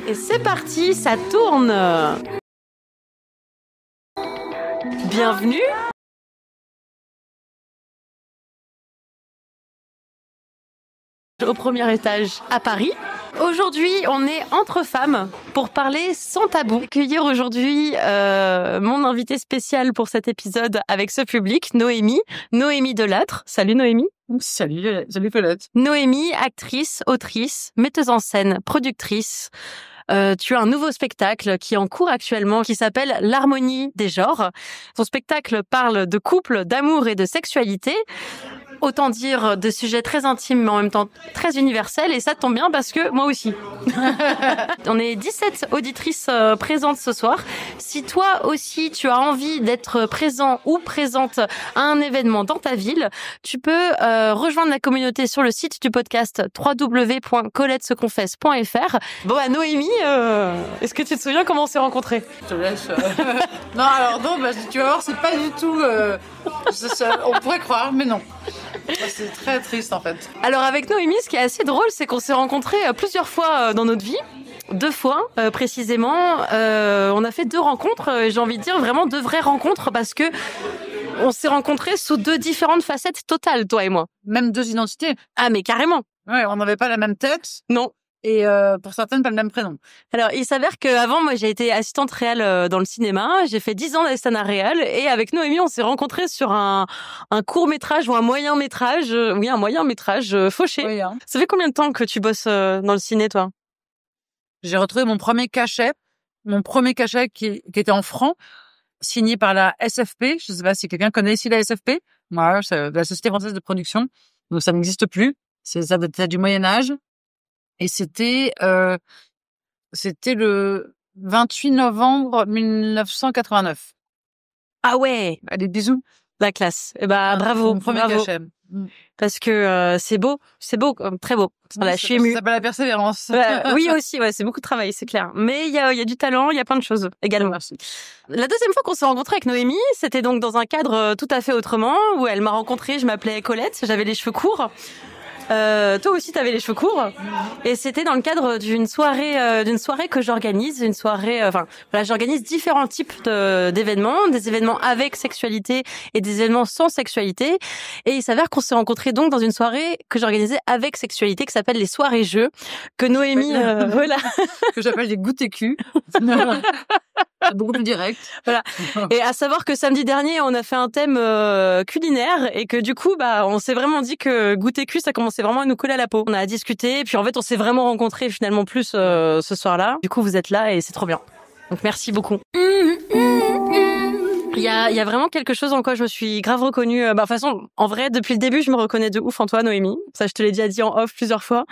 Et c'est parti, ça tourne. Bienvenue au premier étage à Paris. Aujourd'hui, on est entre femmes pour parler sans tabou. Accueillir aujourd'hui mon invité spécial pour cet épisode avec ce public, Noémie Delattre. Salut Noémie. Salut Paulette. Noémie, actrice, autrice, metteuse en scène, productrice. Tu as un nouveau spectacle qui est en cours actuellement, qui s'appelle L'harmonie des genres. Ton spectacle parle de couple, d'amour et de sexualité. Autant dire de sujets très intimes, mais en même temps très universels. Et ça tombe bien parce que moi aussi. On est 17 auditrices présentes ce soir. Si toi aussi, tu as envie d'être présent ou présente à un événement dans ta ville, tu peux rejoindre la communauté sur le site du podcast www.coletteseconfesse.fr. Bon, Noémie, est-ce que tu te souviens comment on s'est rencontrés ? Je te laisse. Non, alors non, tu vas voir, c'est pas du tout... on pourrait croire, mais non. C'est très triste en fait. Alors avec Noémie, ce qui est assez drôle, c'est qu'on s'est rencontrés plusieurs fois dans notre vie. 2 fois précisément. On a fait 2 rencontres, j'ai envie de dire vraiment 2 vraies rencontres parce que on s'est rencontrés sous 2 différentes facettes totales, toi et moi. Même 2 identités. Ah mais carrément. Ouais, on n'avait pas la même tête. Non. Et pour certaines, pas le même prénom. Alors, il s'avère qu'avant, moi, j'ai été assistante réelle dans le cinéma. J'ai fait 10 ans d'assistanat réel. Et avec Noémie, on s'est rencontrés sur un court-métrage ou un moyen-métrage. Oui, un moyen-métrage fauché. Oui, hein. Ça fait combien de temps que tu bosses dans le ciné, toi ? J'ai retrouvé mon premier cachet qui était en francs, signé par la SFP. Je sais pas si quelqu'un connaît ici la SFP. Ouais, c'est la Société française de production. Donc, ça n'existe plus. Ça date du Moyen-Âge. Et c'était le 28 novembre 1989. Ah ouais, Allez, bisous. la classe. Eh ben, bravo, Mon premier bravo. cachet. Parce que c'est beau, très beau. Voilà, je suis émue. Ça s'appelle la persévérance. Oui aussi, ouais, c'est beaucoup de travail, c'est clair. Mais il y a du talent, il y a plein de choses également. Merci. La deuxième fois qu'on s'est rencontrés avec Noémie, c'était donc dans un cadre tout à fait autrement, où elle m'a rencontrée, je m'appelais Colette, j'avais les cheveux courts. Toi aussi, t'avais les cheveux courts, et c'était dans le cadre d'une soirée que j'organise, j'organise différents types d'événements, des événements avec sexualité et des événements sans sexualité. Et il s'avère qu'on s'est rencontrés donc dans une soirée que j'organisais avec sexualité, qui s'appelle les soirées jeux, que Noémie, voilà, que j'appelle les goûter cul. C'est beaucoup plus direct. Voilà. Et à savoir que samedi dernier, on a fait un thème culinaire et que du coup, on s'est vraiment dit que goûter cul, ça commençait vraiment à nous coller à la peau. On a discuté et puis en fait, on s'est vraiment rencontrés finalement plus ce soir-là. Du coup, vous êtes là et c'est trop bien. Donc merci beaucoup. Il y a vraiment quelque chose en quoi je me suis grave reconnue. De toute façon, en vrai, depuis le début, je me reconnais de ouf en toi, Noémie. Ça, je te l'ai déjà dit en off plusieurs fois.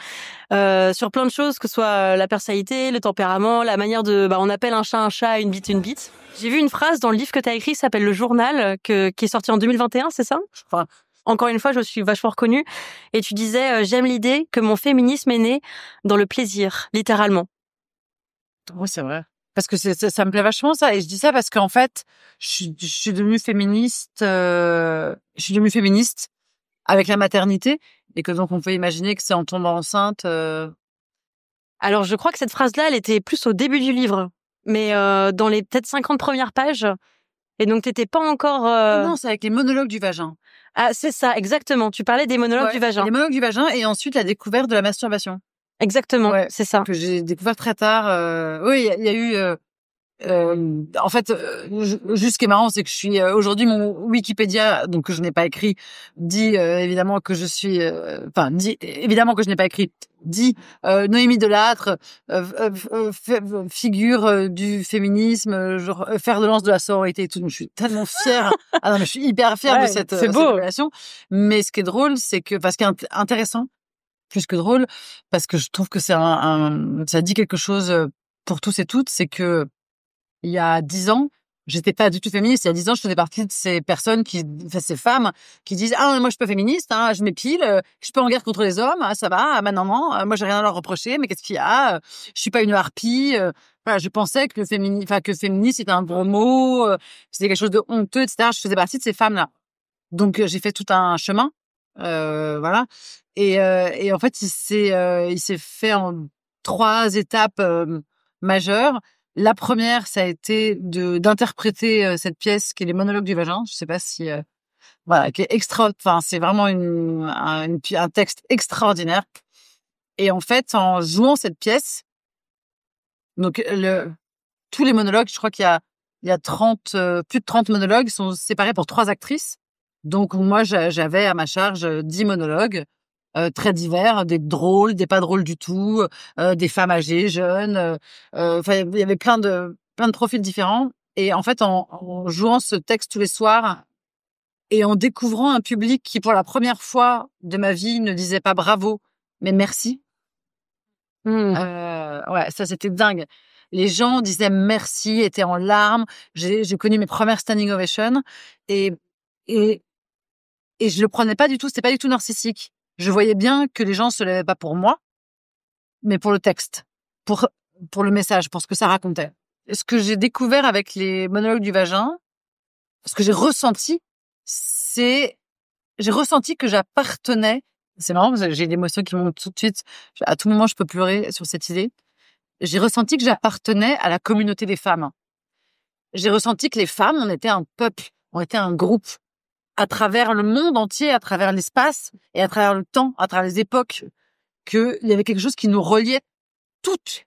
Sur plein de choses, que ce soit la personnalité, le tempérament, la manière de... on appelle un chat, une bite, une bite. J'ai vu une phrase dans le livre que tu as écrit qui s'appelle Le Journal, qui est sorti en 2021, c'est ça ? Enfin, encore une fois, je me suis vachement reconnue. Et tu disais, j'aime l'idée que mon féminisme est né dans le plaisir, littéralement. Oui, c'est vrai. Parce que ça me plaît vachement, ça. Et je dis ça parce qu'en fait, je suis devenue féministe avec la maternité. Et que donc, on peut imaginer que c'est en tombant enceinte. Alors, je crois que cette phrase-là, elle était plus au début du livre. Mais dans les peut-être 50 premières pages. Et donc, t'étais pas encore... Non, c'est avec les monologues du vagin. Ah, c'est ça, exactement. Tu parlais des monologues du vagin. Les monologues du vagin et ensuite la découverte de la masturbation. Exactement, c'est ça. Que j'ai découvert très tard. Oui, il y a eu... en fait, juste ce qui est marrant, c'est que je suis aujourd'hui mon Wikipédia, donc que je n'ai pas écrit, dit évidemment que je suis, dit évidemment que je n'ai pas écrit, dit Noémie Delattre, figure du féminisme, genre fer de lance de la sororité et tout. Donc, je suis tellement fière. Ah non, mais je suis hyper fière de cette relation. Mais ce qui est drôle, c'est que parce qu'il est intéressant, plus que drôle, parce que je trouve que c'est ça dit quelque chose pour tous et toutes, c'est que il y a 10 ans, j'étais pas du tout féministe. Il y a 10 ans, je faisais partie de ces personnes ces femmes qui disent, ah, moi, je suis pas féministe, hein, je m'épile, je suis pas en guerre contre les hommes, ah, ça va, ah, non, moi, j'ai rien à leur reprocher, mais qu'est-ce qu'il y a? Je suis pas une harpie, voilà, je pensais que féministe, c'était un gros mot, c'était quelque chose de honteux, etc. Je faisais partie de ces femmes-là. Donc, j'ai fait tout un chemin, voilà. Et en fait, il s'est fait en 3 étapes, majeures. La première, ça a été d'interpréter cette pièce qui est les monologues du vagin. Je sais pas si voilà, qui est c'est vraiment un texte extraordinaire. Et en fait, en jouant cette pièce, donc tous les monologues, je crois qu'il y a 30 plus de 30 monologues, sont séparés pour 3 actrices. Donc moi j'avais à ma charge 10 monologues très divers, des drôles, des pas drôles du tout, des femmes âgées, jeunes, enfin il y avait plein de profils différents. Et en fait en jouant ce texte tous les soirs et en découvrant un public qui pour la première fois de ma vie ne disait pas bravo mais merci. Ouais, ça c'était dingue. Les gens disaient merci, étaient en larmes. J'ai connu mes premières standing ovations et je le prenais pas du tout, c'était pas du tout narcissique. Je voyais bien que les gens se levaient pas pour moi, mais pour le texte, pour le message, pour ce que ça racontait. Ce que j'ai découvert avec les monologues du vagin, ce que j'ai ressenti que j'appartenais. C'est marrant parce que j'ai l'émotion qui monte tout de suite. À tout moment, je peux pleurer sur cette idée. J'ai ressenti que j'appartenais à la communauté des femmes. J'ai ressenti que les femmes, on était un peuple, on était un groupe. À travers le monde entier, à travers l'espace et à travers le temps, à travers les époques, qu'il y avait quelque chose qui nous reliait toutes,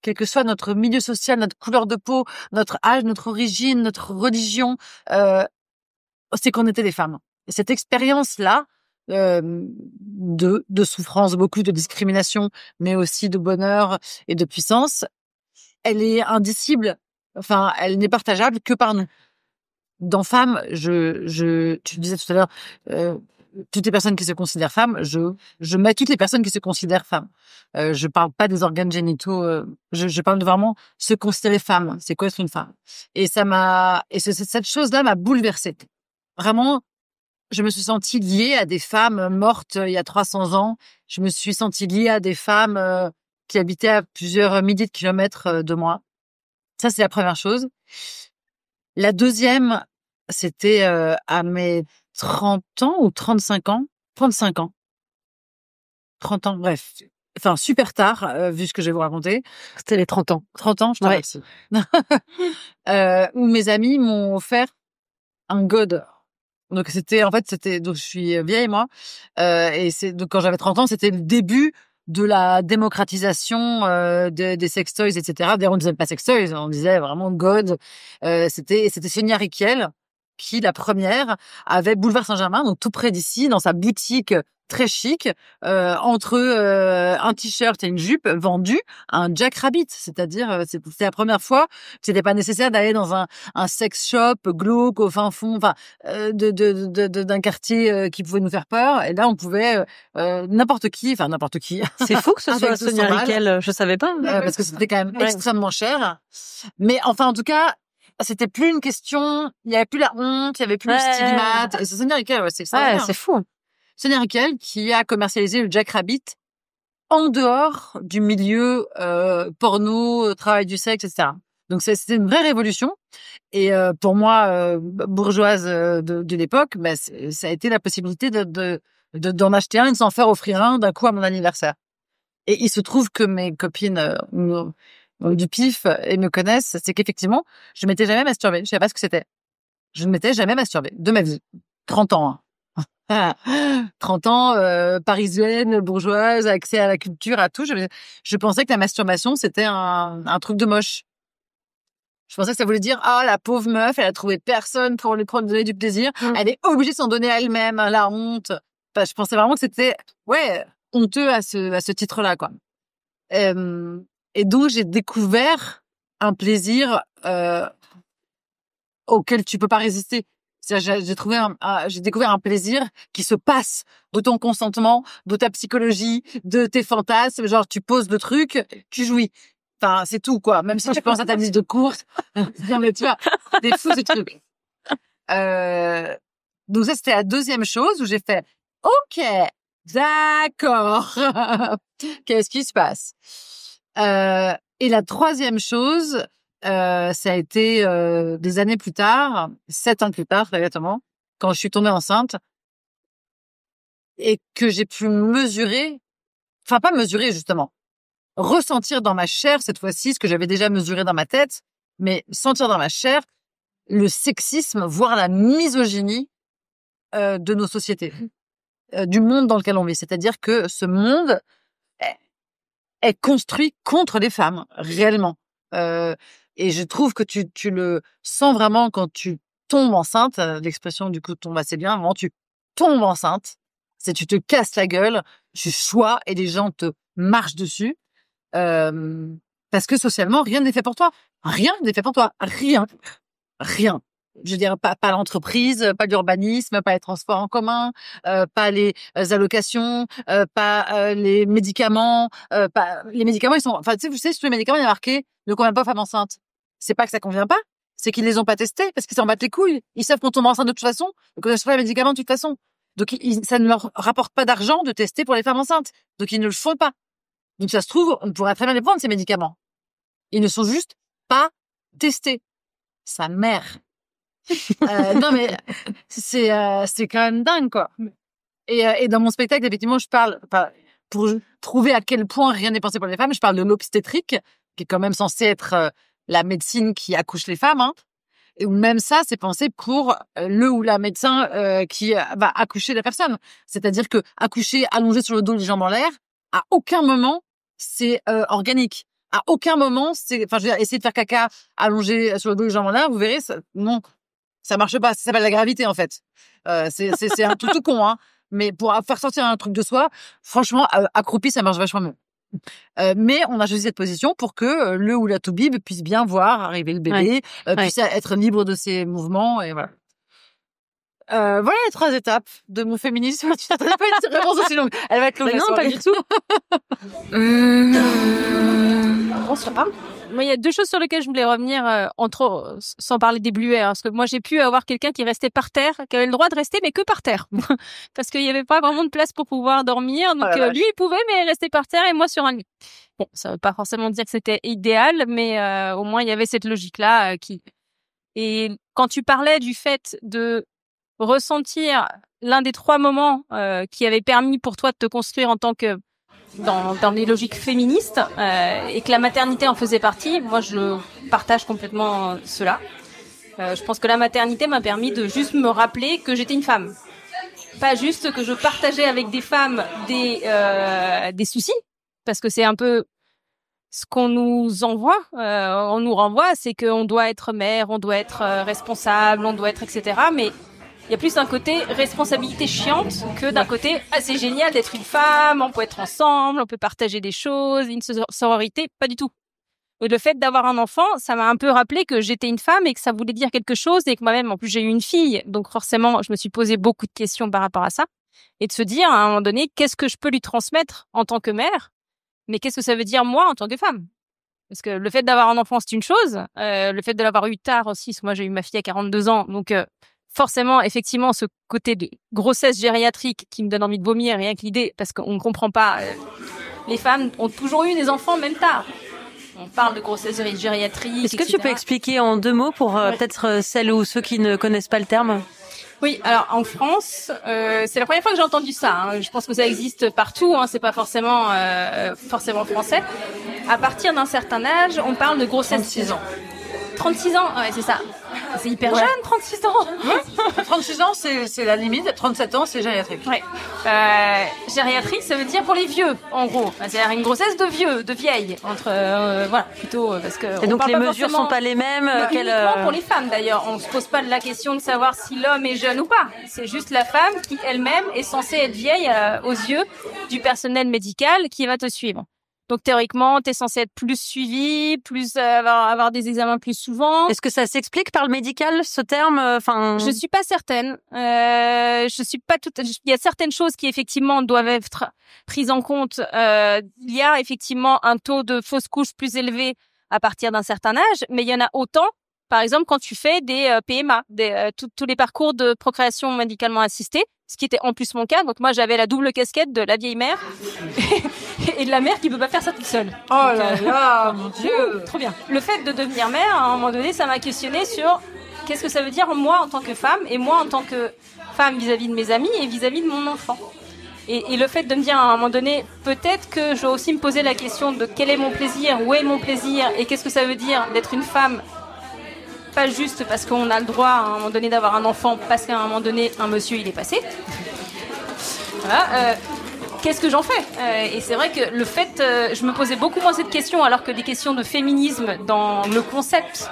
quel que soit notre milieu social, notre couleur de peau, notre âge, notre origine, notre religion, c'est qu'on était des femmes. Et cette expérience-là, de souffrance, beaucoup de discrimination, mais aussi de bonheur et de puissance, elle est indicible. Enfin, elle n'est partageable que par nous. Dans Femmes, tu disais tout à l'heure, toutes les personnes qui se considèrent femmes, je mets toutes les personnes qui se considèrent femmes. Je parle pas des organes génitaux, je parle de vraiment se considérer femme. C'est quoi être une femme? Et cette chose-là m'a bouleversée. Vraiment, je me suis sentie liée à des femmes mortes il y a 300 ans. Je me suis sentie liée à des femmes qui habitaient à plusieurs milliers de kilomètres de moi. Ça, c'est la première chose. La deuxième, c'était à mes 30 ans ou 35 ans. 35 ans. 30 ans, bref. Enfin, super tard, vu ce que je vais vous raconter. C'était les 30 ans. 30 ans, je te remercie. Où mes amis m'ont offert un god. Donc donc je suis vieille moi, et donc quand j'avais 30 ans, c'était le début de la démocratisation des sextoys, etc. D'ailleurs, on disait pas sextoys, on disait vraiment god. C'était Sonia Rykiel qui, la première, avait Boulevard Saint-Germain, donc tout près d'ici, dans sa boutique très chic, entre un t-shirt et une jupe, vendu un Jack Rabbit. C'est-à-dire, c'était la première fois que c'était pas nécessaire d'aller dans un sex shop glauque au fin fond, enfin, d'un quartier qui pouvait nous faire peur. Et là, on pouvait n'importe qui. C'est fou que ce soit Sonia Rykiel, je savais pas. Parce que c'était quand même extrêmement cher. Mais enfin, en tout cas, c'était plus une question. Il y avait plus la honte, il y avait plus le stigmate. Et c'est Sonia Rykiel, c'est ça. Ouais, c'est fou. Sonia Rykiel qui a commercialisé le Jack Rabbit en dehors du milieu porno, travail du sexe, etc. Donc c'était une vraie révolution. Et pour moi, bourgeoise de l'époque, ça a été la possibilité d'en acheter un et de s'en faire offrir un d'un coup à mon anniversaire. Et il se trouve que mes copines du pif et me connaissent, c'est qu'effectivement, je m'étais jamais masturbée. Je savais pas ce que c'était. Je ne m'étais jamais masturbée de ma vie. 30 ans. Hein. 30 ans, parisienne, bourgeoise, accès à la culture, à tout. Je pensais que la masturbation, c'était un truc de moche. Je pensais que ça voulait dire, la pauvre meuf, elle a trouvé personne pour lui donner du plaisir. Elle est obligée de s'en donner à elle-même, la honte. Enfin, je pensais vraiment que c'était, honteux à ce titre-là, quoi. Et donc, j'ai découvert un plaisir auquel tu peux pas résister. J'ai découvert un plaisir qui se passe de ton consentement, de ta psychologie, de tes fantasmes. Genre, tu poses le truc, tu jouis. Enfin, c'est tout, quoi. Même si tu penses à ta liste de courses. Mais tu vois, c'est fou, ce truc. Donc ça, c'était la deuxième chose où j'ai fait, OK, d'accord. Qu'est-ce qui se passe? Et la troisième chose, ça a été des années plus tard, 7 ans plus tard, exactement, quand je suis tombée enceinte et que j'ai pu mesurer, enfin pas mesurer justement, ressentir dans ma chair, cette fois-ci, ce que j'avais déjà mesuré dans ma tête, mais sentir dans ma chair le sexisme, voire la misogynie de nos sociétés, du monde dans lequel on vit. C'est-à-dire que ce monde est construit contre les femmes, réellement. Et je trouve que tu le sens vraiment quand tu tombes enceinte. L'expression du coup tombe assez bien. Vraiment, tu tombes enceinte. C'est tu te casses la gueule, tu choisis et les gens te marchent dessus. Parce que socialement, rien n'est fait pour toi. Rien n'est fait pour toi. Rien. Je veux dire, pas l'entreprise, pas l'urbanisme, pas les transports en commun, pas les allocations, pas les médicaments, pas les médicaments. Ils sont, enfin, tu sais, sur les médicaments, il y a marqué ne convient pas aux femmes enceintes. C'est pas que ça convient pas, c'est qu'ils les ont pas testés parce qu'ils s'en battent les couilles. Ils savent qu'on tombe enceinte de toute façon, qu'on achète pas les médicaments de toute façon. Donc, ça ne leur rapporte pas d'argent de tester pour les femmes enceintes. Donc, ils ne le font pas. Donc, ça se trouve, on pourrait très bien les prendre, ces médicaments. Ils ne sont juste pas testés. Sa mère. Non, mais c'est quand même dingue, quoi. Et dans mon spectacle, effectivement, je parle, pour prouver à quel point rien n'est pensé pour les femmes, je parle de l'obstétrique, qui est quand même censée être la médecine qui accouche les femmes, hein. Et même ça, c'est pensé pour le ou la médecin qui va accoucher la personne. C'est-à-dire que accoucher allongé sur le dos, les jambes en l'air, à aucun moment c'est organique. À aucun moment c'est, enfin, je veux dire, essayer de faire caca allongé sur le dos, les jambes en l'air, vous verrez, non, ça marche pas. Ça s'appelle la gravité en fait. C'est un truc tout con, hein. Mais pour faire sortir un truc de soi, franchement, accroupi, ça marche vachement mieux. Mais on a choisi cette position pour que le ou la toubib puisse bien voir arriver le bébé, puisse être libre de ses mouvements et voilà. Voilà les 3 étapes de mon féminisme. Tu t'attendais pas à une réponse aussi longue. Elle va être longue. Non, pas du tout. On se reparle. Moi, il y a 2 choses sur lesquelles je voulais revenir, sans parler des bluets, hein, parce que moi, j'ai pu avoir quelqu'un qui restait par terre, qui avait le droit de rester, mais que par terre. Parce qu'il y avait pas vraiment de place pour pouvoir dormir. Donc, lui, il pouvait, mais rester par terre et moi sur un lit. Bon, ça veut pas forcément dire que c'était idéal, mais au moins, il y avait cette logique-là Et quand tu parlais du fait de ressentir l'un des 3 moments qui avait permis pour toi de te construire en tant que dans les logiques féministes et que la maternité en faisait partie, moi je partage complètement cela. Je pense que la maternité m'a permis de juste me rappeler que j'étais une femme. Pas juste que je partageais avec des femmes des soucis, parce que c'est un peu ce qu'on nous envoie, on nous renvoie, c'est qu'on doit être mère, on doit être responsable, on doit être etc. Mais il y a plus un côté responsabilité chiante que d'un côté assez génial d'être une femme, on peut être ensemble, on peut partager des choses, une sororité, pas du tout. Et le fait d'avoir un enfant, ça m'a un peu rappelé que j'étais une femme et que ça voulait dire quelque chose et que moi-même, en plus, j'ai eu une fille. Donc forcément, je me suis posé beaucoup de questions par rapport à ça. Et de se dire, à un moment donné, qu'est-ce que je peux lui transmettre en tant que mère, mais qu'est-ce que ça veut dire moi en tant que femme? Parce que le fait d'avoir un enfant, c'est une chose. Le fait de l'avoir eu tard aussi, parce que moi, j'ai eu ma fille à 42 ans, donc... forcément, effectivement, ce côté de grossesse gériatrique qui me donne envie de vomir, rien que l'idée, parce qu'on ne comprend pas. Les femmes ont toujours eu des enfants, même tard. On parle de grossesse gériatrique. Est-ce que tu peux expliquer en 2 mots pour peut-être celles ou ceux qui ne connaissent pas le terme? Oui, alors en France, c'est la première fois que j'ai entendu ça. Hein. Je pense que ça existe partout. Hein. C'est pas forcément français. À partir d'un certain âge, on parle de grossesse. 36 ans. 36 ans, ouais, c'est ça. C'est hyper jeune, 36 ans. Ouais. 36 ans, c'est la limite. 37 ans, c'est gériatrique. Ouais. Gériatrique, ça veut dire pour les vieux, en gros. C'est-à-dire une grossesse de vieux, de vieille. Voilà, plutôt parce que. Et donc les mesures sont pas les mêmes. Uniquement pour les femmes, d'ailleurs. On se pose pas la question de savoir si l'homme est jeune ou pas. C'est juste la femme qui elle-même est censée être vieille aux yeux du personnel médical qui va te suivre. Donc théoriquement, t'es censé être plus suivi, plus avoir des examens plus souvent. Est-ce que ça s'explique par le médical, ce terme? Enfin, je suis pas certaine. Je suis pas toute. Il y a certaines choses qui effectivement doivent être prises en compte. Il y a effectivement un taux de fausse couche plus élevé à partir d'un certain âge, mais il y en a autant. Par exemple, quand tu fais des PMA, tous les parcours de procréation médicalement assistée, ce qui était en plus mon cas. Donc moi, j'avais la double casquette de la vieille mère et de la mère qui peut pas faire ça toute seule. Oh là là, mon Dieu. Trop bien. Le fait de devenir mère, à un moment donné, ça m'a questionné sur qu'est-ce que ça veut dire moi en tant que femme et moi en tant que femme vis-à-vis de mes amis et vis-à-vis de mon enfant. Et le fait de me dire à un moment donné, peut-être que je dois aussi me poser la question de quel est mon plaisir, où est mon plaisir, et qu'est-ce que ça veut dire d'être une femme, pas juste parce qu'on a le droit à un moment donné d'avoir un enfant, parce qu'à un moment donné, un monsieur il est passé. Voilà. Qu'est-ce que j'en fais Et c'est vrai que le fait, je me posais beaucoup moins cette question, alors que des questions de féminisme dans le concept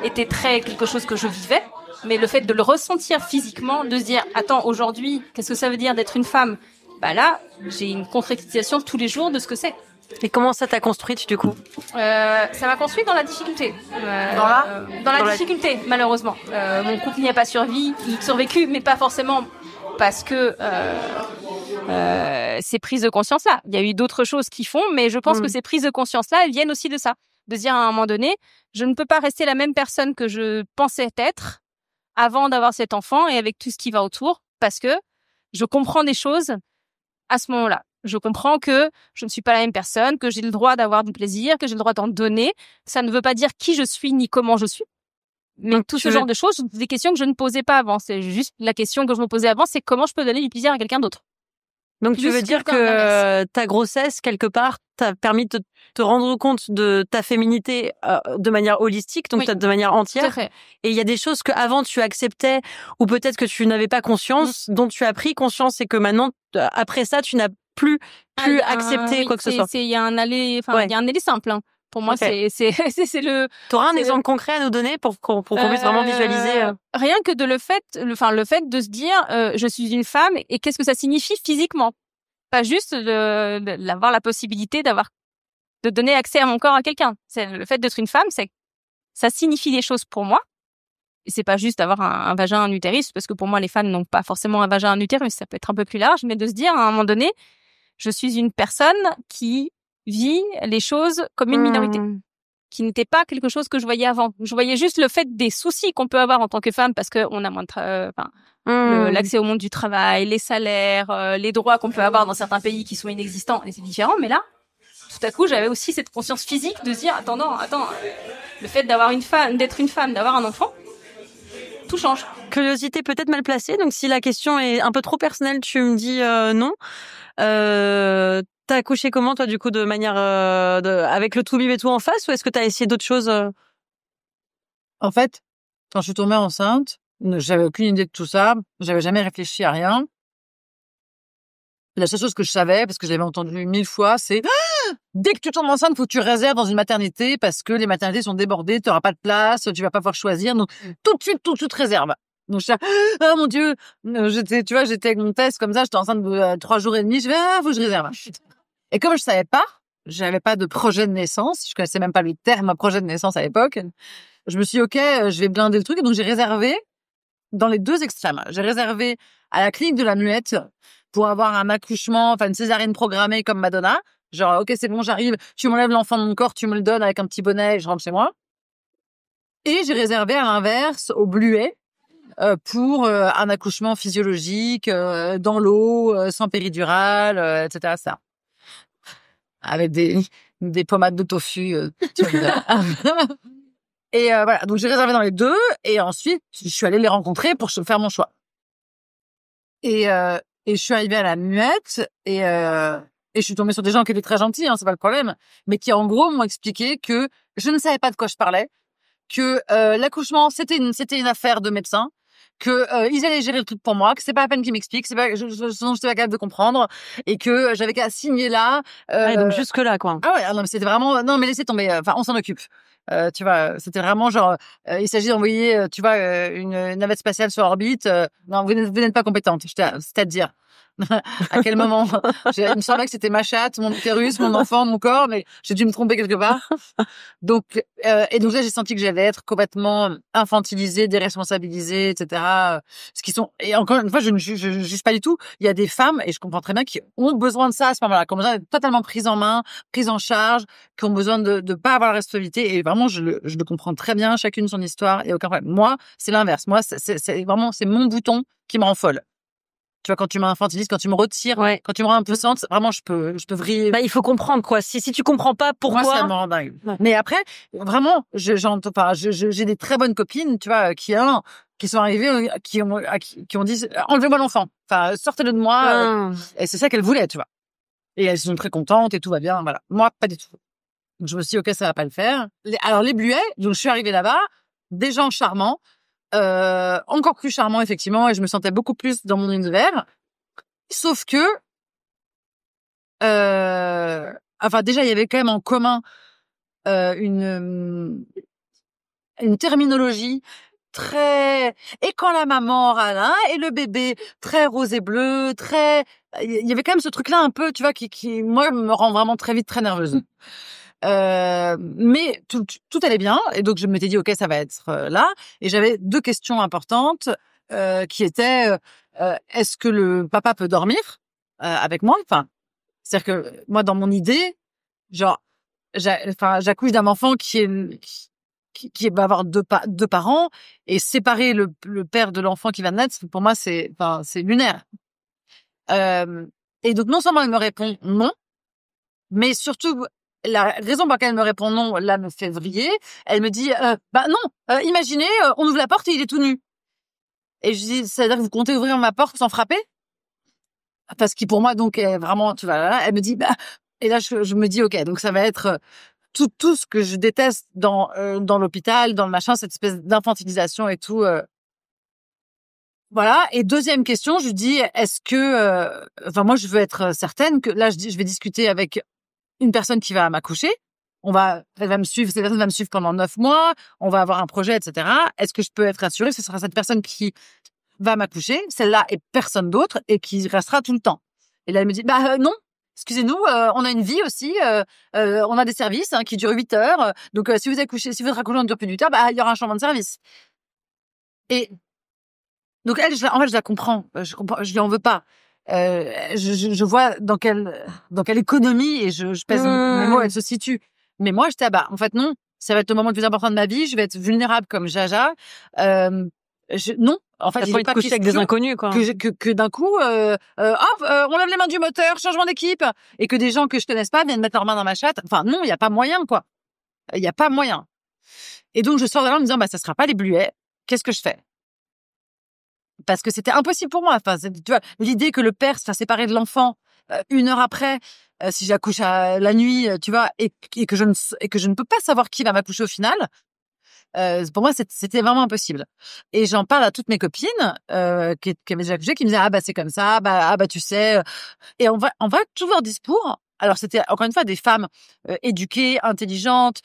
étaient quelque chose que je vivais. Mais le fait de le ressentir physiquement, de se dire, attends, aujourd'hui, qu'est-ce que ça veut dire d'être une femme ? Bah là, j'ai une concrétisation tous les jours de ce que c'est. Et comment ça t'a construite, du coup ? Ça m'a construite dans la difficulté. Dans la difficulté, malheureusement. Mon couple n'y a pas survécu, mais pas forcément parce que ces prises de conscience-là. Il y a eu d'autres choses qui font, mais je pense que ces prises de conscience-là, elles viennent aussi de ça. De se dire à un moment donné, je ne peux pas rester la même personne que je pensais être avant d'avoir cet enfant et avec tout ce qui va autour, parce que je comprends des choses à ce moment-là. Je comprends que je ne suis pas la même personne, que j'ai le droit d'avoir du plaisir, que j'ai le droit d'en donner. Ça ne veut pas dire qui je suis ni comment je suis. Mais tout ce genre de choses, c'est des questions que je ne posais pas avant. C'est juste la question que je me posais avant, c'est comment je peux donner du plaisir à quelqu'un d'autre. Donc tu veux dire que ta grossesse, quelque part, t'a permis de te rendre compte de ta féminité de manière holistique, donc de manière entière. Tout à fait. Et il y a des choses que avant tu acceptais ou peut-être que tu n'avais pas conscience, dont tu as pris conscience et que maintenant, après ça, tu n'as plus accepté quoi que ce soit. Il y a un aller, il y a un aller simple. Hein. Pour moi, c'est le. T'auras un exemple concret à nous donner pour qu'on puisse vraiment visualiser. Rien que le fait de se dire, je suis une femme et qu'est-ce que ça signifie physiquement. Pas juste d'avoir la possibilité de donner accès à mon corps à quelqu'un. C'est le fait d'être une femme, ça signifie des choses pour moi. Et c'est pas juste d'avoir un vagin, un utérus, parce que pour moi, les femmes n'ont pas forcément un vagin, un utérus. Ça peut être un peu plus large, mais de se dire à un moment donné, je suis une personne qui vit les choses comme une minorité, qui n'était pas quelque chose que je voyais avant. Je voyais juste le fait des soucis qu'on peut avoir en tant que femme, parce que on a moins de l'accès au monde du travail, les salaires, les droits qu'on peut avoir dans certains pays qui sont inexistants, et c'est différent. Mais là, tout à coup, j'avais aussi cette conscience physique de se dire, attends, le fait d'être une femme, d'avoir un enfant, tout change. Curiosité peut-être mal placée, donc si la question est un peu trop personnelle, tu me dis non. T'as accouché comment, toi, du coup, de manière avec le toubib et tout en face, ou est-ce que t'as essayé d'autres choses En fait, quand je suis tombée enceinte, j'avais aucune idée de tout ça. J'avais jamais réfléchi à rien. La seule chose que je savais, parce que j'avais entendu 1000 fois, c'est dès que tu tombes enceinte, faut que tu réserves dans une maternité parce que les maternités sont débordées, tu n'auras pas de place, tu vas pas pouvoir choisir. Donc tout de suite réserve. Donc je dis oh mon Dieu, j'étais avec mon test comme ça, j'étais enceinte de 3 jours et demi, je vais faut que je réserve. Et comme je savais pas, j'avais pas de projet de naissance, je connaissais même pas le terme projet de naissance à l'époque. Je me suis dit OK, je vais blinder le truc, et donc j'ai réservé dans les deux extrêmes. J'ai réservé à la clinique de la Muette pour avoir un accouchement, une césarienne programmée comme Madonna. Genre, OK, c'est bon, j'arrive, tu m'enlèves l'enfant de mon corps, tu me le donnes avec un petit bonnet et je rentre chez moi. Et j'ai réservé à l'inverse, au Bluet, pour un accouchement physiologique, dans l'eau, sans péridurale, etc. Ça. Avec des pommades de tofu. Et voilà, donc j'ai réservé dans les deux, et ensuite, je suis allée les rencontrer pour faire mon choix. Et je suis arrivée à la Muette, et je suis tombée sur des gens qui étaient très gentils, c'est pas le problème, mais qui en gros m'ont expliqué que je ne savais pas de quoi je parlais, que l'accouchement c'était une affaire de médecin, que ils allaient gérer le truc pour moi, que c'est pas la peine qu'ils m'expliquent, sinon j'étais pas capable de comprendre, et que j'avais qu'à signer là. Donc jusque là quoi. Ah ouais, non mais c'était vraiment mais laissez tomber, on s'en occupe. Tu vois, c'était vraiment genre il s'agit d'envoyer une navette spatiale sur orbite, non vous n'êtes pas compétente, c'est-à-dire à quel moment il me semblait que c'était ma chatte, mon utérus, mon enfant, mon corps, mais j'ai dû me tromper quelque part. Donc là j'ai senti que j'allais être complètement infantilisée, déresponsabilisée, etc. Ce qui sont, et encore une fois je ne juge pas du tout, il y a des femmes, et je comprends très bien, qui ont besoin de ça à ce moment-là, qui ont besoin d'être totalement prises en main, prises en charge, qui ont besoin de pas avoir la responsabilité, et vraiment je le comprends très bien, chacune son histoire, et aucun problème. Moi c'est l'inverse, moi c'est vraiment mon bouton qui me rend folle. Tu vois, quand tu m'infantilises, quand tu me retires, quand tu me rends impuissante, vraiment, je peux vriller. Il faut comprendre, quoi. Si tu comprends pas pourquoi. Moi, ça me rend dingue. Ouais. Mais après, vraiment, j'ai des très bonnes copines, tu vois, qui, qui sont arrivées, qui ont dit enlevez-moi l'enfant, enfin sortez-le de moi. Et c'est ça qu'elles voulaient, tu vois. Et elles sont très contentes et tout va bien, voilà. Moi, pas du tout. Donc je me suis dit, ok, ça va pas le faire. Alors les Bluets, donc je suis arrivée là-bas, des gens charmants, encore plus charmants effectivement, et je me sentais beaucoup plus dans mon univers. Sauf que, enfin déjà il y avait quand même en commun une terminologie très, et quand la maman râle, et le bébé très rose et bleu, très, il y avait quand même ce truc-là un peu, tu vois, qui moi me rend vraiment très vite très nerveuse. Mais tout allait bien, et donc je m'étais dit ok, ça va être là, et j'avais 2 questions importantes qui étaient est-ce que le papa peut dormir avec moi, enfin c'est-à-dire que moi dans mon idée, genre j'accouche d'un enfant qui va avoir deux parents, et séparer le père de l'enfant qui va naître, pour moi c'est lunaire. Et donc non seulement elle me répond non, mais surtout la raison pour laquelle elle me répond non, là, me fait vriller. Elle me dit non, imaginez, on ouvre la porte et il est tout nu. Et je dis, c'est-à-dire que vous comptez ouvrir ma porte sans frapper? Parce que pour moi donc est vraiment, tu vois, là, elle me dit et là je me dis ok, donc ça va être tout ce que je déteste dans l'hôpital, dans le machin, cette espèce d'infantilisation et tout. Voilà. Et deuxième question, je lui dis, est-ce que, moi je veux être certaine que là je vais discuter avec une personne qui va m'accoucher. Elle va me suivre, cette personne va me suivre pendant 9 mois, on va avoir un projet, etc. Est-ce que je peux être assurée que ce sera cette personne qui va m'accoucher, celle-là et personne d'autre, et qui restera tout le temps? Et là, elle me dit, non, excusez-nous, on a une vie aussi, on a des services qui durent 8 heures, donc si votre accouchement ne dure plus d'8 heures, il y aura un changement de service. Et donc elle, en fait, je la comprends, je lui en veux pas. Je vois dans quelle économie, et je pèse mes mots, elle se situe. Mais moi, j'étais en fait non, ça va être le moment le plus important de ma vie, je vais être vulnérable comme Jaja. Non, en fait, il faut être couché avec des inconnus, quoi. Que d'un coup, on lève les mains du moteur, changement d'équipe, et que des gens que je connaisse pas viennent mettre leurs mains dans ma chatte. Enfin non, il y a pas moyen, quoi. Il y a pas moyen. Et donc je sors de là en me disant ça sera pas les Bluets. Qu'est-ce que je fais? Parce que c'était impossible pour moi. Enfin, tu vois, l'idée que le père soit séparé de l'enfant 1 heure après, si j'accouche à la nuit, tu vois, et que je ne peux pas savoir qui va m'accoucher au final. Pour moi, c'était vraiment impossible. Et j'en parle à toutes mes copines qui avaient déjà accouché, qui me disaient c'est comme ça, tu sais. Et on va tout leur discours. Alors c'était encore une fois des femmes éduquées, intelligentes,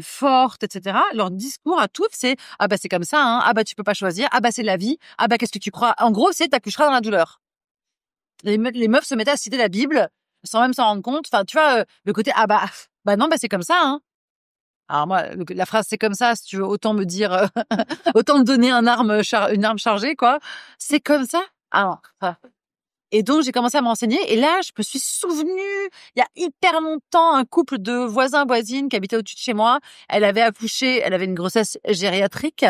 fortes, etc. Leur discours à toutes, c'est c'est comme ça, hein. Tu peux pas choisir. C'est la vie. Qu'est-ce que tu crois? En gros, c'est t'accoucheras dans la douleur. Les meufs se mettaient à citer la Bible sans même s'en rendre compte. Enfin, tu vois, le côté non, c'est comme ça, hein. Alors moi, la phrase c'est comme ça, si tu veux, autant me dire, autant me donner une arme chargée, quoi. C'est comme ça. Et donc j'ai commencé à me renseigner, et là je me suis souvenue, il y a hyper longtemps, un couple de voisins-voisines qui habitait au-dessus de chez moi. Elle avait accouché, elle avait une grossesse gériatrique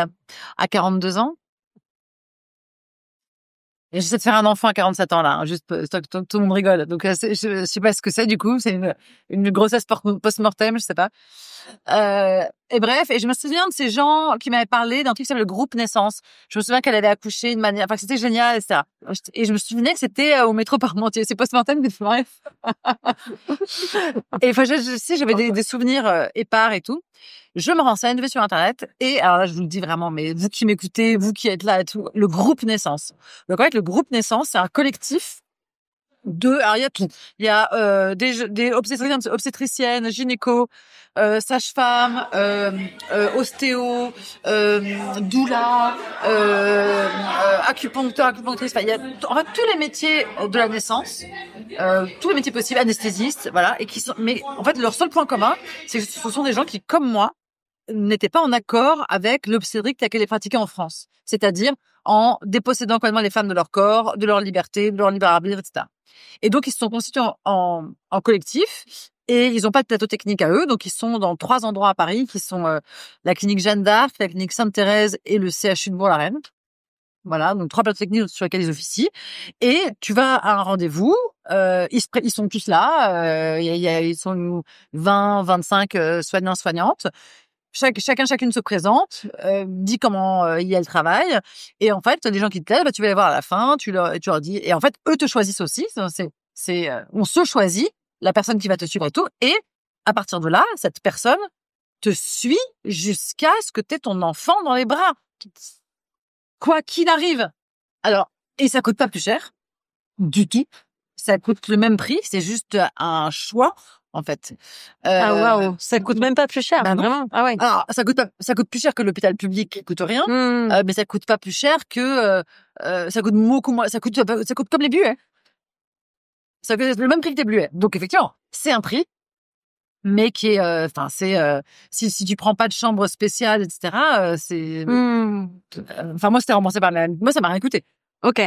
à 42 ans. Et j'essaie de faire un enfant à 47 ans, là, hein, juste, tout le monde rigole. Donc, je sais pas ce que c'est, du coup. C'est une grossesse post-mortem, je sais pas. Et bref, et je me souviens de ces gens qui m'avaient parlé d'un truc qui s'appelle le groupe naissance. Je me souviens qu'elle avait accouché de manière, que c'était génial, etc. Et je me souvenais que c'était au métro Parmentier. C'est post-mortem, mais bref. Et je sais, j'avais des souvenirs épars et tout. Je me renseigne, je vais sur Internet, et alors là, je vous le dis vraiment, mais vous qui m'écoutez, vous qui êtes là et tout, le groupe naissance. Donc en fait, le groupe naissance, c'est un collectif alors il y a tout. Il y a des obstétriciennes, gynéco, sage-femme, ostéo, doula, acupunctrice. Enfin, il y a en fait tous les métiers de la naissance, tous les métiers possibles, anesthésistes, voilà, et mais en fait leur seul point commun, c'est que ce sont des gens qui, comme moi, n'étaient pas en accord avec l'obstétrique telle qu'elle est pratiquée en France. C'est-à-dire en dépossédant complètement les femmes de leur corps, de leur liberté, de leur libre arbitre, etc. Et donc, ils se sont constitués en collectif, et ils n'ont pas de plateau technique à eux. Donc, ils sont dans 3 endroits à Paris, qui sont la clinique Jeanne d'Arc, la clinique Sainte-Thérèse et le CHU de Bourg-la-Reine. Voilà, donc 3 plateaux techniques sur lesquels ils officient. Et tu vas à un rendez-vous, ils sont tous là, ils sont 20, 25 soignants, soignantes. chacune se présente, dit comment elle travaille, et en fait, des gens qui te plaisent, tu vas les voir à la fin, tu leur dis, et en fait, eux te choisissent aussi. On se choisit la personne qui va te suivre et tout, et à partir de là, cette personne te suit jusqu'à ce que t'aies ton enfant dans les bras, quoi qu'il arrive. Alors, et ça coûte pas plus cher du tout. Ça coûte le même prix, c'est juste un choix. En fait. Ah waouh, ça coûte même pas plus cher, vraiment. Ah ouais. Alors ça coûte plus cher que l'hôpital public qui coûte rien, mais ça coûte pas plus cher que ça coûte beaucoup moins. Ça coûte comme les bluets. Ça coûte le même prix que les bluets. Donc effectivement, c'est un prix, mais qui est, si tu prends pas de chambre spéciale, etc. Moi c'était remboursé par moi ça m'a rien coûté. Ok.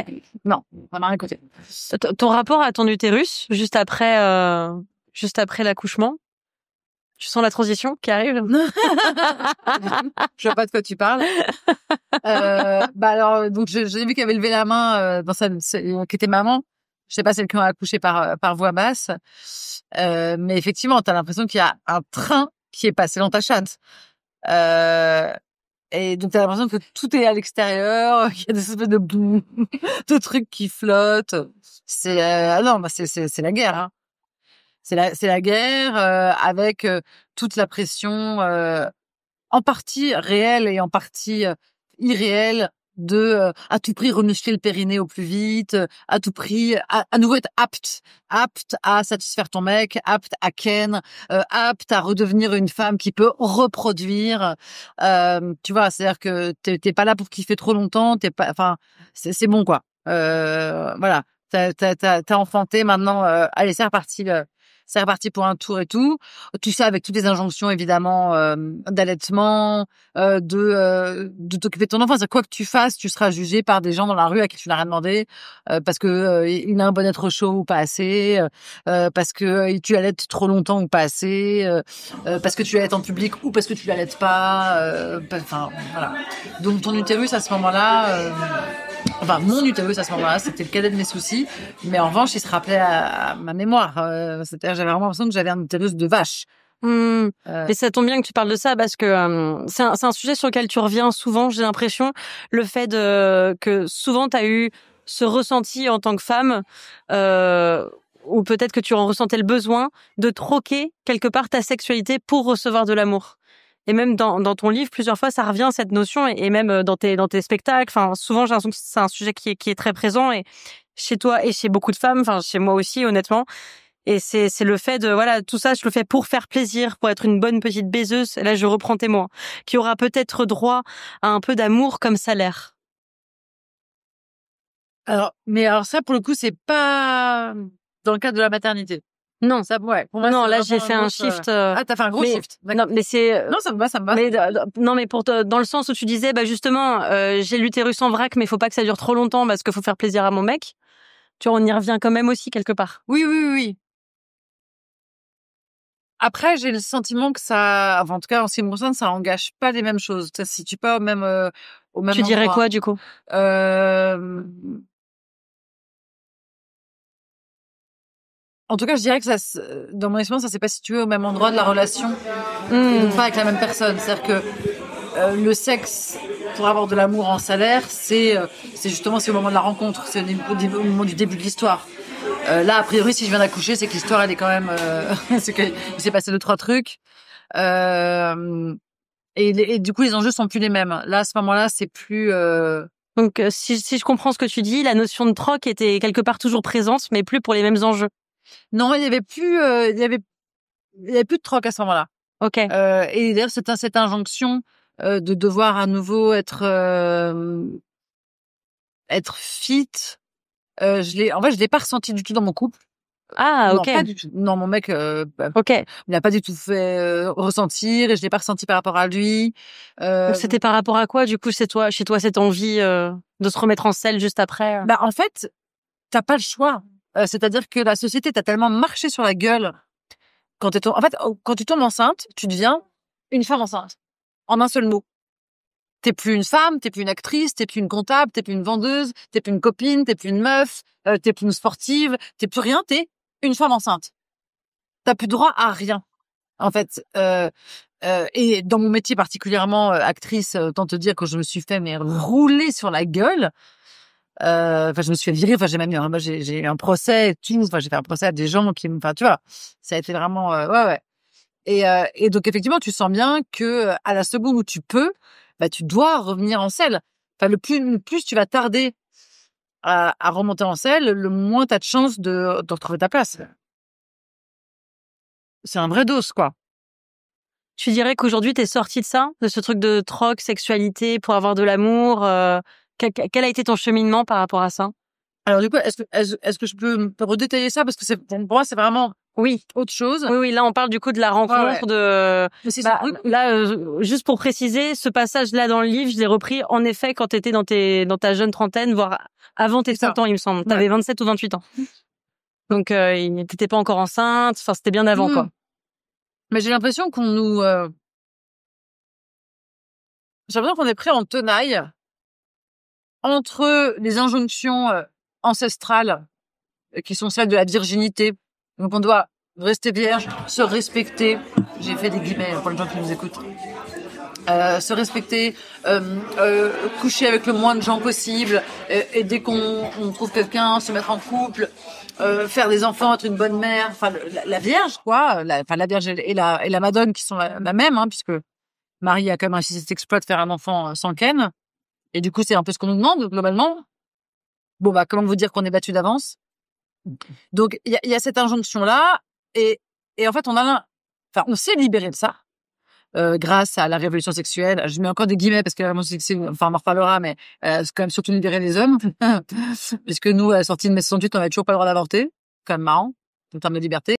Non, ça m'a rien coûté. Ton rapport à ton utérus juste après l'accouchement, tu sens la transition qui arrive? Je vois pas de quoi tu parles. Alors, donc j'ai vu qu'elle avait levé la main qui était maman. Je sais pas celle qui a accouché par voix basse, mais effectivement, t'as l'impression qu'il y a un train qui est passé dans ta chatte. Et donc t'as l'impression que tout est à l'extérieur, qu'il y a des espèces de trucs qui flottent. C'est c'est la guerre. Hein. C'est la guerre avec toute la pression en partie réelle et en partie irréelle de à tout prix remuscler le périnée au plus vite, à tout prix à nouveau être apte à satisfaire ton mec, apte à ken, apte à redevenir une femme qui peut reproduire. Tu vois, c'est-à-dire que t'es pas là pour kiffer trop longtemps, c'est bon quoi. Voilà, t'as enfanté maintenant. Allez, c'est reparti pour un tour et tout. Tout ça avec toutes les injonctions évidemment d'allaitement, de t'occuper de ton enfant. C'est quoi que tu fasses, tu seras jugé par des gens dans la rue à qui tu n'as rien demandé parce que il a un bon être chaud ou pas assez, parce que tu allaites trop longtemps ou pas assez, parce que tu allaites en public ou parce que tu l'allaites pas. Voilà. Donc ton utérus à ce moment-là. Mon utérus à ce moment-là, c'était le cadet de mes soucis, mais en revanche, il se rappelait à ma mémoire. C'est-à-dire, j'avais vraiment l'impression que j'avais un utérus de vache. Et ça tombe bien que tu parles de ça parce que c'est un sujet sur lequel tu reviens souvent, j'ai l'impression, le fait que souvent tu as eu ce ressenti en tant que femme, ou peut-être que tu en ressentais le besoin de troquer quelque part ta sexualité pour recevoir de l'amour. Et même dans ton livre, plusieurs fois, ça revient, cette notion, et même dans tes spectacles. Enfin, souvent, j'ai l'impression que c'est un sujet qui est très présent, et chez toi et chez beaucoup de femmes, enfin, chez moi aussi, honnêtement. Et c'est le fait de, voilà, tout ça, je le fais pour faire plaisir, pour être une bonne petite baiseuse. Et là, je reprends tes mots. Qui aura peut-être droit à un peu d'amour comme salaire. Alors ça, pour le coup, c'est pas dans le cadre de la maternité. Non, ça, ouais. Pour moi, non, là j'ai fait un shift. Ah, t'as fait un gros shift. Non, mais c'est. Non, ça me va. Mais non, mais dans le sens où tu disais, justement, j'ai l'utérus en vrac, mais il faut pas que ça dure trop longtemps parce qu'il faut faire plaisir à mon mec. Tu vois, on y revient quand même aussi quelque part. Oui. Après, j'ai le sentiment que ça, en tout cas en ce qui me concerne, ça engage pas les mêmes choses. Ça se situe pas au même endroit. Tu dirais quoi du coup? En tout cas, je dirais que dans mon expérience, ça s'est pas situé au même endroit de la relation, et donc pas avec la même personne. C'est-à-dire que le sexe, pour avoir de l'amour en salaire, c'est justement au moment de la rencontre, c'est au moment du début de l'histoire. Là, a priori, si je viens d'accoucher, c'est que l'histoire, elle est quand même, c'est qu'il s'est passé 2-3 trucs. Et du coup, les enjeux sont plus les mêmes. Là, à ce moment-là, c'est plus. Donc, si je comprends ce que tu dis, la notion de troc était quelque part toujours présente, mais plus pour les mêmes enjeux. Non, il y avait plus de troc à ce moment-là. Ok. Et d'ailleurs, cette injonction de devoir à nouveau être fit. Je l'ai pas ressenti du tout dans mon couple. Ah, ok. Non, pas du tout. Non, mon mec, ok. Il n'a pas du tout fait ressentir, et je l'ai pas ressenti par rapport à lui. Donc c'était par rapport à quoi, du coup, chez toi, cette envie de se remettre en selle juste après? En fait, t'as pas le choix. C'est-à-dire que la société t'a tellement marché sur la gueule quand tu tombes enceinte, tu deviens une femme enceinte. En un seul mot. T'es plus une femme, t'es plus une actrice, t'es plus une comptable, t'es plus une vendeuse, t'es plus une copine, t'es plus une meuf, t'es plus une sportive, t'es plus rien, t'es une femme enceinte. T'as plus droit à rien. En fait, et dans mon métier particulièrement actrice, autant te dire que je me suis fait rouler sur la gueule. Je me suis fait virer. J'ai même j'ai eu un procès et tout. J'ai fait un procès à des gens qui, tu vois, ça a été vraiment ouais. Et donc effectivement, tu sens bien que à la seconde où tu peux, tu dois revenir en selle. Le plus tu vas tarder à remonter en selle, le moins t'as de chance de retrouver ta place. C'est un vrai dos, quoi. Tu dirais qu'aujourd'hui, t'es sortie de ça, de ce truc de troc, sexualité pour avoir de l'amour. Quel a été ton cheminement par rapport à ça? Alors du coup, est-ce que je peux redétailler ça parce que pour moi c'est vraiment autre chose. Oui, là on parle du coup de la rencontre de. Là, juste pour préciser, ce passage-là dans le livre, je l'ai repris en effet quand t'étais dans ta jeune trentaine, voire avant tes 30 ans, il me semble. T'avais 27 ou 28 ans. Donc t'étais pas encore enceinte. Enfin, c'était bien avant quoi. Mais j'ai l'impression qu'on est pris en tenaille entre les injonctions ancestrales qui sont celles de la virginité. Donc on doit rester vierge, se respecter. J'ai fait des guillemets pour les gens qui nous écoutent. Se respecter, coucher avec le moins de gens possible, et dès qu'on trouve quelqu'un, se mettre en couple, faire des enfants, être une bonne mère. Enfin, la Vierge, quoi. La Vierge et la Madone qui sont la même, hein, puisque Marie a quand même réussi cet exploit de faire un enfant sans Ken. Et du coup, c'est un peu ce qu'on nous demande globalement. Bon, comment vous dire qu'on est battu d'avance? Donc, il y a cette injonction-là, et en fait, on s'est libéré de ça. Grâce à la révolution sexuelle. Je mets encore des guillemets parce que on en reparlera, mais c'est quand même surtout libérer les hommes. Puisque nous, à la sortie de mai 68, on avait toujours pas le droit d'avorter. Quand même marrant, en termes de liberté.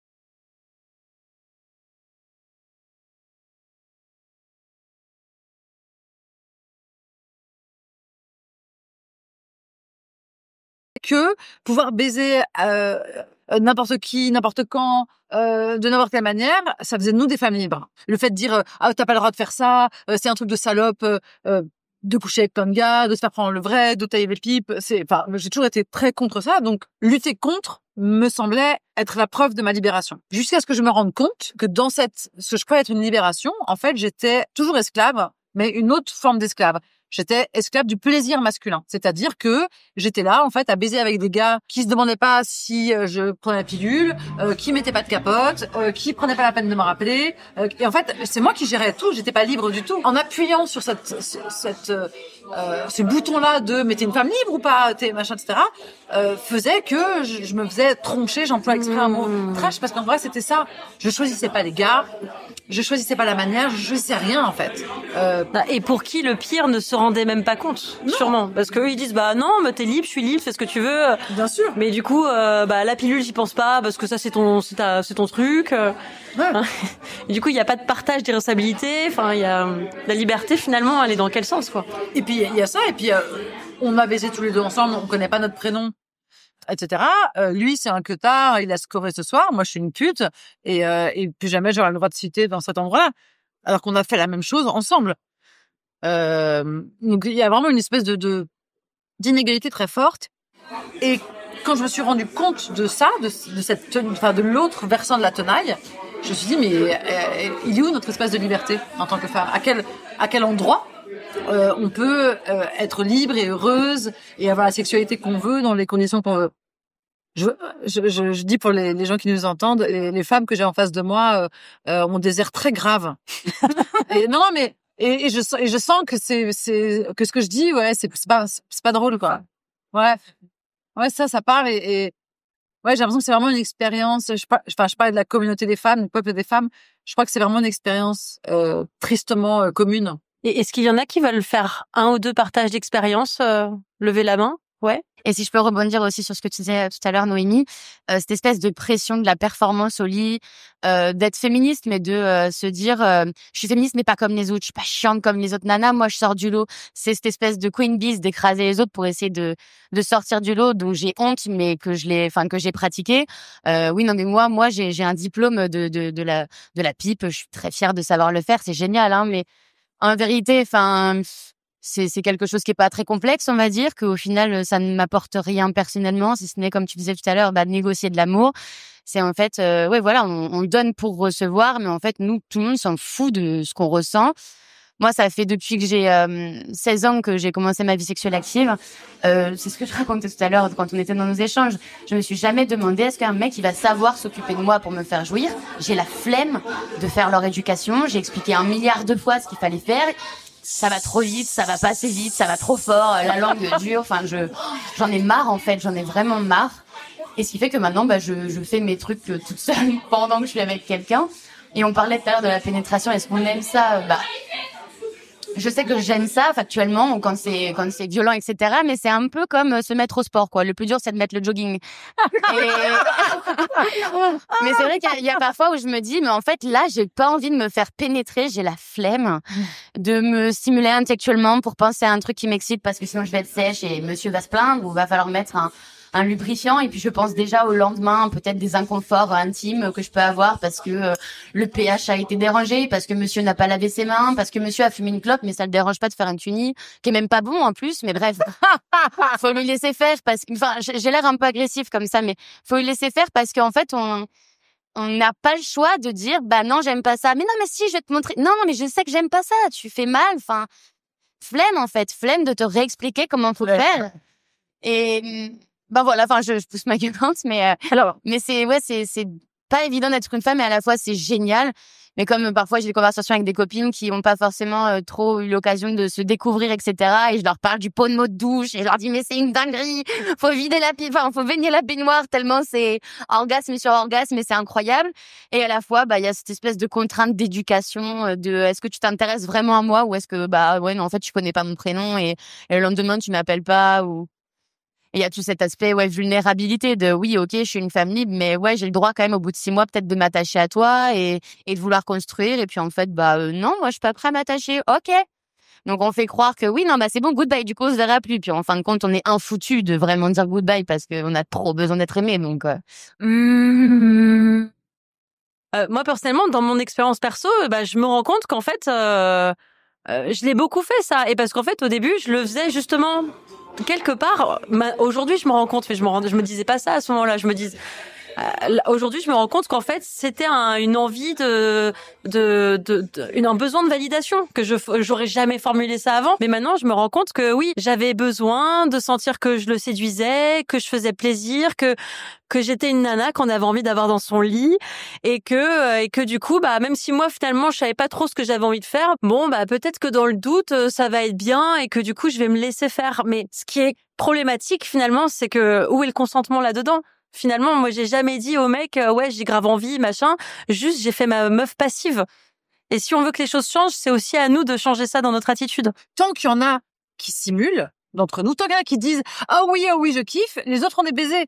Que pouvoir baiser n'importe qui, n'importe quand, de n'importe quelle manière, ça faisait de nous des femmes libres. Le fait de dire t'as pas le droit de faire ça, c'est un truc de salope, de coucher avec plein de gars, de se faire prendre le vrai, de tailler les pipes, j'ai toujours été très contre ça. Donc lutter contre me semblait être la preuve de ma libération. Jusqu'à ce que je me rende compte que dans ce que je croyais être une libération, en fait, j'étais toujours esclave, mais une autre forme d'esclave. J'étais esclave du plaisir masculin. C'est-à-dire que j'étais là, en fait, à baiser avec des gars qui se demandaient pas si je prenais la pilule, qui mettaient pas de capote, qui prenaient pas la peine de me rappeler. Et en fait, c'est moi qui gérais tout. J'étais pas libre du tout. En appuyant sur ce bouton-là de mais t'es une femme libre ou pas, t'es machin, etc., faisait que je me faisais troncher. J'emploie exprès un mot trash parce qu'en vrai, c'était ça. Je choisissais pas les gars. Je choisissais pas la manière, je choisissais rien en fait. Et pour qui le pire ne se rendait même pas compte, sûrement, parce qu'eux ils disent non, mais t'es libre, je suis libre, fais ce que tu veux. Bien sûr. Mais du coup, la pilule j'y pense pas parce que ça c'est ton truc. Et du coup il y a pas de partage des responsabilités. Enfin il y a la liberté finalement, elle est dans quel sens quoi. Et puis il y a ça, et puis on a baisé tous les deux ensemble, on connaît pas notre prénom, etc. Lui, c'est un queutard, il a scoré ce soir. Moi, je suis une pute, et plus jamais j'aurai le droit de citer dans cet endroit-là. Alors qu'on a fait la même chose ensemble. Donc, il y a vraiment une espèce d'inégalité très forte. Et quand je me suis rendu compte de ça, de l'autre versant de la tenaille, je me suis dit, mais il est où notre espace de liberté en tant que femme? À quel endroit on peut être libre et heureuse et avoir la sexualité qu'on veut dans les conditions qu'on veut. Je dis pour les gens qui nous entendent, les femmes que j'ai en face de moi ont des airs très graves. Et non, mais et je sens que c'est que ce que je dis, c'est pas drôle quoi. Ouais, ça parle, et ouais, j'ai l'impression que c'est vraiment une expérience. Je parlais de la communauté des femmes, du peuple des femmes. Je crois que c'est vraiment une expérience tristement commune. Et est-ce qu'il y en a qui veulent faire un ou deux partages d'expérience, lever la main? Ouais. Et si je peux rebondir aussi sur ce que tu disais tout à l'heure, Noémie, cette espèce de pression de la performance au lit, d'être féministe, mais de se dire, je suis féministe, mais pas comme les autres, je suis pas chiante comme les autres nanas, moi je sors du lot. C'est cette espèce de queen bees d'écraser les autres pour essayer de sortir du lot, dont j'ai honte, mais que j'ai pratiqué. Oui, non, mais moi j'ai un diplôme de la pipe, je suis très fière de savoir le faire, c'est génial, hein, mais en vérité, c'est quelque chose qui est pas très complexe, on va dire, qu'au final, ça ne m'apporte rien personnellement, si ce n'est, comme tu disais tout à l'heure, négocier de l'amour. C'est en fait, voilà, on donne pour recevoir, mais en fait, nous, tout le monde s'en fout de ce qu'on ressent. Moi, ça fait depuis que j'ai 16 ans que j'ai commencé ma vie sexuelle active. C'est ce que je racontais tout à l'heure quand on était dans nos échanges. Je me suis jamais demandé est-ce qu'un mec il va savoir s'occuper de moi pour me faire jouir. J'ai la flemme de faire leur éducation. J'ai expliqué 1 milliard de fois ce qu'il fallait faire. Ça va trop vite, ça va pas assez vite, ça va trop fort, la langue dure. Enfin, j'en ai marre en fait, j'en ai vraiment marre. Et ce qui fait que maintenant, je fais mes trucs toute seule pendant que je suis avec quelqu'un. Et on parlait tout à l'heure de la pénétration. Est-ce qu'on aime ça? Je sais que j'aime ça factuellement quand c'est violent, etc. Mais c'est un peu comme se mettre au sport, quoi. Le plus dur, c'est de mettre le jogging. Mais c'est vrai qu'il y a parfois où je me dis, mais en fait, là, j'ai pas envie de me faire pénétrer. J'ai la flemme de me stimuler intellectuellement pour penser à un truc qui m'excite parce que sinon je vais être sèche et monsieur va se plaindre ou va falloir mettre un lubrifiant, et puis je pense déjà au lendemain, peut-être des inconforts intimes que je peux avoir parce que le pH a été dérangé, parce que monsieur n'a pas lavé ses mains, parce que monsieur a fumé une clope, mais ça le dérange pas de faire un tuni, qui est même pas bon en plus, mais bref. Faut lui laisser faire parce que, enfin, j'ai l'air un peu agressif comme ça, mais faut lui laisser faire parce qu'en fait, on n'a pas le choix de dire, non, j'aime pas ça. Mais non, mais si, je vais te montrer. Non, mais je sais que j'aime pas ça. Tu fais mal. Enfin, flemme, en fait. Flemme de te réexpliquer comment faut faire. Et, voilà, enfin, je pousse ma gueulante, mais c'est pas évident d'être une femme, et à la fois, c'est génial. Mais comme parfois, j'ai des conversations avec des copines qui ont pas forcément trop eu l'occasion de se découvrir, etc. Et je leur parle du pot de mot de douche, et je leur dis, mais c'est une dinguerie. Faut vider faut baigner la baignoire tellement c'est orgasme sur orgasme, et c'est incroyable. Et à la fois, il y a cette espèce de contrainte d'éducation de est-ce que tu t'intéresses vraiment à moi, ou est-ce que, non, en fait, tu connais pas mon prénom, et le lendemain, tu m'appelles pas, ou... Il y a tout cet aspect, vulnérabilité de oui, ok, je suis une femme libre, mais j'ai le droit quand même au bout de 6 mois peut-être de m'attacher à toi et de vouloir construire. Et puis en fait, non, moi je suis pas prêt à m'attacher. Ok. Donc on fait croire que oui, non, c'est bon, goodbye. Du coup, on se verra plus. Puis en fin de compte, on est infoutu de vraiment dire goodbye parce qu'on a trop besoin d'être aimé. Donc. Moi personnellement, dans mon expérience perso, je me rends compte qu'en fait, je l'ai beaucoup fait ça. Et parce qu'en fait, au début, je le faisais justement. Quelque part, aujourd'hui, je me rends compte, mais je me disais pas ça à ce moment-là. Aujourd'hui, je me rends compte qu'en fait, c'était une envie un besoin de validation que j'aurais jamais formulé ça avant. Mais maintenant, je me rends compte que oui, j'avais besoin de sentir que je le séduisais, que je faisais plaisir, que j'étais une nana qu'on avait envie d'avoir dans son lit, et que du coup, même si moi finalement je savais pas trop ce que j'avais envie de faire, peut-être que dans le doute, ça va être bien, et que du coup je vais me laisser faire. Mais ce qui est problématique finalement, c'est que où est le consentement là-dedans? Finalement, moi, j'ai jamais dit au mec, j'ai grave envie, machin. Juste, j'ai fait ma meuf passive. Et si on veut que les choses changent, c'est aussi à nous de changer ça dans notre attitude. Tant qu'il y en a qui simulent, d'entre nous, tant qu'il y en a qui disent, ah oui, je kiffe, les autres, on est baisés.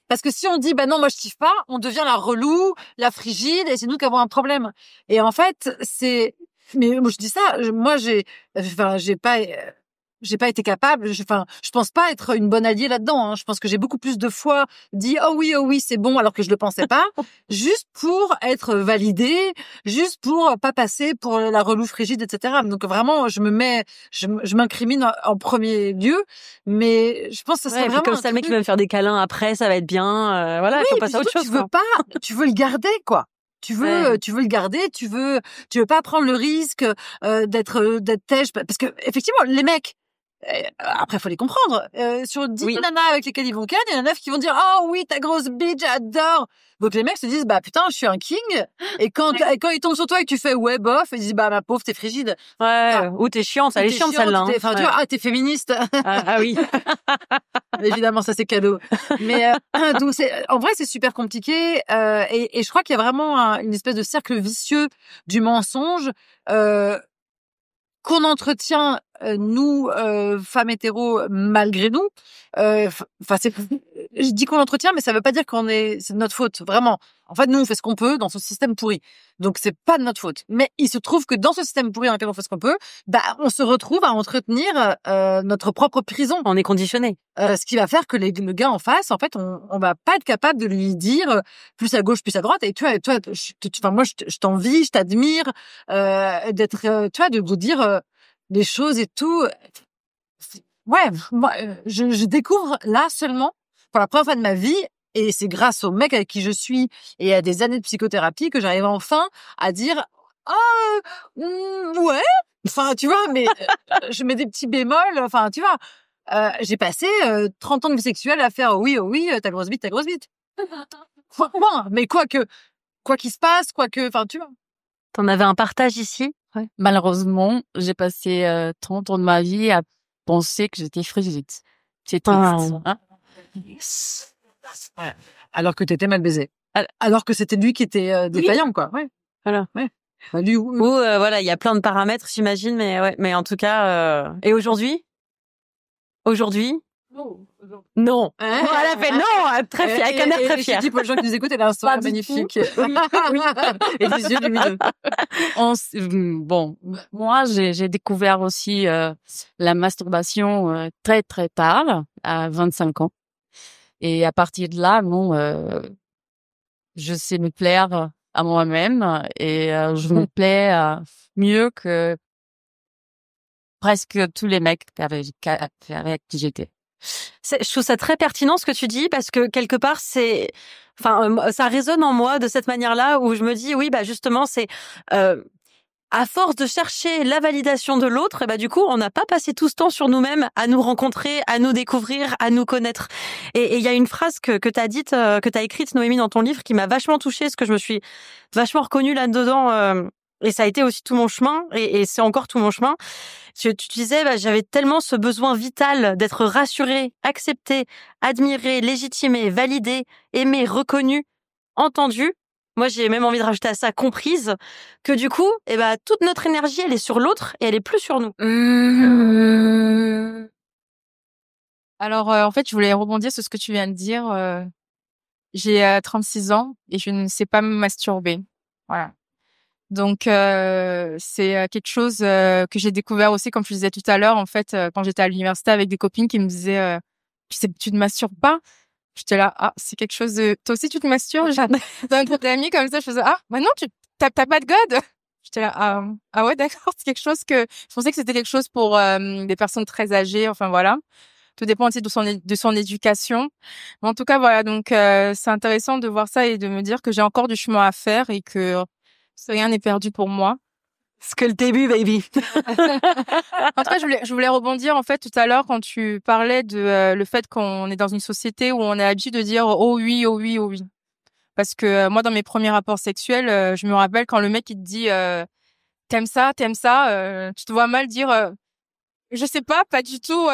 Parce que si on dit, non, moi, je kiffe pas, on devient la relou, la frigide, et c'est nous qui avons un problème. Et en fait, mais moi, je dis ça, moi, j'ai pas été capable, je pense pas être une bonne alliée là-dedans, hein. Je pense que j'ai beaucoup plus de fois dit oh oui, c'est bon, alors que je le pensais pas, juste pour être validée, juste pour pas passer pour la relou frigide, etc. Donc vraiment, je m'incrimine en premier lieu, mais je pense que ça serait vraiment comme ça, le mec qui va me faire des câlins après, ça va être bien, voilà, il faut passer à autre chose. Tu veux le garder, quoi. Tu veux le garder, tu veux pas prendre le risque d'être têche, parce que effectivement les mecs, après faut les comprendre, sur 10 nanas avec lesquelles ils vont ken, il y en a 9 qui vont dire oh oui, ta grosse bitch, j'adore. Donc les mecs se disent putain, je suis un king, et quand ils tombent sur toi et que tu fais ouais bof, ils disent ma pauvre, t'es frigide. Ou t'es chiante, elle est chiante celle-là. Tu vois, t'es féministe. Oui. Évidemment, ça c'est cadeau. Mais donc en vrai c'est super compliqué, et je crois qu'il y a vraiment une espèce de cercle vicieux du mensonge qu'on entretient nous femmes hétéros malgré nous. Je dis qu'on l'entretient, mais ça veut pas dire c'est de notre faute, vraiment. En fait, nous on fait ce qu'on peut dans ce système pourri, donc c'est pas de notre faute. Mais il se trouve que dans ce système pourri dans lequel on fait ce qu'on peut, on se retrouve à entretenir notre propre prison. On est conditionné. Ce qui va faire que le gars en face, en fait, on va pas être capable de lui dire plus à gauche plus à droite. Et toi, moi je t'envie, je t'admire, d'être, de vous dire les choses et tout. Ouais, moi, je découvre là seulement, pour la première fois de ma vie, et c'est grâce au mec avec qui je suis et à des années de psychothérapie que j'arrive enfin à dire ouais. Enfin, tu vois, mais je mets des petits bémols. Enfin, tu vois, j'ai passé 30 ans de vie sexuelle à faire oui, ta grosse bite. Bon, mais quoi qu'il se passe, enfin, tu vois. T'en avais un partage ici? Ouais. Malheureusement, j'ai passé 30 ans de ma vie à penser que j'étais frigide. C'est triste. Hein? Ouais. Alors que t'étais mal baisé. Alors que c'était lui qui était défaillant, quoi. Ouais. Voilà. Ouais. Bah, lui, ou voilà, il y a plein de paramètres, j'imagine, mais ouais, mais en tout cas. Et aujourd'hui? Non. Elle a fait non, très fière, avec un air très fier. Je dis pour les gens qui nous écoutent, elle a un sourire magnifique. Et des yeux lumineux. Bon, moi, j'ai découvert aussi la masturbation très, très tard, à 25 ans. Et à partir de là, je sais me plaire à moi-même et je me plais mieux que presque tous les mecs avec qui j'étais. Je trouve ça très pertinent ce que tu dis parce que quelque part ça résonne en moi de cette manière-là où je me dis oui, bah justement c'est à force de chercher la validation de l'autre, et bah du coup on n'a pas passé tout ce temps sur nous-mêmes à nous rencontrer, à nous découvrir, à nous connaître. Et il y a une phrase que t'as dite, que t'as écrite, Noémie, dans ton livre, qui m'a vachement touchée, parce que je me suis vachement reconnue là-dedans. Et ça a été aussi tout mon chemin, et c'est encore tout mon chemin. Tu disais, bah, j'avais tellement ce besoin vital d'être rassurée, acceptée, admirée, légitimée, validée, aimée, reconnue, entendue. Moi, j'ai même envie de rajouter à ça comprise, que du coup, toute notre énergie, elle est sur l'autre et elle est plus sur nous. Alors, en fait, je voulais rebondir sur ce que tu viens de dire. J'ai 36 ans et je ne sais pas me masturber. Voilà. Donc c'est quelque chose que j'ai découvert aussi, comme je disais tout à l'heure, en fait, quand j'étais à l'université avec des copines qui me disaient tu te masturbes pas? J'étais là, c'est quelque chose de... Toi aussi tu te masturbes? Dans un groupe d'amis comme ça, je faisais bah non, t'as pas de god? J'étais là, ah ouais, d'accord, c'est quelque chose que je pensais que c'était quelque chose pour des personnes très âgées, enfin voilà. Tout dépend aussi de son éducation. Mais en tout cas, voilà, donc c'est intéressant de voir ça et de me dire que j'ai encore du chemin à faire et que rien n'est perdu pour moi. C'est que le début, baby. En tout cas, je voulais rebondir en fait tout à l'heure quand tu parlais de le fait qu'on est dans une société où on est habitué de dire oh oui, oh oui, oh oui. Parce que moi, dans mes premiers rapports sexuels, je me rappelle quand le mec il te dit t'aimes ça, tu te vois mal dire je sais pas du tout.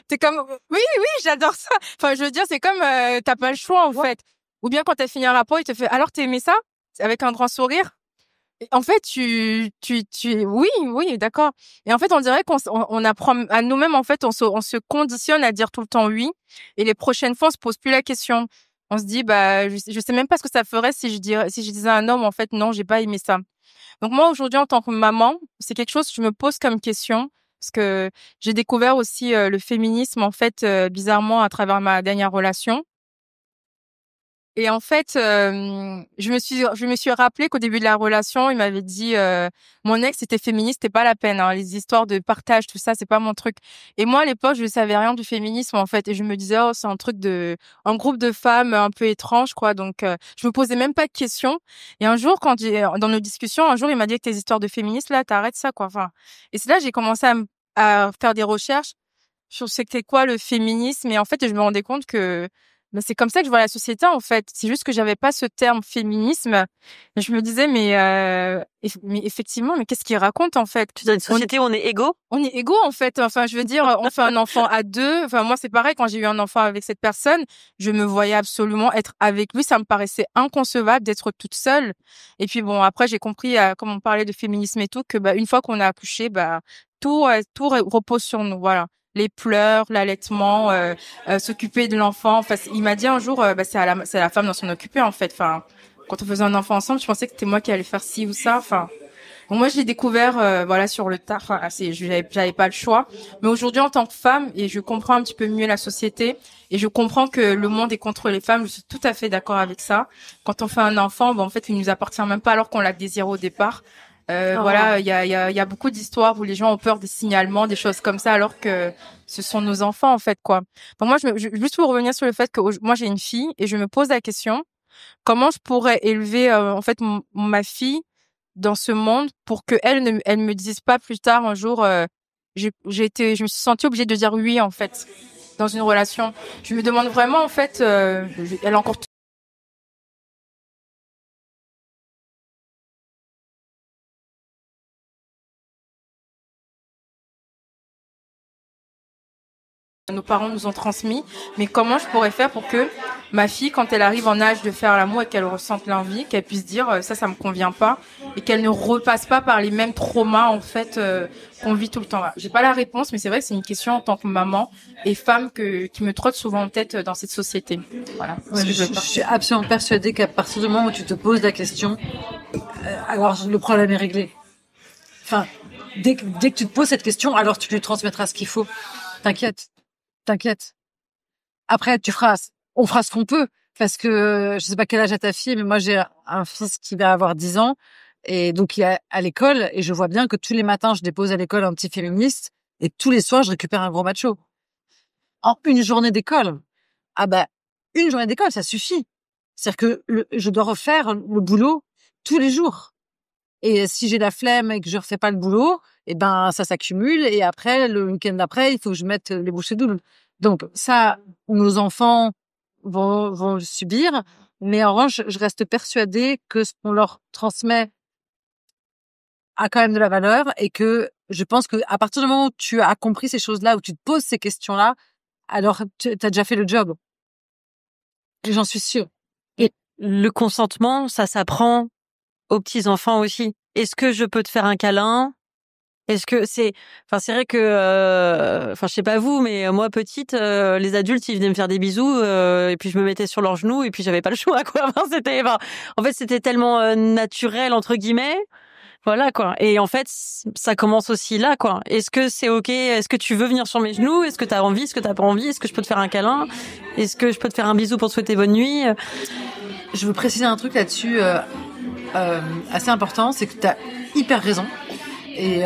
T'es comme oui, j'adore ça. Enfin, je veux dire, c'est comme t'as pas le choix en fait. Ou bien quand t'as fini un rapport, il te fait alors t'aimais ça avec un grand sourire. Et en fait, oui, d'accord. Et en fait, on dirait qu'on apprend à nous-mêmes. En fait, on se conditionne à dire tout le temps oui. Et les prochaines fois, on se pose plus la question. On se dit je sais même pas ce que ça ferait si je disais à un homme en fait non, j'ai pas aimé ça. Donc moi aujourd'hui en tant que maman, c'est quelque chose que je me pose comme question. Parce que j'ai découvert aussi le féminisme, en fait, bizarrement, à travers ma dernière relation. Et en fait, je me suis rappelé qu'au début de la relation, il m'avait dit mon ex était féministe, c'est pas la peine. Hein, les histoires de partage, tout ça, c'est pas mon truc. Et moi, à l'époque, je savais rien du féminisme, en fait. Et je me disais, c'est un groupe de femmes un peu étrange, quoi. Donc, je me posais même pas de questions. Et un jour, dans nos discussions, il m'a dit que tes histoires de féministes, là, t'arrêtes ça, quoi. Enfin, et c'est là que j'ai commencé à faire des recherches sur c'était quoi le féminisme. Et en fait, je me rendais compte que c'est comme ça que je vois la société, en fait. C'est juste que j'avais pas ce terme féminisme. Et je me disais, mais effectivement, mais qu'est-ce qu'il raconte, en fait? Tu dis une société où on est égaux? On est égaux, en fait. Enfin, je veux dire, on fait un enfant à deux. Enfin, moi, c'est pareil. Quand j'ai eu un enfant avec cette personne, je me voyais absolument être avec lui. Ça me paraissait inconcevable d'être toute seule. Et puis, bon, après, j'ai compris, comme on parlait de féminisme et tout, que, une fois qu'on a accouché, tout repose sur nous. Voilà. Les pleurs, l'allaitement, s'occuper de l'enfant. Enfin, il m'a dit un jour, c'est à la femme d'en s'en occuper, en fait. Enfin, quand on faisait un enfant ensemble, je pensais que c'était moi qui allais faire ci ou ça. Enfin, bon, moi, je l'ai découvert, sur le tard. Enfin, j'avais pas le choix. Mais aujourd'hui, en tant que femme, et je comprends un petit peu mieux la société, et je comprends que le monde est contre les femmes. Je suis tout à fait d'accord avec ça. Quand on fait un enfant, en fait, il nous appartient même pas alors qu'on l'a désiré au départ. Voilà, il y a beaucoup d'histoires où les gens ont peur des signalements, des choses comme ça, alors que ce sont nos enfants en fait quoi. Donc moi, juste pour revenir sur le fait que moi j'ai une fille et je me pose la question, comment je pourrais élever en fait ma fille dans ce monde pour que elle me dise pas plus tard un jour je me suis sentie obligée de dire oui en fait dans une relation. Je me demande vraiment en fait elle a encore nos parents nous ont transmis, mais comment je pourrais faire pour que ma fille, quand elle arrive en âge de faire l'amour et qu'elle ressente l'envie, qu'elle puisse dire ça me convient pas et qu'elle ne repasse pas par les mêmes traumas en fait qu'on vit tout le temps. J'ai pas la réponse, mais c'est vrai que c'est une question en tant que maman et femme qui me trotte souvent en tête dans cette société. Voilà. Ouais, je suis absolument persuadée qu'à partir du moment où tu te poses la question, alors le problème est réglé. Enfin, dès que tu te poses cette question, alors tu lui transmettras ce qu'il faut. T'inquiète. Après, on fera ce qu'on peut. Parce que, je sais pas quel âge a ta fille, mais moi, j'ai un fils qui va avoir 10 ans. Et donc, il est à l'école. Et je vois bien que tous les matins, je dépose à l'école un petit féministe. Et tous les soirs, je récupère un gros macho. En une journée d'école. Une journée d'école, ça suffit. C'est-à-dire que je dois refaire le boulot tous les jours. Et si j'ai la flemme et que je refais pas le boulot, ça s'accumule. Et après, le week-end d'après, il faut que je mette les bouchées doubles. Donc, ça, nos enfants vont le subir. Mais en revanche, je reste persuadée que ce qu'on leur transmet a quand même de la valeur et que je pense que à partir du moment où tu as compris ces choses-là, où tu te poses ces questions-là, alors tu as déjà fait le job. Et j'en suis sûre. Et le consentement, ça s'apprend aux petits enfants aussi. Est-ce que je peux te faire un câlin? Est-ce que c'est vrai que je sais pas vous, mais moi petite, les adultes ils venaient me faire des bisous et puis je me mettais sur leurs genoux et puis j'avais pas le choix quoi. En fait c'était tellement naturel entre guillemets. Voilà quoi. Et en fait ça commence aussi là quoi. Est-ce que c'est OK? Est-ce que tu veux venir sur mes genoux? Est-ce que tu as envie? Est-ce que tu as pas envie? Est-ce que je peux te faire un câlin? Est-ce que je peux te faire un bisou pour te souhaiter bonne nuit? Je veux préciser un truc là-dessus assez important, c'est que tu as hyper raison. Et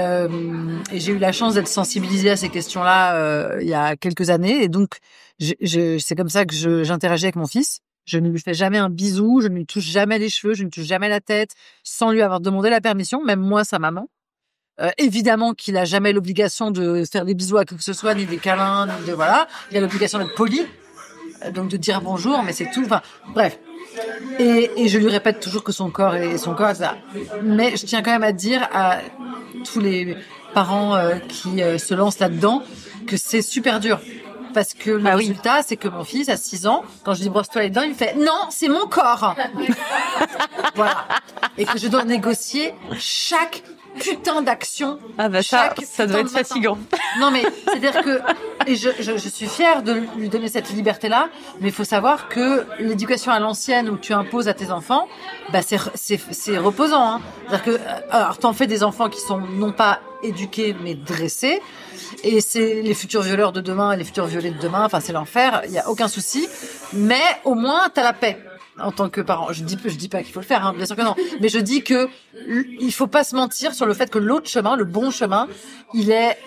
j'ai eu la chance d'être sensibilisée à ces questions-là il y a quelques années. Et donc, c'est comme ça que j'interagis avec mon fils. Je ne lui fais jamais un bisou, je ne lui touche jamais les cheveux, je ne lui touche jamais la tête, sans lui avoir demandé la permission, même moi, sa maman. Évidemment qu'il a jamais l'obligation de faire des bisous à qui que ce soit, ni des câlins, ni de voilà. Il a l'obligation d'être poli, donc de dire bonjour, mais c'est tout. Enfin, bref. Et je lui répète toujours que son corps est son corps, etc. Mais je tiens quand même à dire à tous les parents qui se lancent là-dedans que c'est super dur. Parce que le résultat, c'est que mon fils, à 6 ans, quand je dis brosse-toi les dents, il me fait « Non, c'est mon corps !» Voilà. Et que je dois négocier chaque putain d'action. Ça doit être fatigant. Non, mais c'est-à-dire que et je suis fière de lui donner cette liberté-là, mais il faut savoir que l'éducation à l'ancienne où tu imposes à tes enfants, c'est reposant. Hein. C'est-à-dire que alors t'en fais des enfants qui sont non pas éduqués mais dressés, et c'est les futurs violeurs de demain et les futurs violés de demain. Enfin, c'est l'enfer. Il y a aucun souci, mais au moins t'as la paix. En tant que parent, je dis pas qu'il faut le faire, hein, bien sûr que non. Mais je dis que il faut pas se mentir sur le fait que l'autre chemin, le bon chemin, il est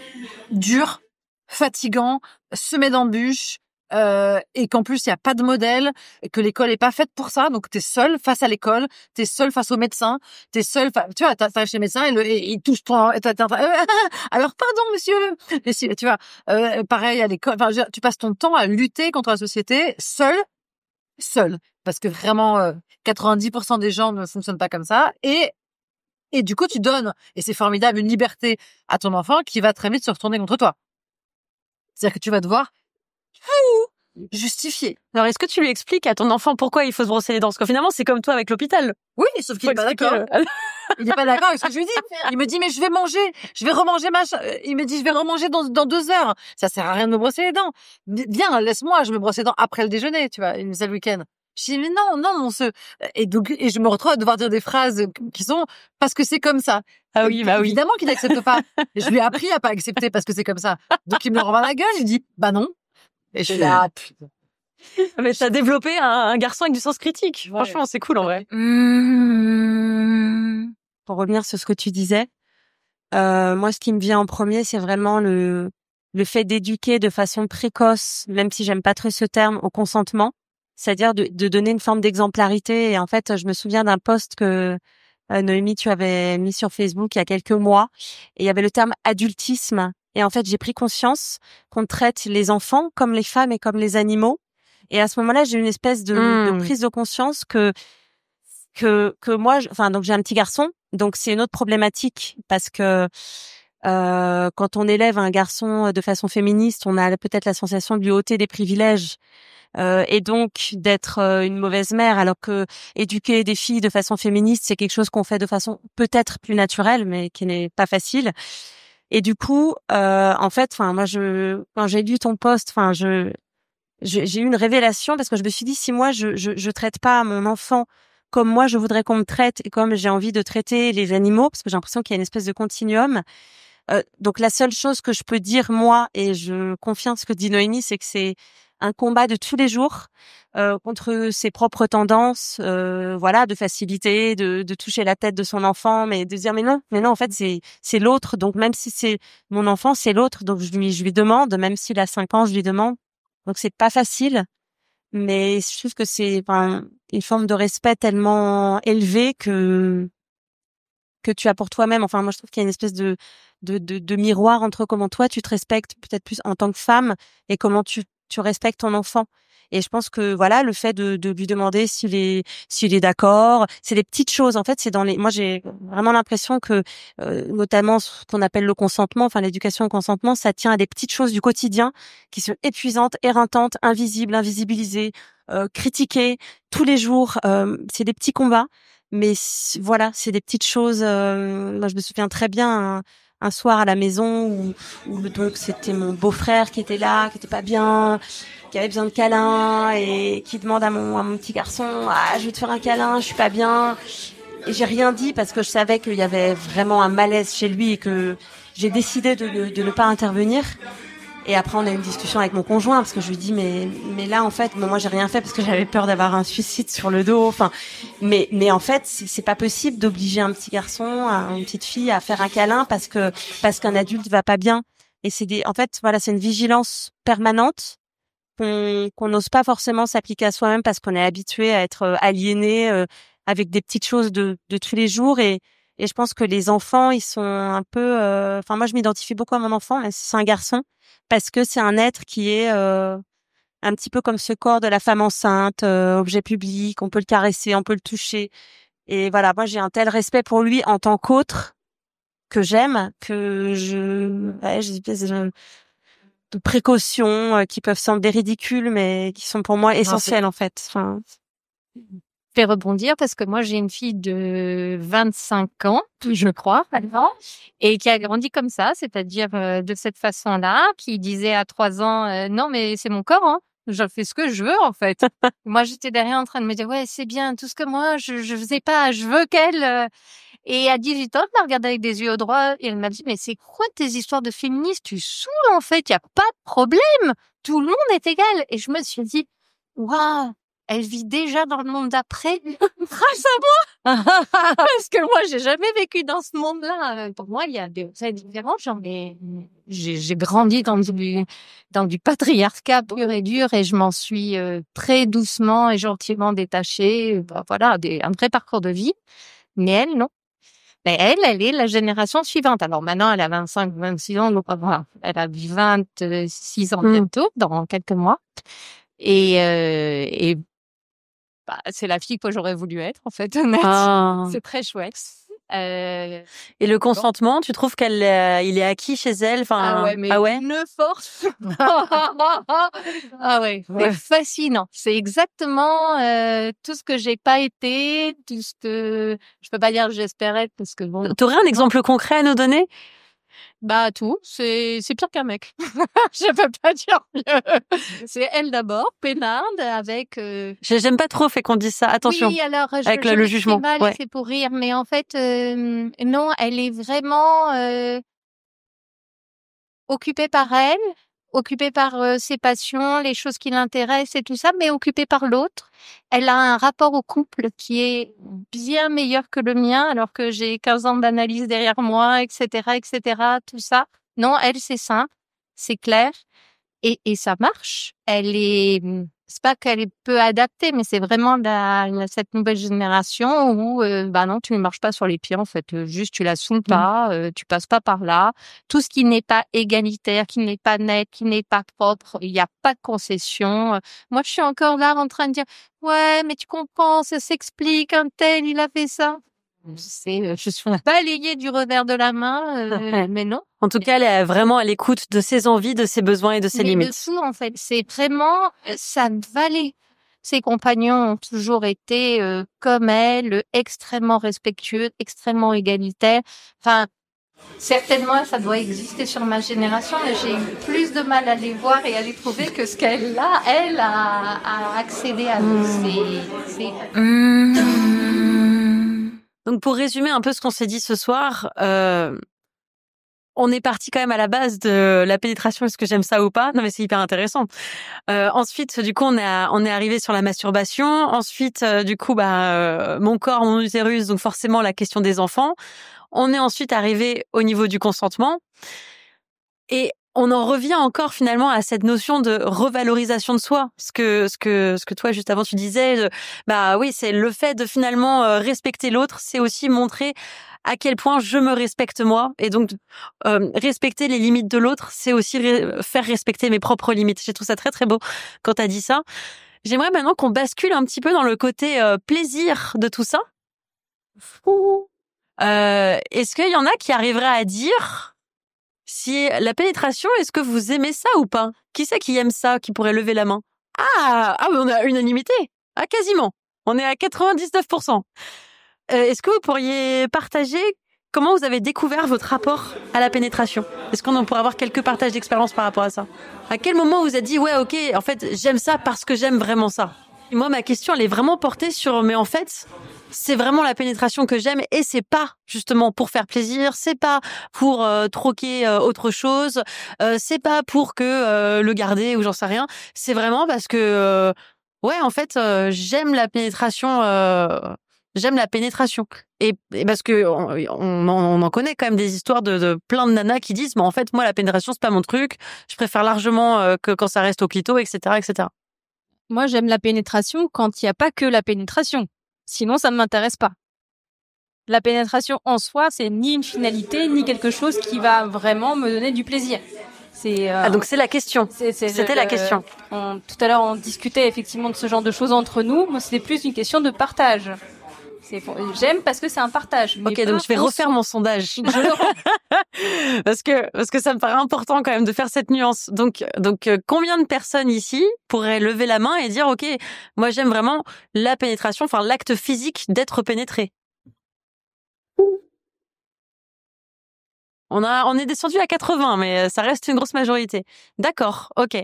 dur, fatigant, semé d'embûches, et qu'en plus il y a pas de modèle, et que l'école est pas faite pour ça. Donc t'es seul face à l'école, t'es seul face au médecin, t'es seul. Tu vois, t'arrives chez le médecin et il touche ton. Alors pardon monsieur. Et si, tu vois, pareil à l'école. Enfin, tu passes ton temps à lutter contre la société seul. Parce que vraiment 90% des gens ne fonctionnent pas comme ça, et du coup tu donnes, et c'est formidable, une liberté à ton enfant qui va très vite se retourner contre toi. C'est-à-dire que tu vas devoir justifier. Alors est-ce que tu lui expliques à ton enfant pourquoi il faut se brosser les dents? Parce que finalement c'est comme toi avec l'hôpital. Oui, sauf qu'il est pas d'accord. Il n'est pas d'accord avec ce que je lui dis. Il me dit mais je vais remanger il me dit je vais remanger dans 2 heures. Ça sert à rien de me brosser les dents. Viens, laisse-moi, je me brosse les dents après le déjeuner, tu vois, c'est le week-end. Je dis mais non, et je me retrouve à devoir dire des phrases qui sont parce que c'est comme ça. Ah oui, bah oui. Évidemment qu'il n'accepte pas. Je lui ai appris à pas accepter parce que c'est comme ça. Donc il me renvoie la gueule, je dis bah non. Et je suis là. Mais t'as développé un garçon avec du sens critique. Ouais. Franchement, c'est cool en vrai. pour revenir sur ce que tu disais, moi, ce qui me vient en premier, c'est vraiment le fait d'éduquer de façon précoce, même si j'aime pas trop ce terme, au consentement, c'est-à-dire de donner une forme d'exemplarité. Et en fait, je me souviens d'un post que Noémie, tu avais mis sur Facebook il y a quelques mois, et il y avait le terme adultisme. Et en fait, j'ai pris conscience qu'on traite les enfants comme les femmes et comme les animaux. Et à ce moment-là, j'ai eu une espèce de prise de conscience que moi, donc j'ai un petit garçon, donc c'est une autre problématique parce que quand on élève un garçon de façon féministe, on a peut-être la sensation de lui ôter des privilèges et donc d'être une mauvaise mère, alors que éduquer des filles de façon féministe, c'est quelque chose qu'on fait de façon peut-être plus naturelle, mais qui n'est pas facile. Et du coup, en fait, moi, quand j'ai lu ton post, j'ai eu une révélation parce que je me suis dit, si moi je traite pas mon enfant comme moi je voudrais qu'on me traite et comme j'ai envie de traiter les animaux, parce que j'ai l'impression qu'il y a une espèce de continuum. Donc la seule chose que je peux dire moi, et je confirme ce que dit Noémie, c'est que c'est un combat de tous les jours contre ses propres tendances, de facilité, de toucher la tête de son enfant, mais de dire mais non, en fait c'est l'autre. Donc même si c'est mon enfant, c'est l'autre. Donc je lui demande, même s'il a 5 ans, je lui demande. Donc c'est pas facile, mais je trouve que c'est une forme de respect tellement élevée que tu as pour toi-même. Enfin, moi je trouve qu'il y a une espèce de miroir entre comment toi tu te respectes peut-être plus en tant que femme et comment tu respectes ton enfant. Et je pense que voilà, le fait de lui demander s'il est d'accord, c'est des petites choses. En fait, c'est moi j'ai vraiment l'impression que notamment ce qu'on appelle le consentement, enfin l'éducation au consentement, ça tient à des petites choses du quotidien qui sont épuisantes, éreintantes, invisibles, invisibilisées, critiquées tous les jours. C'est des petits combats, mais voilà, c'est des petites choses. Moi, je me souviens très bien un soir à la maison où donc c'était mon beau-frère qui était là, qui était pas bien, qui avait besoin de câlin et qui demande à mon petit garçon, je vais te faire un câlin, je suis pas bien. Et j'ai rien dit parce que je savais qu'il y avait vraiment un malaise chez lui et que j'ai décidé de ne pas intervenir. Et après, on a eu une discussion avec mon conjoint parce que je lui dis mais là en fait, moi j'ai rien fait parce que j'avais peur d'avoir un suicide sur le dos. Enfin, mais en fait, c'est pas possible d'obliger un petit garçon, une petite fille à faire un câlin parce qu'un adulte va pas bien. Et c'est une vigilance permanente qu'on n'ose pas forcément s'appliquer à soi-même parce qu'on est habitué à être aliéné avec des petites choses de tous les jours. Et je pense que les enfants, ils sont un peu... moi, je m'identifie beaucoup à mon enfant, même si c'est un garçon, parce que c'est un être qui est un petit peu comme ce corps de la femme enceinte, objet public, on peut le caresser, on peut le toucher. Et voilà, moi, j'ai un tel respect pour lui en tant qu'autre que j'aime, que j'ai de précautions qui peuvent sembler ridicules, mais qui sont pour moi essentielles, en fait. Enfin... Je vais rebondir parce que moi, j'ai une fille de 25 ans, je crois, et qui a grandi comme ça, c'est-à-dire de cette façon-là, qui disait à 3 ans, non, mais c'est mon corps, hein. Je fais ce que je veux, en fait. Moi, j'étais derrière en train de me dire, ouais, c'est bien, tout ce que moi, je faisais pas, je veux qu'elle... Et à 18 ans, je la regardais avec des yeux au droit et elle m'a dit, mais c'est quoi tes histoires de féministes? Tu saoules, en fait, il y a pas de problème. Tout le monde est égal. Et je me suis dit, waouh, elle vit déjà dans le monde d'après grâce à moi. Parce que moi, j'ai jamais vécu dans ce monde-là. Pour moi, il y a des choses différentes. J'ai grandi dans du patriarcat pur et dur et je m'en suis très doucement et gentiment détachée. Voilà, un vrai parcours de vie. Mais elle, non. Mais elle est la génération suivante. Alors maintenant, elle a 25, 26 ans, donc elle a 26 ans bientôt, dans quelques mois. Et c'est la fille que j'aurais voulu être, en fait, honnête. C'est très chouette. Et le consentement, tu trouves il est acquis chez elle? Une force. C'est fascinant. C'est exactement tout ce que j'ai pas été, tout ce que je peux pas dire que j'espérais parce que bon. T'aurais un exemple concret à nous donner? Tout, c'est pire qu'un mec. Je peux pas dire mieux. C'est elle d'abord, peinarde avec. J'aime pas trop fait qu'on dise ça. Attention. Oui, alors avec le jugement. C'est pour rire, mais en fait, non, elle est vraiment occupée par elle. occupée par ses passions, les choses qui l'intéressent et tout ça, mais occupée par l'autre. Elle a un rapport au couple qui est bien meilleur que le mien, alors que j'ai 15 ans d'analyse derrière moi, etc., tout ça. Non, elle, c'est simple, c'est clair, et ça marche. C'est pas qu'elle est peu adaptée, mais c'est vraiment cette nouvelle génération où, non, tu ne marches pas sur les pieds, en fait. Juste, tu la saoules pas, tu passes pas par là. Tout ce qui n'est pas égalitaire, qui n'est pas net, qui n'est pas propre, il n'y a pas de concession. Moi, je suis encore là en train de dire, ouais, mais tu comprends, ça s'explique, un tel, il a fait ça. Je suis balayée du revers de la main, mais non. En tout cas, elle est vraiment à l'écoute de ses envies, de ses besoins et de ses limites. De tout, en fait. C'est vraiment, ça valait. Ses compagnons ont toujours été, comme elle, extrêmement respectueux, extrêmement égalitaires. Enfin, certainement, ça doit exister sur ma génération, mais j'ai eu plus de mal à les voir et à les trouver que ce qu'elle a accédé à nous. Donc, pour résumer un peu ce qu'on s'est dit ce soir, on est parti quand même à la base de la pénétration. Est-ce que j'aime ça ou pas? Non, mais c'est hyper intéressant. Ensuite, du coup, on est arrivé sur la masturbation. Ensuite, du coup, mon corps, mon utérus, donc forcément la question des enfants. On est ensuite arrivé au niveau du consentement. Et on en revient encore finalement à cette notion de revalorisation de soi. Ce que toi juste avant tu disais, oui, c'est le fait de finalement respecter l'autre, c'est aussi montrer à quel point je me respecte moi, et donc respecter les limites de l'autre, c'est aussi faire respecter mes propres limites. J'ai trouvé ça très très beau quand t'as dit ça. J'aimerais maintenant qu'on bascule un petit peu dans le côté plaisir de tout ça. Est-ce qu'il y en a qui arriveraient à dire si la pénétration, est-ce que vous aimez ça ou pas? Qui c'est qui aime ça, qui pourrait lever la main? Ah, mais on a unanimité. Ah, quasiment. On est à 99%. Est-ce que vous pourriez partager comment vous avez découvert votre rapport à la pénétration? Est-ce qu'on pourrait avoir quelques partages d'expérience par rapport à ça? À quel moment vous avez dit, ouais, ok, en fait, j'aime ça parce que j'aime vraiment ça? Et moi, ma question, elle est vraiment portée sur, mais en fait, c'est vraiment la pénétration que j'aime, et c'est pas justement pour faire plaisir, c'est pas pour troquer autre chose, c'est pas pour que le garder ou j'en sais rien, c'est vraiment parce que en fait j'aime la pénétration, et parce que on en connaît quand même des histoires de plein de nanas qui disent, mais en fait moi la pénétration c'est pas mon truc, je préfère largement que quand ça reste au clito, etc. Moi j'aime la pénétration quand il y a pas que la pénétration. Sinon, ça ne m'intéresse pas. La pénétration en soi, c'est ni une finalité, ni quelque chose qui va vraiment me donner du plaisir. Donc c'est la question. C'était la question. Tout à l'heure, on discutait effectivement de ce genre de choses entre nous. Moi, c'était plus une question de partage. J'aime parce que c'est un partage. Ok, donc je vais refaire mon sondage. parce que ça me paraît important quand même de faire cette nuance. Donc combien de personnes ici pourraient lever la main et dire, ok, moi j'aime vraiment la pénétration, enfin l'acte physique d'être pénétré. On est descendu à 80, mais ça reste une grosse majorité. D'accord, ok.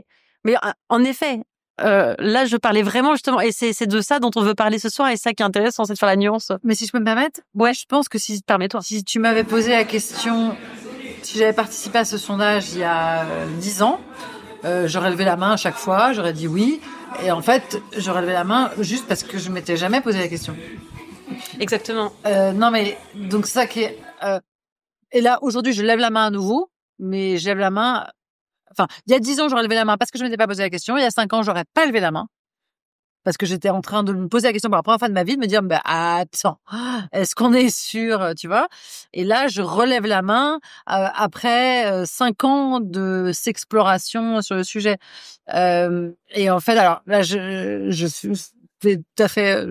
Mais en effet, là, je parlais vraiment justement, et c'est de ça dont on veut parler ce soir, et ça qui est intéressant, c'est de faire la nuance. Mais si je peux me permettre, je pense que permets-toi. Si tu m'avais posé la question, si j'avais participé à ce sondage il y a 10 ans, j'aurais levé la main à chaque fois, j'aurais dit oui, et en fait, j'aurais levé la main juste parce que je m'étais jamais posé la question. Exactement. Non, mais donc c'est ça qui est. Et là, aujourd'hui, je lève la main à nouveau, mais je lève la main. Enfin, il y a 10 ans, j'aurais levé la main parce que je m'étais pas posé la question. Il y a 5 ans, j'aurais pas levé la main parce que j'étais en train de me poser la question pour la première fois de ma vie, de me dire, attends, est-ce qu'on est sûr, tu vois? Et là, je relève la main après 5 ans de s'exploration sur le sujet. Et en fait, alors là, je fais tout à fait,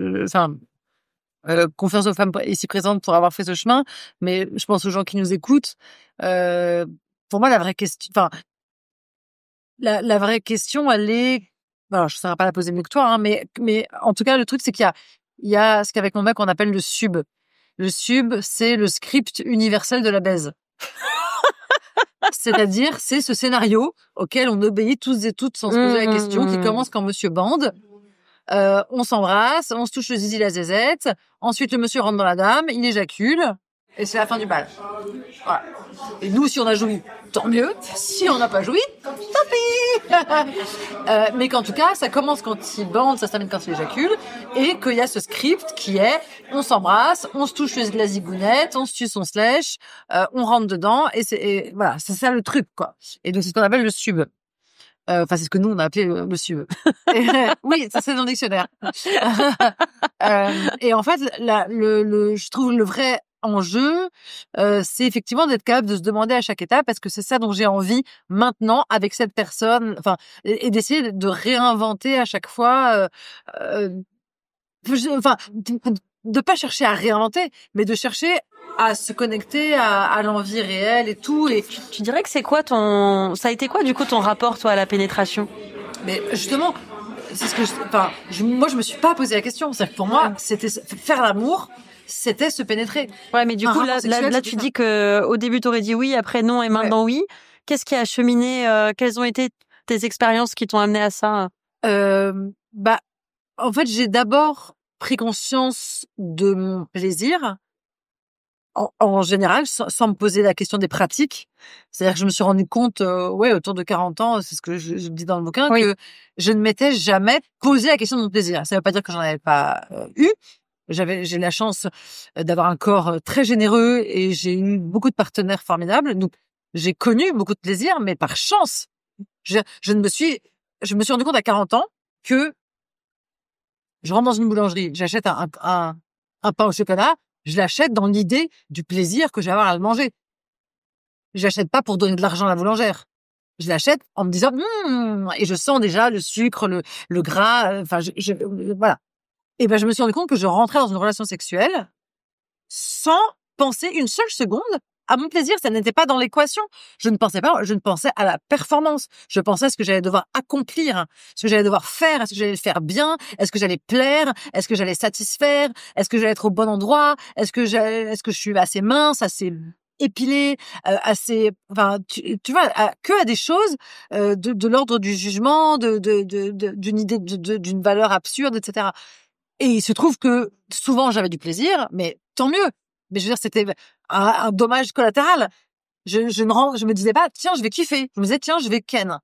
confiance aux femmes ici présentes pour avoir fait ce chemin, mais je pense aux gens qui nous écoutent. Pour moi, la vraie question, la vraie question, elle est, alors je ne saurais pas la poser mieux que toi, hein, mais en tout cas, le truc, c'est qu'il y a ce qu'avec mon mec on appelle le sub. Le sub, c'est le script universel de la baise. C'est-à-dire, c'est ce scénario auquel on obéit tous et toutes sans se poser la question, qui commence quand monsieur bande. On s'embrasse, on se touche le zizi, la zézette. Ensuite, le monsieur rentre dans la dame, il éjacule, et c'est la fin du bal. Voilà. Et nous, si on a joui, tant mieux. Si on n'a pas joui, tant pis. Mais qu'en tout cas, ça commence quand il bande, ça se termine quand il éjacule, et qu'il y a ce script qui est, on s'embrasse, on se touche la zigounette, on se suce, on se lèche, on rentre dedans, et voilà, c'est ça le truc, quoi. Et donc c'est ce qu'on appelle le sub. Enfin, c'est ce que nous on a appelé le sub. Oui, ça c'est dans le dictionnaire. Et en fait, je trouve le vrai enjeu, c'est effectivement d'être capable de se demander à chaque étape, est-ce que c'est ça dont j'ai envie maintenant avec cette personne, enfin, et d'essayer de réinventer à chaque fois, enfin, de pas chercher à réinventer, mais de chercher à se connecter à l'envie réelle et tout. Et tu dirais que c'est quoi ça a été quoi du coup ton rapport toi à la pénétration? Mais justement, c'est ce que moi je me suis pas posé la question. C'est-à-dire que pour moi, c'était faire l'amour. C'était se pénétrer. Ouais, mais du coup, là, tu dis que au début, t'aurais dit oui, après non, et maintenant oui. Qu'est-ce qui a cheminé, quelles ont été tes expériences qui t'ont amené à ça? En fait, j'ai d'abord pris conscience de mon plaisir, en général, sans me poser la question des pratiques. C'est-à-dire que je me suis rendu compte, autour de 40 ans, c'est ce que je dis dans le bouquin, que je ne m'étais jamais posé la question de mon plaisir. Ça veut pas dire que j'en avais pas eu. J'ai la chance d'avoir un corps très généreux et j'ai eu beaucoup de partenaires formidables. Donc, j'ai connu beaucoup de plaisir, mais par chance. Je me suis rendu compte à 40 ans que je rentre dans une boulangerie, j'achète un pain au chocolat, je l'achète dans l'idée du plaisir que je vais avoir à le manger. Je l'achète pas pour donner de l'argent à la boulangère. Je l'achète en me disant, et je sens déjà le sucre, le gras, enfin, voilà. Et je me suis rendu compte que je rentrais dans une relation sexuelle sans penser une seule seconde à mon plaisir. Ça n'était pas dans l'équation. Je ne pensais à la performance. Je pensais à ce que j'allais devoir accomplir, ce que j'allais devoir faire, est-ce que j'allais le faire bien, est-ce que j'allais plaire, est-ce que j'allais satisfaire, est-ce que j'allais être au bon endroit, est-ce que je suis assez mince, assez épilée, assez, enfin, tu vois, que à des choses de l'ordre du jugement, d'une idée d'une valeur absurde, etc. Et il se trouve que souvent j'avais du plaisir, mais tant mieux. Mais je veux dire, c'était un dommage collatéral. Je me disais pas, tiens, je vais kiffer. Je me disais, tiens, je vais ken.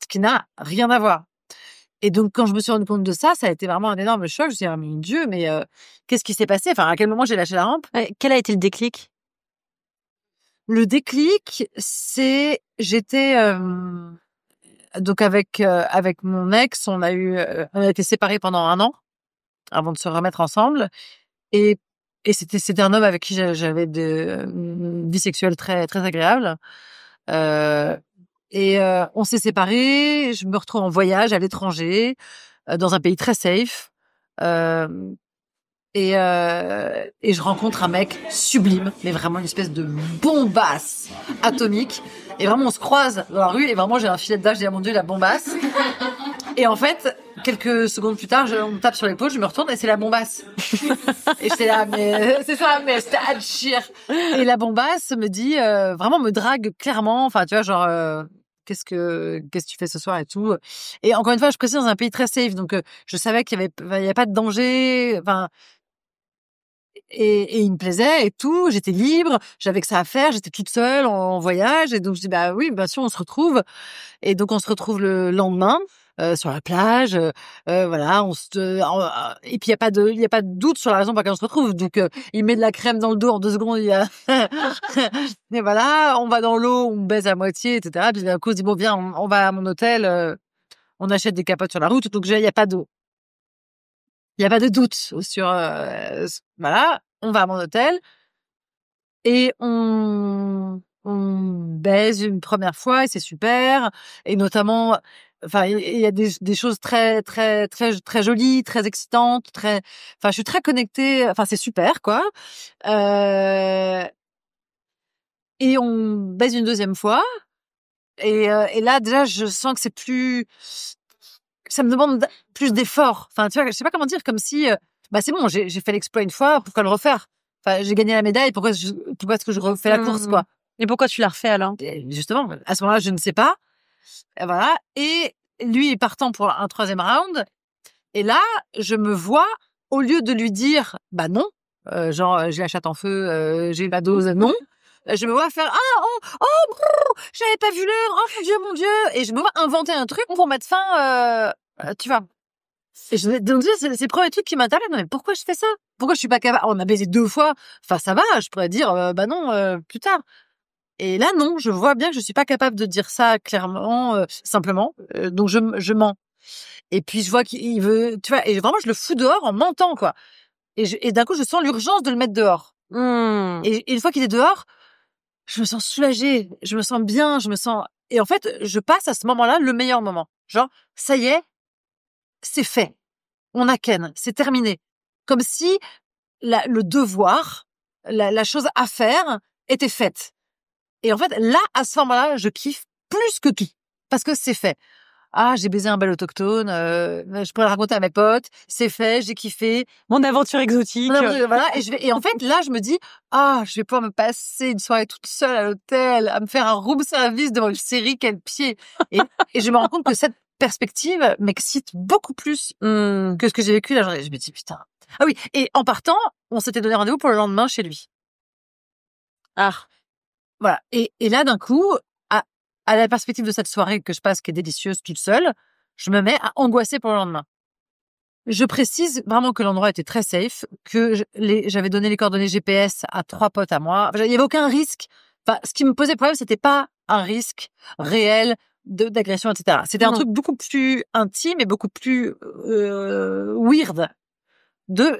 Ce qui n'a rien à voir. Et donc, quand je me suis rendu compte de ça, ça a été vraiment un énorme choc. Je me suis dit, mon Dieu, mais qu'est-ce qui s'est passé? Enfin, à quel moment j'ai lâché la rampe? Quel a été le déclic? Le déclic, j'étais donc avec mon ex, on a été séparés pendant 1 an avant de se remettre ensemble, et c'était un homme avec qui j'avais une vie sexuelle très très agréable, on s'est séparés. Je me retrouve en voyage à l'étranger, dans un pays très safe, et je rencontre un mec sublime, mais vraiment une espèce de bombasse atomique. Et vraiment, on se croise dans la rue, et vraiment, j'ai un filet d'âge, je dis, ah mon Dieu, la bombasse. Et en fait, quelques secondes plus tard, on me tape sur l'épaule, je me retourne, et c'est la bombasse. Et j'étais là, mais c'est ça, mais c'était Adchir. Et la bombasse me dit, vraiment me drague clairement, enfin, tu vois, genre, qu'est-ce que tu fais ce soir et tout. Et encore une fois, je précise, dans un pays très safe, donc je savais qu'il y avait pas de danger, enfin. Et il me plaisait et tout, j'étais libre, j'avais que ça à faire, j'étais toute seule en voyage, et donc je dis bah oui, bien sûr, on se retrouve. Et donc on se retrouve le lendemain sur la plage, voilà, et puis il y a pas de doute sur la raison pour laquelle on se retrouve. Donc il met de la crème dans le dos en 2 secondes, et voilà, on va dans l'eau, on baise à moitié, etc. Puis d'un coup, on se dit bon, viens, on va à mon hôtel, on achète des capotes sur la route, donc il y a pas d'eau. Il y a pas de doute sur voilà, on va à mon hôtel et on baise une première fois, et c'est super. Et notamment, enfin, il y a des choses très très très très jolies, très excitantes, enfin, je suis très connectée, enfin, c'est super, quoi. Et on baise une 2e fois, et là déjà je sens que c'est plus, ça me demande plus d'efforts. Enfin, tu vois, je sais pas comment dire, comme si, c'est bon, j'ai fait l'exploit une fois, pourquoi le refaire? Enfin, j'ai gagné la médaille, pourquoi est-ce que je refais la course, quoi? Et pourquoi tu l'as refait alors? Et justement, à ce moment-là, je ne sais pas. Et voilà. Et lui est partant pour un 3e round. Et là, je me vois, au lieu de lui dire, bah non, genre, j'ai la chatte en feu, j'ai eu ma dose, non. Je me vois faire, j'avais pas vu l'heure. Oh mon Dieu. Et je me vois inventer un truc pour mettre fin, tu vois. Et donc, c'est le premier truc qui m'intéresse. Non, mais pourquoi je fais ça? Pourquoi je suis pas capable? On a baisé 2 fois. Enfin, ça va, je pourrais dire, bah non, plus tard. Et là, non, je vois bien que je suis pas capable de dire ça clairement, simplement. Donc, je mens. Et puis, je vois qu'il veut, tu vois, et vraiment, je le fous dehors en mentant, quoi. Et d'un coup, je sens l'urgence de le mettre dehors. Et une fois qu'il est dehors, je me sens soulagée, je me sens bien, et en fait, je passe à ce moment-là le meilleur moment. Genre, ça y est, c'est fait. On a ken, c'est terminé. Comme si le devoir, la chose à faire était faite. Et en fait, là, à ce moment-là, je kiffe plus que tout. Parce que c'est fait. Ah, j'ai baisé un bel autochtone, je pourrais le raconter à mes potes, c'est fait, j'ai kiffé. Mon aventure exotique. Voilà, et en fait, là, je me dis, je vais pouvoir me passer une soirée toute seule à l'hôtel, à me faire un room service devant une série, quel pied. Et je me rends compte que cette perspective m'excite beaucoup plus que ce que j'ai vécu la journée. Je me dis, putain. Ah oui, et en partant, on s'était donné rendez-vous pour le lendemain chez lui. Voilà. Et là, d'un coup, à la perspective de cette soirée que je passe, qui est délicieuse toute seule, je me mets à angoisser pour le lendemain. Je précise vraiment que l'endroit était très safe, que j'avais donné les coordonnées GPS à 3 potes à moi. Il y avait aucun risque. Enfin, ce qui me posait problème, c'était pas un risque réel d'agression, etc. C'était un truc beaucoup plus intime et beaucoup plus weird.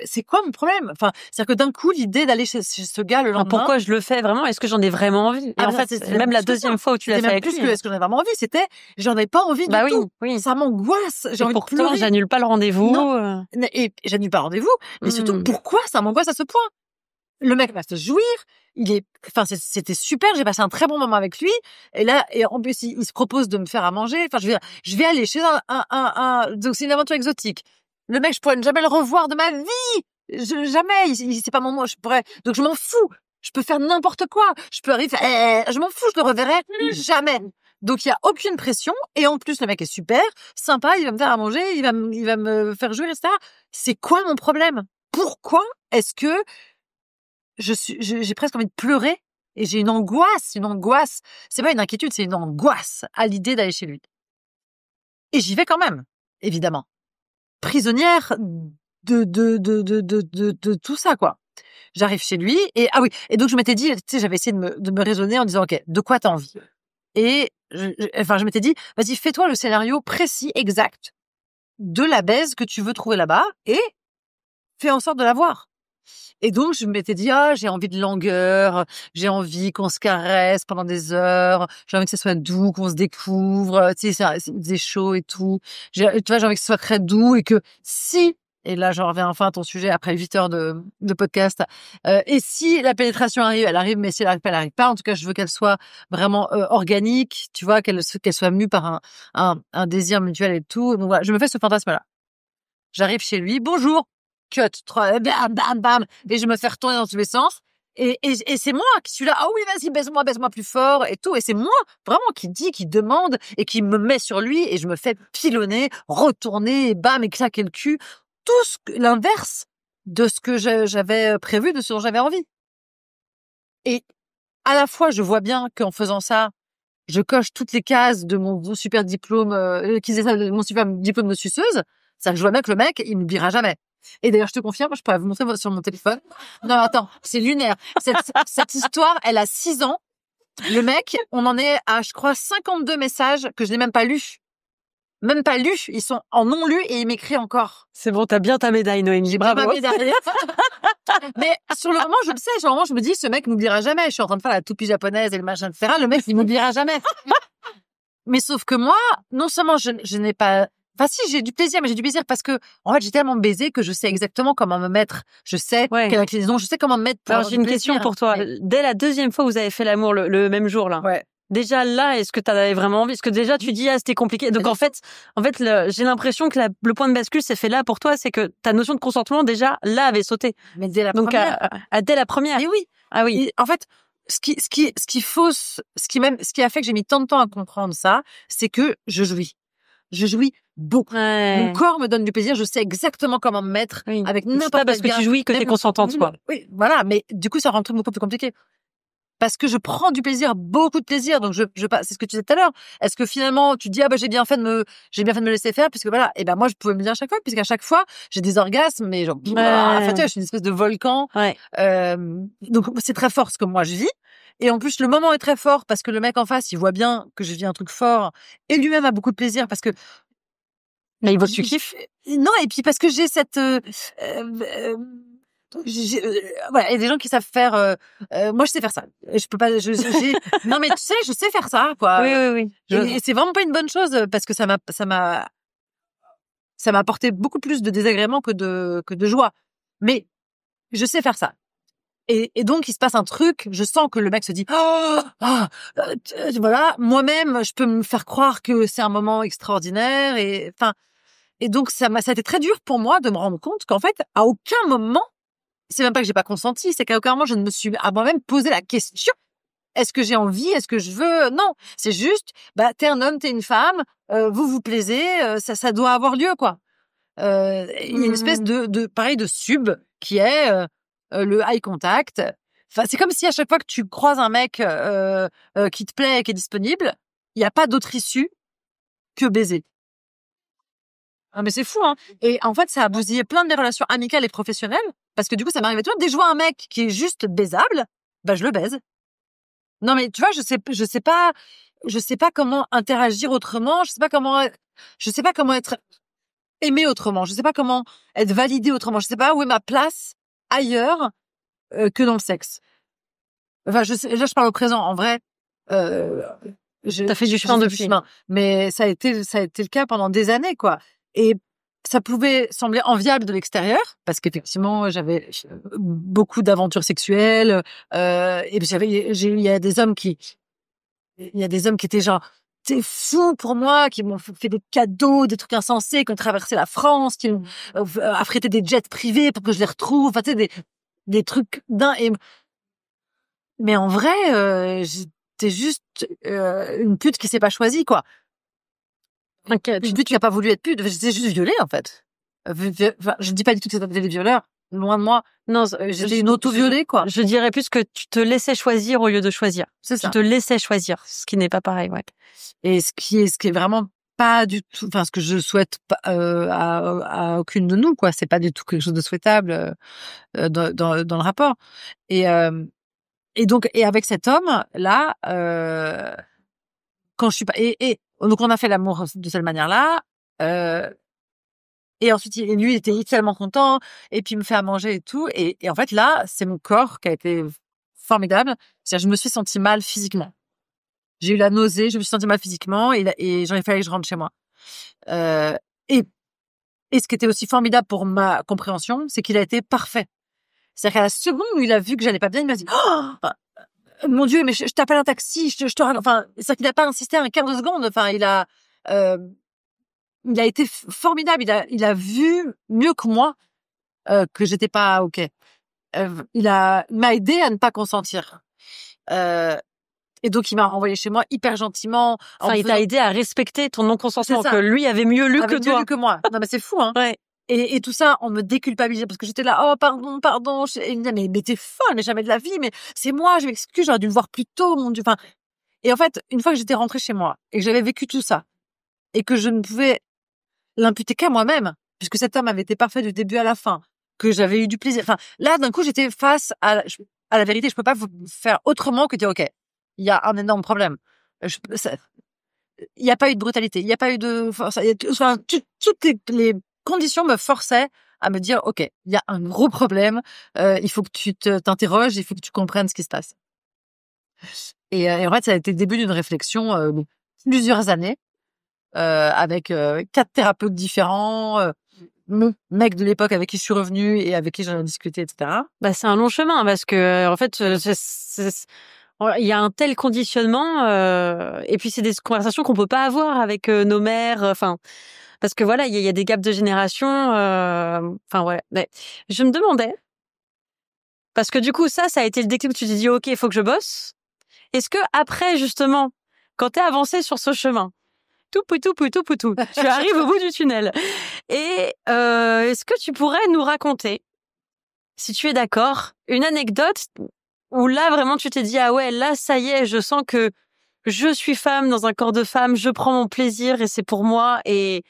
C'est quoi mon problème? Enfin, c'est-à-dire que d'un coup, l'idée d'aller chez ce gars le lendemain. Pourquoi je le fais vraiment? Est-ce que j'en ai vraiment envie? Et en fait, c'est même la deuxième fois où tu l'as fait avec lui. Plus que est-ce que j'en ai vraiment envie, c'était, j'en ai pas envie du tout. Oui. Ça m'angoisse. J'ai envie de pleurer. Pourtant, j'annule pas le rendez-vous. Non. Et j'annule pas le rendez-vous. Mais surtout, pourquoi ça m'angoisse à ce point? Le mec va se jouir. C'était super. J'ai passé un très bon moment avec lui. Et là, en plus, il se propose de me faire à manger. Enfin, je vais aller chez donc c'est une aventure exotique. Le mec, je pourrais jamais le revoir de ma vie. Jamais, c'est pas mon mot, donc je m'en fous, je peux faire n'importe quoi, je peux arriver, je m'en fous, je le reverrai jamais. Donc il y a aucune pression, et en plus le mec est super, sympa, il va me faire à manger, il va me faire jouer, etc. C'est quoi mon problème? Pourquoi est-ce que j'ai presque envie de pleurer, et j'ai une angoisse, c'est pas une inquiétude, c'est une angoisse à l'idée d'aller chez lui. Et j'y vais quand même, évidemment. Prisonnière de tout ça, quoi. J'arrive chez lui et donc je m'étais dit, tu sais, j'avais essayé de me raisonner en disant, ok, de quoi t'as envie? Et je m'étais dit, vas-y, fais-toi le scénario précis, exact de la baise que tu veux trouver là-bas et fais en sorte de la voir. Et donc je m'étais dit, j'ai envie de langueur, j'ai envie qu'on se caresse pendant des heures, j'ai envie que ça soit doux, qu'on se découvre, tu sais, c'est chaud et tout. Tu vois, j'ai envie que ce soit très doux et que et là j'en reviens enfin à ton sujet après 8 heures de podcast, et si la pénétration arrive, elle arrive, mais si elle arrive pas, elle arrive pas. En tout cas, je veux qu'elle soit vraiment organique, tu vois, qu'elle soit mue par un désir mutuel et tout. Donc voilà, je me fais ce fantasme-là. J'arrive chez lui, bonjour. Cut, bam, bam, bam, et je me fais retourner dans tous les sens, et c'est moi qui suis là, oui, vas-y, baise-moi plus fort, et tout, et c'est moi, vraiment, qui demande, et qui me met sur lui, et je me fais pilonner, retourner, et bam, et claquer le cul, l'inverse de ce que j'avais prévu, de ce dont j'avais envie. Et à la fois, je vois bien qu'en faisant ça, je coche toutes les cases de mon super diplôme, mon super diplôme de suceuse, c'est-à-dire que je vois bien que le mec, il m'oubliera jamais. Et d'ailleurs, je te confirme, je pourrais vous montrer sur mon téléphone. Non, attends, c'est lunaire. Cette histoire, elle a 6 ans. Le mec, on en est à, je crois, 52 messages que je n'ai même pas lus. Même pas lus. Ils sont en non lus et il m'écrit encore. C'est bon, t'as bien ta médaille, Noémie. Bravo. Ma médaille. Mais sur le moment, je le sais. Sur le moment, je me dis, ce mec m'oubliera jamais. Je suis en train de faire la toupie japonaise et le machin, etc. Le mec, il m'oubliera jamais. Mais sauf que moi, non seulement je n'ai pas... Enfin, si, j'ai du plaisir, mais j'ai du plaisir parce que, en fait, j'ai tellement baisé que je sais exactement comment me mettre. Je sais quelle inclinaison, je sais comment me mettre. Alors, j'ai une question pour toi. Ouais. Dès la deuxième fois où vous avez fait l'amour le même jour, là. Ouais. Déjà, là, est-ce que t'en avais vraiment envie? Parce que déjà, tu dis, c'était compliqué. Donc, en fait, j'ai l'impression que le point de bascule s'est fait là pour toi. C'est que ta notion de consentement, déjà, là, avait sauté. Mais dès la première. Dès la première. Et oui. Ah oui. Et en fait, ce qui a fait que j'ai mis tant de temps à comprendre ça, c'est que je jouis beaucoup. Ouais. Mon corps me donne du plaisir, je sais exactement comment me mettre avec n'importe quel gars. C'est pas parce que tu jouis que t'es consentante, quoi. Oui, voilà, mais du coup, ça rend le truc beaucoup plus compliqué. parce que je prends du plaisir, beaucoup de plaisir. Donc c'est ce que tu disais tout à l'heure. Est-ce que finalement tu dis j'ai bien fait de me laisser faire, puisque voilà. Et ben moi je pouvais me le dire à chaque fois, puisqu'à chaque fois j'ai des orgasmes, mais genre enfin, tu vois, je suis une espèce de volcan. Ouais. Donc c'est très fort ce que moi je vis. Et en plus le moment est très fort parce que le mec en face il voit bien que je vis un truc fort et lui-même a beaucoup de plaisir parce que mais il voit que tu kiffes. Non, et puis parce que j'ai cette voilà, il y a des gens qui savent faire moi je sais faire ça. Je peux pas non mais tu sais, je sais faire ça quoi. Oui. Et c'est vraiment pas une bonne chose parce que ça m'a apporté beaucoup plus de désagréments que de joie. Mais je sais faire ça. Et donc il se passe un truc, je sens que le mec se dit voilà, moi-même je peux me faire croire que c'est un moment extraordinaire et donc ça a été très dur pour moi de me rendre compte qu'en fait à aucun moment, c'est même pas que j'ai pas consenti, c'est qu'à aucun moment je ne me suis à moi-même posé la question est-ce que j'ai envie, est-ce que je veux, non, c'est juste t'es un homme, t'es une femme, vous vous plaisez, ça doit avoir lieu quoi. Il y a une espèce de pareil de sub qui est le eye contact. Enfin, c'est comme si à chaque fois que tu croises un mec qui te plaît et qui est disponible, il n'y a pas d'autre issue que baiser. Ah mais c'est fou hein. Et en fait, ça a bousillé plein de mes relations amicales et professionnelles parce que du coup, ça m'arrivait toujours dès que je vois un mec qui est juste baisable, je le baise. Non mais tu vois, je sais pas comment interagir autrement, je sais pas comment être aimé autrement, je sais pas comment être validé autrement, je sais pas où est ma place ailleurs que dans le sexe. Enfin, là je parle au présent. En vrai, t'as fait du chemin depuis. Mais ça a été le cas pendant des années, quoi. Et ça pouvait sembler enviable de l'extérieur, parce qu'effectivement, j'avais beaucoup d'aventures sexuelles, et il y a des hommes qui étaient genre, c'est fou pour moi, qui m'ont fait des cadeaux, des trucs insensés, qui ont traversé la France, qui m'ont affrété des jets privés pour que je les retrouve, enfin, tu sais, des trucs dingues. Mais en vrai, j'étais juste une pute qui s'est pas choisie, quoi. Une pute qui a pas voulu être pute. J'étais juste violée, en fait. Enfin, je dis pas du tout que c'était des violeurs. Loin de moi. Non, j'étais une auto-violée, quoi. Je dirais plus que tu te laissais choisir au lieu de choisir. C'est ça. Tu te laissais choisir, ce qui n'est pas pareil, ouais. Et ce qui est vraiment pas du tout, enfin, ce que je souhaite à aucune de nous, quoi. C'est pas du tout quelque chose de souhaitable dans le rapport. Et donc, avec cet homme là, quand je suis pas, et donc on a fait l'amour de cette manière-là, et ensuite lui il était tellement content, et puis il me fait à manger et tout, et en fait là c'est mon corps qui a été formidable. C'est-à-dire je me suis sentie mal physiquement. J'ai eu la nausée, je me suis sentie mal physiquement, et j'en ai fallu que je rentre chez moi. Et ce qui était aussi formidable pour ma compréhension, c'est qu'il a été parfait. C'est-à-dire qu'à la seconde où il a vu que j'allais pas bien, il m'a dit mon Dieu, mais je t'appelle un taxi, je te enfin, c'est-à-dire qu'il n'a pas insisté un quart de seconde. Enfin, il a été formidable. Il a vu mieux que moi que j'étais pas ok. Il m'a aidé à ne pas consentir. Et donc il m'a renvoyé chez moi hyper gentiment. Enfin, il t'a aidé à respecter ton non-consentement, que lui avait mieux lu que toi. Mieux lu que moi. Non mais c'est fou, hein. Ouais. Et tout ça, on me déculpabilisait parce que j'étais là, oh pardon. Et il me disait, mais t'es folle, mais jamais de la vie, mais c'est moi, je m'excuse, j'aurais dû le voir plus tôt, mon Dieu. Enfin, et en fait, une fois que j'étais rentrée chez moi et que j'avais vécu tout ça et que je ne pouvais l'imputer qu'à moi-même, puisque cet homme avait été parfait du début à la fin, que j'avais eu du plaisir. Enfin, là, d'un coup, j'étais face à la vérité. Je peux pas faire autrement que dire, ok, il y a un énorme problème. Il y a pas eu de brutalité, il y a pas eu de, enfin, toutes les conditions me forçaient à me dire, ok, il y a un gros problème, il faut que tu t'interroges, il faut que tu comprennes ce qui se passe. Et en fait, ça a été le début d'une réflexion plusieurs années, avec 4 thérapeutes différents, mon mec de l'époque avec qui je suis revenue et avec qui j'en ai discuté, etc. C'est un long chemin parce que en fait, il y a un tel conditionnement, et puis c'est des conversations qu'on peut pas avoir avec nos mères, enfin. Parce que voilà, il y a des gaps de génération. Enfin ouais. Mais je me demandais, parce que du coup ça a été le déclic où tu t'es dit ok, il faut que je bosse. Est-ce que après justement, quand t'es avancé sur ce chemin, tout, tu arrives au bout du tunnel. Et est-ce que tu pourrais nous raconter, si tu es d'accord, une anecdote où là vraiment tu t'es dit ah ouais, là ça y est, je sens que je suis femme dans un corps de femme, je prends mon plaisir et c'est pour moi et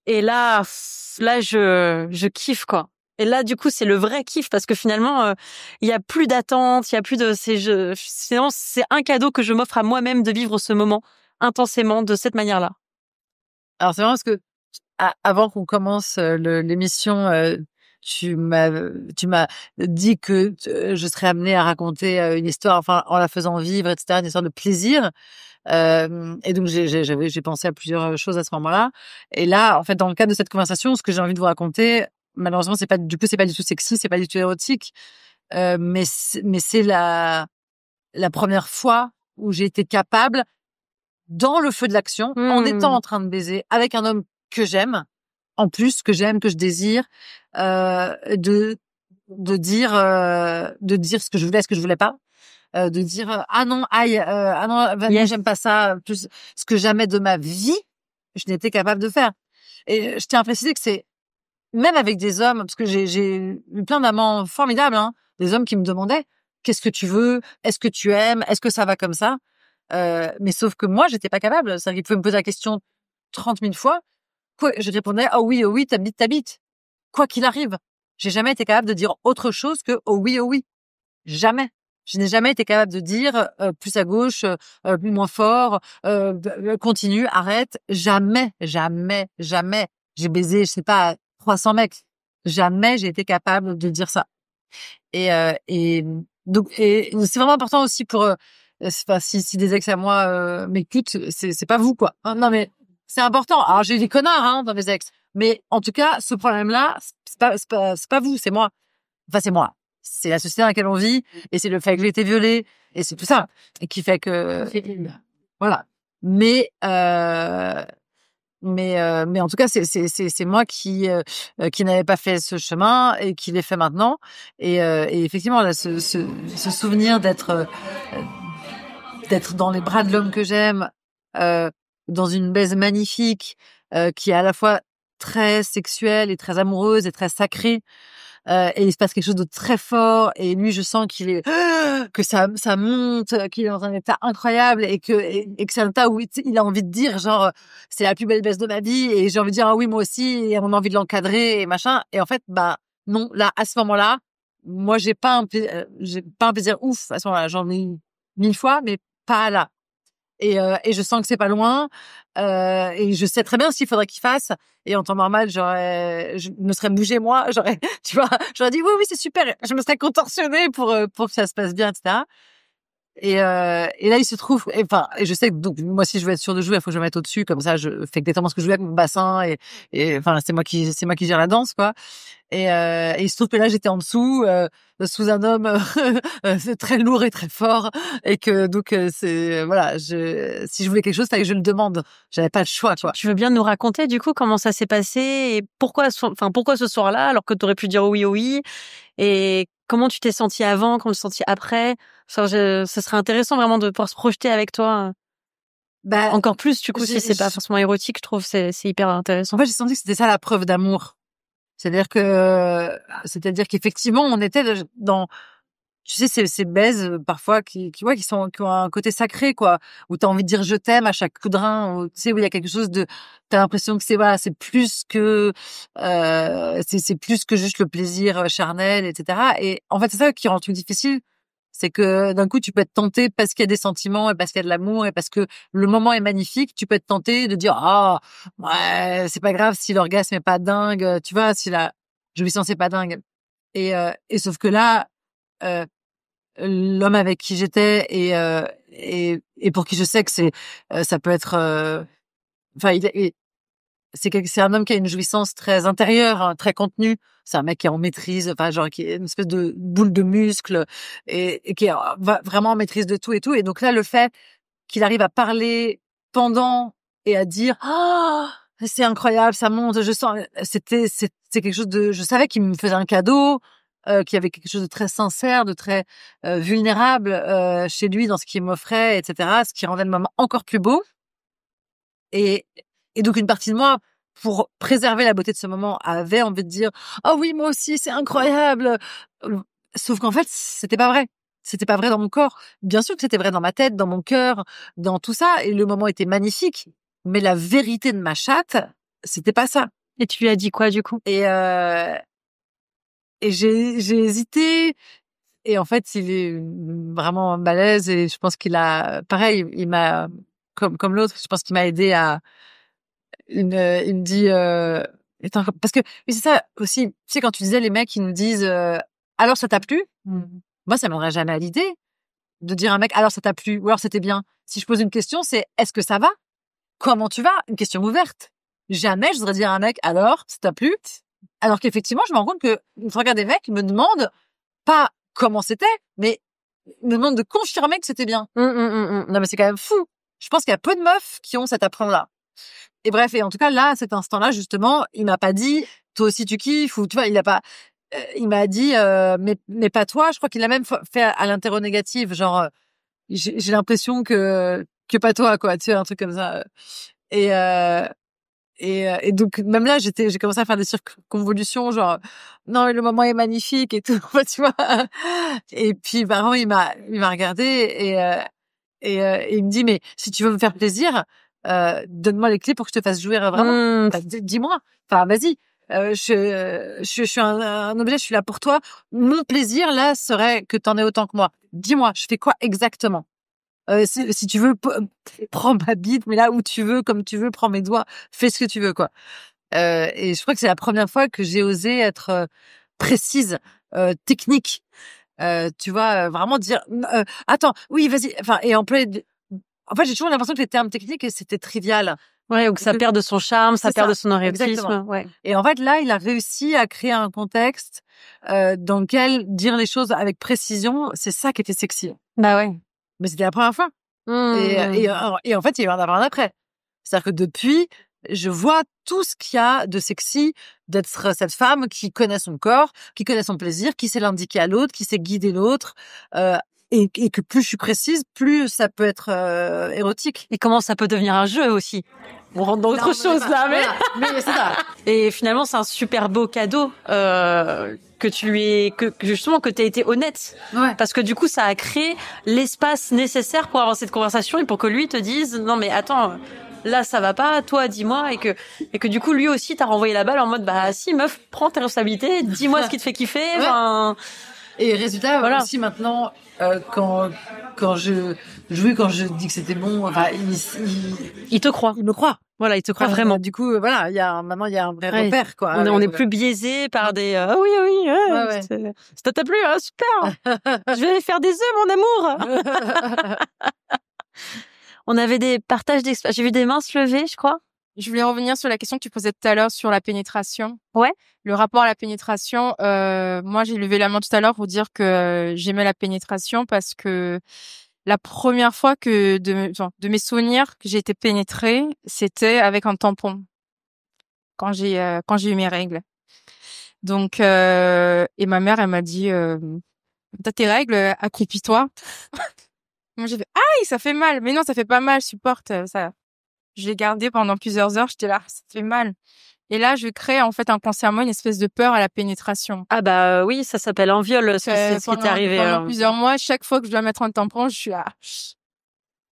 là je kiffe quoi. Et là du coup c'est le vrai kiff parce que finalement il y a plus d'attente, il y a plus de c'est un cadeau que je m'offre à moi-même de vivre ce moment intensément de cette manière-là. Alors c'est marrant parce que avant qu'on commence l'émission, tu m'as dit que je serais amenée à raconter une histoire, enfin en la faisant vivre, etc., une histoire de plaisir. Et donc j'ai pensé à plusieurs choses à ce moment-là. Et là, en fait, dans le cadre de cette conversation, ce que j'ai envie de vous raconter, malheureusement, c'est pas du tout sexy, c'est pas du tout érotique, mais c'est la première fois où j'ai été capable, dans le feu de l'action, en étant en train de baiser avec un homme que j'aime, en plus que j'aime, que je désire, de dire ce que je voulais, ce que je voulais pas, de dire ah non aïe, ah non j'aime pas ça, plus ce que jamais de ma vie je n'étais capable de faire. Et je tiens à préciser que c'est même avec des hommes, parce que j'ai eu plein d'amants formidables, hein, des hommes qui me demandaient qu'est-ce que tu veux, est-ce que tu aimes, est-ce que ça va comme ça, mais sauf que moi j'étais pas capable. C'est-à-dire qu'ils pouvaient me poser la question 30 000 fois, quoi, je répondais oh oui, t'habites, quoi qu'il arrive. J'ai jamais été capable de dire autre chose que oh oui, jamais. Je n'ai jamais été capable de dire plus à gauche, plus moins fort, continue, arrête. Jamais. J'ai baisé, je sais pas, 300 mecs. Jamais j'ai été capable de dire ça. Et donc c'est vraiment important aussi pour si des ex à moi m'écoutent, c'est pas vous quoi. Non mais c'est important. Alors j'ai des connards hein dans mes ex, mais en tout cas ce problème-là c'est pas vous, c'est moi. Enfin c'est moi. C'est la société dans laquelle on vit et c'est le fait que j'ai été violée et c'est tout ça et qui fait que voilà. Mais en tout cas c'est moi qui n'avais pas fait ce chemin et qui l'ai fait maintenant et effectivement là ce souvenir d'être dans les bras de l'homme que j'aime, dans une baise magnifique qui est à la fois très sexuelle et très amoureuse et très sacrée. Et il se passe quelque chose de très fort et lui je sens qu'il est que ça monte, qu'il est dans un état incroyable et que c'est un état où il a envie de dire genre c'est la plus belle baisse de ma vie et j'ai envie de dire ah oui moi aussi et on a envie de l'encadrer et machin et en fait bah non là à ce moment-là moi j'ai pas un plaisir ouf à ce moment-là, j'en ai eu 1000 fois mais pas là. Et je sens que c'est pas loin et je sais très bien ce qu'il faudrait qu'il fasse et en temps normal je me serais bougée moi, j'aurais dit oui c'est super, je me serais contorsionnée pour que ça se passe bien, etc. Et là il se trouve et je sais que donc moi si je veux être sûre de jouer il faut que je me mette au-dessus, comme ça je fais exactement ce que je veux avec mon bassin et enfin c'est moi qui gère la danse quoi. Et il se trouve que là j'étais en dessous sous un homme très lourd et très fort et que donc c'est voilà, si je voulais quelque chose fallait que je le demande, j'avais pas le choix quoi. Tu veux bien nous raconter du coup comment ça s'est passé et pourquoi ce soir-là alors que tu aurais pu dire oui et comment tu t'es sentie avant, comment tu t'es sentie après? Ça serait intéressant vraiment de pouvoir se projeter avec toi. Encore plus du coup si c'est pas forcément érotique, je trouve c'est hyper intéressant. En fait, j'ai senti que c'était ça la preuve d'amour. C'est-à-dire qu'effectivement, on était dans, tu sais, ces baises parfois qui ont un côté sacré, quoi, où t'as envie de dire je t'aime à chaque coup de rein, où, tu sais, où il y a quelque chose de, t'as l'impression que c'est plus que, c'est plus que juste le plaisir charnel, etc. Et en fait, c'est ça qui rend le truc difficile. C'est que d'un coup, tu peux être tenté parce qu'il y a des sentiments et parce qu'il y a de l'amour et parce que le moment est magnifique. Tu peux être tenté de dire ouais, c'est pas grave si l'orgasme est pas dingue, tu vois, si la jouissance est pas dingue. Et sauf que là, l'homme avec qui j'étais et pour qui je sais que ça peut être, c'est un homme qui a une jouissance très intérieure, hein, très contenue. C'est un mec qui est en maîtrise, enfin genre qui est une espèce de boule de muscles et qui est vraiment en maîtrise de tout et tout. Et donc là, le fait qu'il arrive à parler pendant et à dire c'est incroyable, ça monte, je sens, c'est quelque chose de, je savais qu'il me faisait un cadeau, qu'il y avait quelque chose de très sincère, de très vulnérable chez lui dans ce qu'il m'offrait, etc. Ce qui rendait le moment encore plus beau. Et donc une partie de moi, pour préserver la beauté de ce moment, avait envie de dire « Oh oui, moi aussi, c'est incroyable !» Sauf qu'en fait, c'était pas vrai. c'était pas vrai dans mon corps. Bien sûr que c'était vrai dans ma tête, dans mon cœur, dans tout ça. Et le moment était magnifique. Mais la vérité de ma chatte, c'était pas ça. Et tu lui as dit quoi, du coup? Et j'ai hésité. Et en fait, il est vraiment balèze et je pense qu'il a, pareil, il m'a, comme l'autre, je pense qu'il m'a aidé à, il me dit, attends, parce que, oui, c'est ça aussi, tu sais, quand tu disais les mecs, ils nous disent, alors ça t'a plu? Moi, ça m'aimerait jamais à l'idée de dire à un mec, alors ça t'a plu? Ou alors c'était bien. Si je pose une question, c'est, est-ce que ça va? Comment tu vas? Une question ouverte. Jamais je voudrais dire à un mec, alors, ça t'a plu? Alors qu'effectivement, je me rends compte que, je regarde des mecs, ils me demandent pas comment c'était, mais ils me demandent de confirmer que c'était bien. Non, mais c'est quand même fou. Je pense qu'il y a peu de meufs qui ont cet apprendre-là. Et bref, et en tout cas, là, à cet instant-là, justement, il m'a pas dit, toi aussi tu kiffes, ou tu vois, il a pas, il m'a dit, mais pas toi. Je crois qu'il a même fait à l'interrogative, genre, j'ai l'impression que pas toi, quoi, tu sais, un truc comme ça. Et donc même là j'ai commencé à faire des circonvolutions genre non mais le moment est magnifique et tout tu vois. Et puis vraiment il m'a regardé et il me dit mais si tu veux me faire plaisir donne-moi les clés pour que je te fasse jouir vraiment. Dis-moi, enfin vas-y. Je suis un objet, je suis là pour toi. Mon plaisir là serait que t'en aies autant que moi. Dis-moi, je fais quoi exactement? Si tu veux, prends ma bite, mais là où tu veux, comme tu veux, prends mes doigts, fais ce que tu veux, quoi. Et je crois que c'est la première fois que j'ai osé être précise, technique. Tu vois, vraiment dire, attends, oui, vas-y. Enfin, et en fait, j'ai toujours l'impression que les termes techniques, c'était trivial. Ouais, ou que ça perd de son charme, ça perd de son érotisme. Ouais. Et en fait, là, il a réussi à créer un contexte dans lequel dire les choses avec précision, c'est ça qui était sexy. Bah ouais. Mais c'était la première fois. Et en fait, il y a eu un avant et un après. C'est-à-dire que depuis, je vois tout ce qu'il y a de sexy d'être cette femme qui connaît son corps, qui connaît son plaisir, qui sait l'indiquer à l'autre, qui sait guider l'autre. Et que plus je suis précise, plus ça peut être érotique. Et comment ça peut devenir un jeu aussi. On rentre dans autre chose là, mais... Voilà. Mais c'est ça. Et finalement, c'est un super beau cadeau que tu lui que justement que t'aies été honnête. Ouais. Parce que du coup, ça a créé l'espace nécessaire pour avoir cette conversation et pour que lui te dise non mais attends, là ça va pas, toi dis-moi et que du coup lui aussi t'a renvoyé la balle en mode bah si meuf, prends tes responsabilités, dis-moi ce qui te fait kiffer. Ouais. Enfin. Et résultat, voilà. Aussi maintenant, quand je jouais, quand je dis que c'était bon, enfin, il te croit. Il me croit. Voilà, il te croit vraiment. Du coup, voilà, maintenant il y a un vrai repère, quoi. On est plus biaisé par des oui, ouais. Ça t'a plu, hein, super. Je vais aller faire des œufs, mon amour. On avait des partages d'expériences. J'ai vu des mains se lever, je crois. Je voulais revenir sur la question que tu posais tout à l'heure sur la pénétration. Ouais. Le rapport à la pénétration, moi j'ai levé la main tout à l'heure pour dire que j'aimais la pénétration parce que la première fois que de mes souvenirs que j'ai été pénétrée, c'était avec un tampon. Quand j'ai eu mes règles. Donc et ma mère elle m'a dit t'as tes règles, accroupis-toi. Moi j'ai fait aïe, ça fait mal. Mais non, ça fait pas mal, supporte ça. Je l'ai gardé pendant plusieurs heures, j'étais là, ça fait mal. Et là, je crée en fait inconsciemment une espèce de peur à la pénétration. Ah bah oui, ça s'appelle un viol, c'est ce qui t'est arrivé. Pendant plusieurs mois, chaque fois que je dois mettre un tampon, je suis là.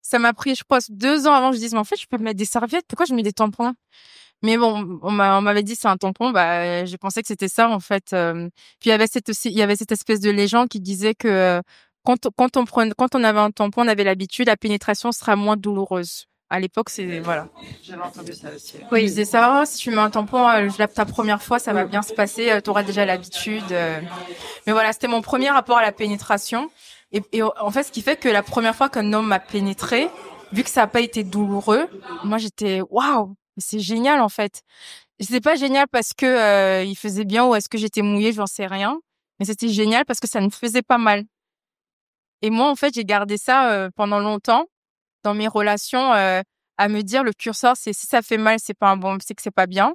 Ça m'a pris, je pense, 2 ans avant que je dise, mais en fait, je peux mettre des serviettes, pourquoi je mets des tampons? Mais bon, on m'avait dit c'est un tampon, bah j'ai pensé que c'était ça en fait. Puis il y avait cette espèce de légende qui disait que quand on avait un tampon, on avait l'habitude, la pénétration sera moins douloureuse. À l'époque, c'est voilà. J'avais entendu ça aussi. Oui, ils disaient ça. Si tu mets un tampon, ta première fois, ça va bien se passer. T'auras déjà l'habitude. Mais voilà, c'était mon premier rapport à la pénétration. Et en fait, ce qui fait que la première fois qu'un homme m'a pénétré, vu que ça n'a pas été douloureux, moi j'étais waouh, c'est génial en fait. C'était pas génial parce que il faisait bien ou est-ce que j'étais mouillée, j'en sais rien. Mais c'était génial parce que ça ne faisait pas mal. Et moi, en fait, j'ai gardé ça pendant longtemps. Dans mes relations, à me dire le curseur, c'est si ça fait mal, c'est pas un bon, c'est que c'est pas bien.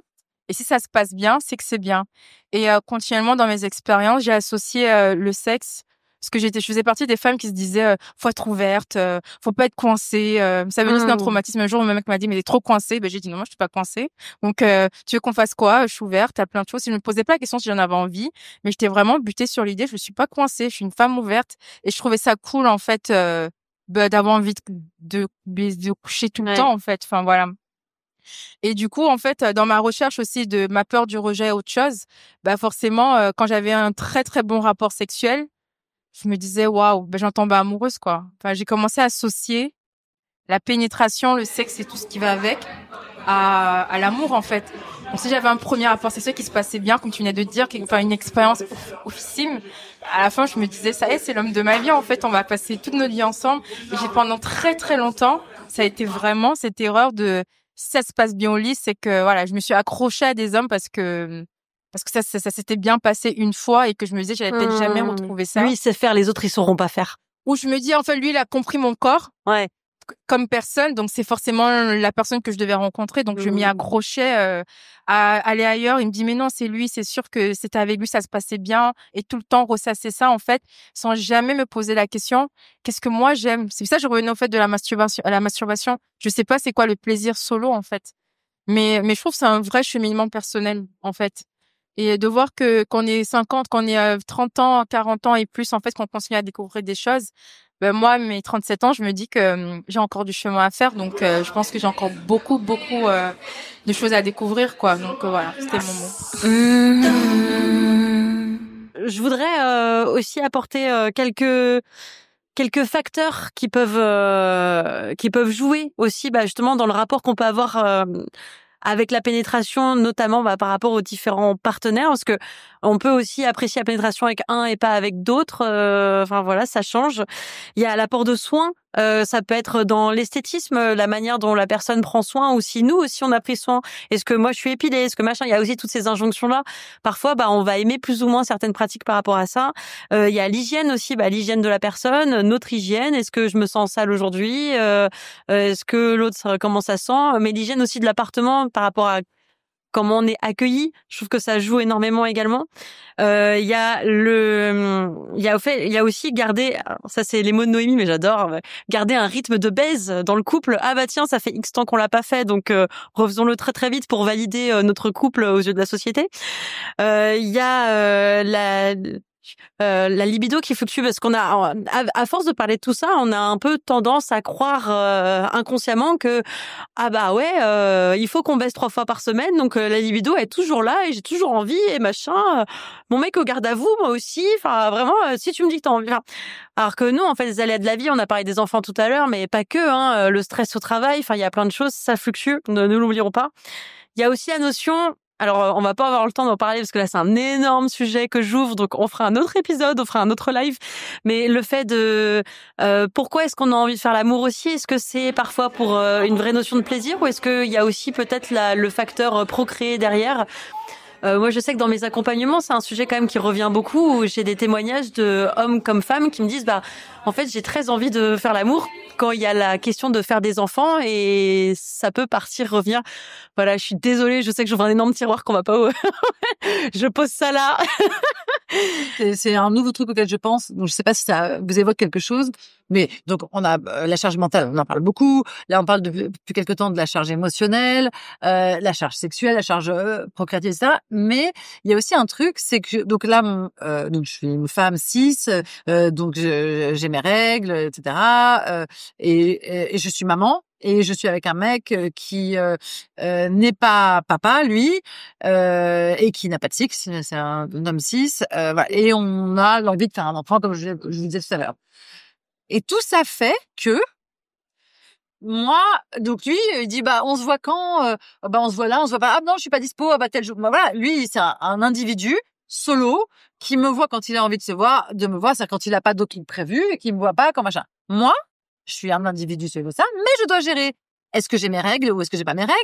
Et si ça se passe bien, c'est que c'est bien. Et continuellement dans mes expériences, j'ai associé le sexe Parce que je faisais partie des femmes qui se disaient, faut être ouverte, faut pas être coincée. Ça venait d'un traumatisme. Un jour, mon mec m'a dit, mais t'es trop coincée. Ben, j'ai dit, non, moi, je suis pas coincée. Donc, tu veux qu'on fasse quoi? Je suis ouverte à plein de choses. Si je me posais pas la question si j'en avais envie, mais j'étais vraiment butée sur l'idée, je suis pas coincée, je suis une femme ouverte. Et je trouvais ça cool, en fait, d'avoir envie de coucher tout le temps, en fait. Enfin, voilà. Et du coup, en fait, dans ma recherche aussi de ma peur du rejet et autre chose, bah, forcément, quand j'avais un très, très bon rapport sexuel, je me disais, waouh, ben, j'en tombais amoureuse, quoi. Enfin, j'ai commencé à associer la pénétration, le sexe et tout ce qui va avec à l'amour, en fait. Donc, si j'avais un premier rapport sexuel qui se passait bien, comme tu venais de dire, enfin, une expérience oufissime, à la fin, je me disais, ça y est, c'est l'homme de ma vie, en fait, on va passer toute notre vie ensemble. Et pendant très, très longtemps, ça a été vraiment cette erreur de, si ça se passe bien au lit, c'est que, voilà, je me suis accrochée à des hommes parce que ça s'était bien passé une fois et que je me disais, j'allais peut-être jamais retrouver ça. Lui, il sait faire, les autres, ils sauront pas faire. Ou je me dis, en fait, lui, il a compris mon corps. Ouais. Comme personne, donc c'est forcément la personne que je devais rencontrer, donc je m'y accrochais à aller ailleurs. Il me dit mais non, c'est lui, c'est sûr que c'était avec lui, ça se passait bien, et tout le temps ressasser ça en fait, sans jamais me poser la question qu'est-ce que moi j'aime. C'est ça, je revenais au fait de la masturbation. Je sais pas c'est quoi le plaisir solo en fait, mais je trouve que c'est un vrai cheminement personnel en fait. Et de voir qu'on est 50, qu'on est 30 ans, 40 ans et plus, en fait, qu'on continue à découvrir des choses. Ben, moi, mes 37 ans, je me dis que j'ai encore du chemin à faire. Donc, je pense que j'ai encore beaucoup de choses à découvrir, quoi. Donc, voilà, c'était mon mot. Je voudrais aussi apporter quelques facteurs qui peuvent jouer aussi, justement, dans le rapport qu'on peut avoir avec la pénétration, notamment par rapport aux différents partenaires, parce que on peut aussi apprécier la pénétration avec un et pas avec d'autres. Enfin voilà, ça change. Il y a l'apport de soins. Ça peut être dans l'esthétisme, la manière dont la personne prend soin, ou si nous aussi on a pris soin. Est-ce que moi je suis épilée, est-ce que machin. Il y a aussi toutes ces injonctions-là. Parfois, on va aimer plus ou moins certaines pratiques par rapport à ça. Il y a l'hygiène aussi, l'hygiène de la personne, notre hygiène. Est-ce que je me sens sale aujourd'hui? Est-ce que l'autre, comment ça sent? Mais l'hygiène aussi de l'appartement par rapport à comment on est accueilli, je trouve que ça joue énormément également. Il y a aussi garder, ça c'est les mots de Noémie, mais j'adore, garder un rythme de baise dans le couple. Ah bah tiens, ça fait X temps qu'on l'a pas fait, donc refaisons-le très très vite pour valider notre couple aux yeux de la société. Il y a la libido qui fluctue, parce qu'on a, à force de parler de tout ça, on a un peu tendance à croire inconsciemment que il faut qu'on baisse 3 fois par semaine, donc la libido est toujours là et j'ai toujours envie et machin. Mon mec au garde à vous, moi aussi. Enfin vraiment, si tu me dis que t'as envie. Alors que nous, en fait, les aléas de la vie, on a parlé des enfants tout à l'heure, mais pas que. Le stress au travail, enfin il y a plein de choses, ça fluctue. Ne l'oublions pas. Il y a aussi la notion. Alors, on va pas avoir le temps d'en parler parce que là, c'est un énorme sujet que j'ouvre. Donc, on fera un autre épisode, on fera un autre live. Mais le fait de pourquoi est-ce qu'on a envie de faire l'amour aussi? Est-ce que c'est parfois pour une vraie notion de plaisir, ou est-ce qu'il y a aussi peut-être le facteur procréer derrière? Moi, je sais que dans mes accompagnements, c'est un sujet quand même qui revient beaucoup, où j'ai des témoignages de hommes comme femmes qui me disent, en fait, j'ai très envie de faire l'amour quand il y a la question de faire des enfants, et ça peut partir, revenir. Voilà, je suis désolée, je sais que j'ouvre un énorme tiroir qu'on va pas... Je pose ça là. C'est un nouveau truc auquel je pense. Donc, je sais pas si ça vous évoque quelque chose. Mais donc, on a la charge mentale, on en parle beaucoup. Là, on parle depuis quelque temps de la charge émotionnelle, la charge sexuelle, la charge procréative, etc. Mais il y a aussi un truc, c'est que donc là, donc je suis une femme cis, donc j'ai mes règles, etc. Et je suis maman. Et je suis avec un mec qui n'est pas papa, lui, et qui n'a pas de sexe, c'est un homme cis. Voilà. Et on a l'envie de faire un enfant, comme je vous disais tout à l'heure. Et tout ça fait que moi, donc lui, il dit on se voit quand? On se voit là, on se voit pas. Ah non, je suis pas dispo. Tel jour. Voilà, lui, c'est un individu solo qui me voit quand il a envie de me voir, c'est quand il a pas d'autres trucs prévus et qui me voit pas quand machin. Moi, je suis un individu seul ça, mais je dois gérer. Est-ce que j'ai mes règles ou est-ce que j'ai pas mes règles?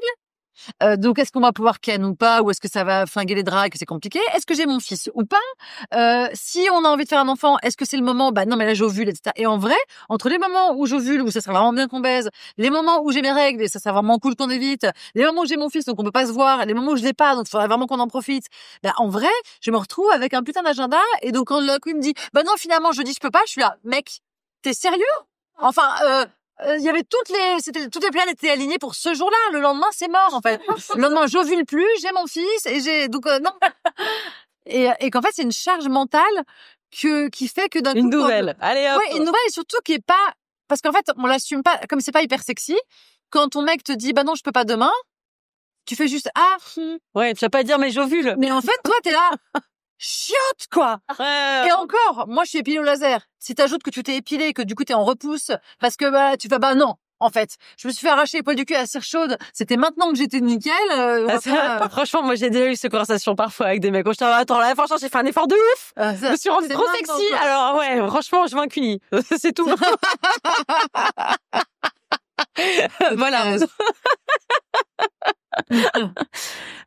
Donc, est-ce qu'on va pouvoir ken ou pas, ou est-ce que ça va flinguer les draps et que c'est compliqué? Est-ce que j'ai mon fils ou pas? Si on a envie de faire un enfant, est-ce que c'est le moment? Bah non, mais là j'ovule, etc. Et en vrai, entre les moments où j'ovule, où ça serait vraiment bien qu'on baise, les moments où j'ai mes règles et ça serait vraiment cool qu'on évite, les moments où j'ai mon fils donc on peut pas se voir, les moments où je l'ai pas donc il faudrait vraiment qu'on en profite. Bah en vrai, je me retrouve avec un putain d'agenda et donc quand le coup il me dit bah non finalement jeudi je peux pas, je suis là, mec, t'es sérieux? Enfin, il y avait toutes les planètes étaient alignées pour ce jour-là. Le lendemain, c'est mort, en fait. Le lendemain, j'ovule plus, j'ai mon fils et donc, non. Et qu'en fait, c'est une charge mentale qui fait que d'un coup. Une nouvelle. Allez hop. Ouais, une nouvelle et surtout qui est pas, parce qu'en fait, on l'assume pas, comme c'est pas hyper sexy. Quand ton mec te dit, bah non, je peux pas demain, tu fais juste, Ouais, tu vas pas dire, mais j'ovule. Mais en fait, toi, t'es là. Chiotte, quoi. Ouais. Et encore, moi, je suis épilée au laser. Si t'ajoutes que tu t'es épilé, que du coup, t'es en repousse, parce que, bah, tu fais, bah, non. En fait, je me suis fait arracher les poils du cul à la cire chaude. C'était maintenant que j'étais nickel. Franchement, moi, j'ai déjà eu ces conversations parfois avec des mecs. Je dis, attends, là, franchement, j'ai fait un effort de ouf. Je me suis rendue trop sexy. Quoi. Alors, ouais, franchement, je m'incline. C'est tout. Voilà.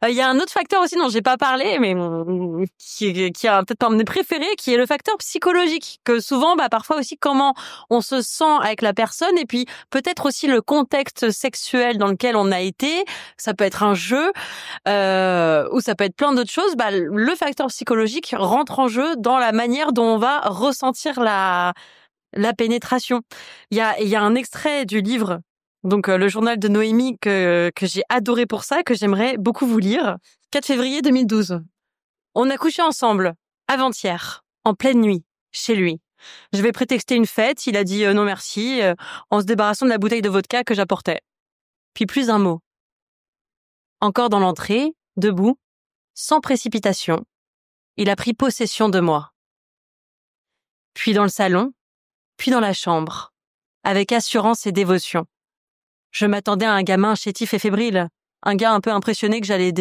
Il y a un autre facteur aussi dont j'ai pas parlé, mais qui a peut-être pas mes préférés, qui est le facteur psychologique. Que souvent, parfois aussi comment on se sent avec la personne, et puis peut-être aussi le contexte sexuel dans lequel on a été. Ça peut être un jeu, ou ça peut être plein d'autres choses. Le facteur psychologique rentre en jeu dans la manière dont on va ressentir la pénétration. Il y a un extrait du livre. Donc, le journal de Noémie que j'ai adoré pour ça, que j'aimerais beaucoup vous lire. 4 février 2012. On a couché ensemble, avant-hier, en pleine nuit, chez lui. Je vais prétexter une fête, il a dit non merci, en se débarrassant de la bouteille de vodka que j'apportais. Puis plus un mot. Encore dans l'entrée, debout, sans précipitation, il a pris possession de moi. Puis dans le salon, puis dans la chambre, avec assurance et dévotion. Je m'attendais à un gamin chétif et fébrile, un gars un peu impressionné que j'allais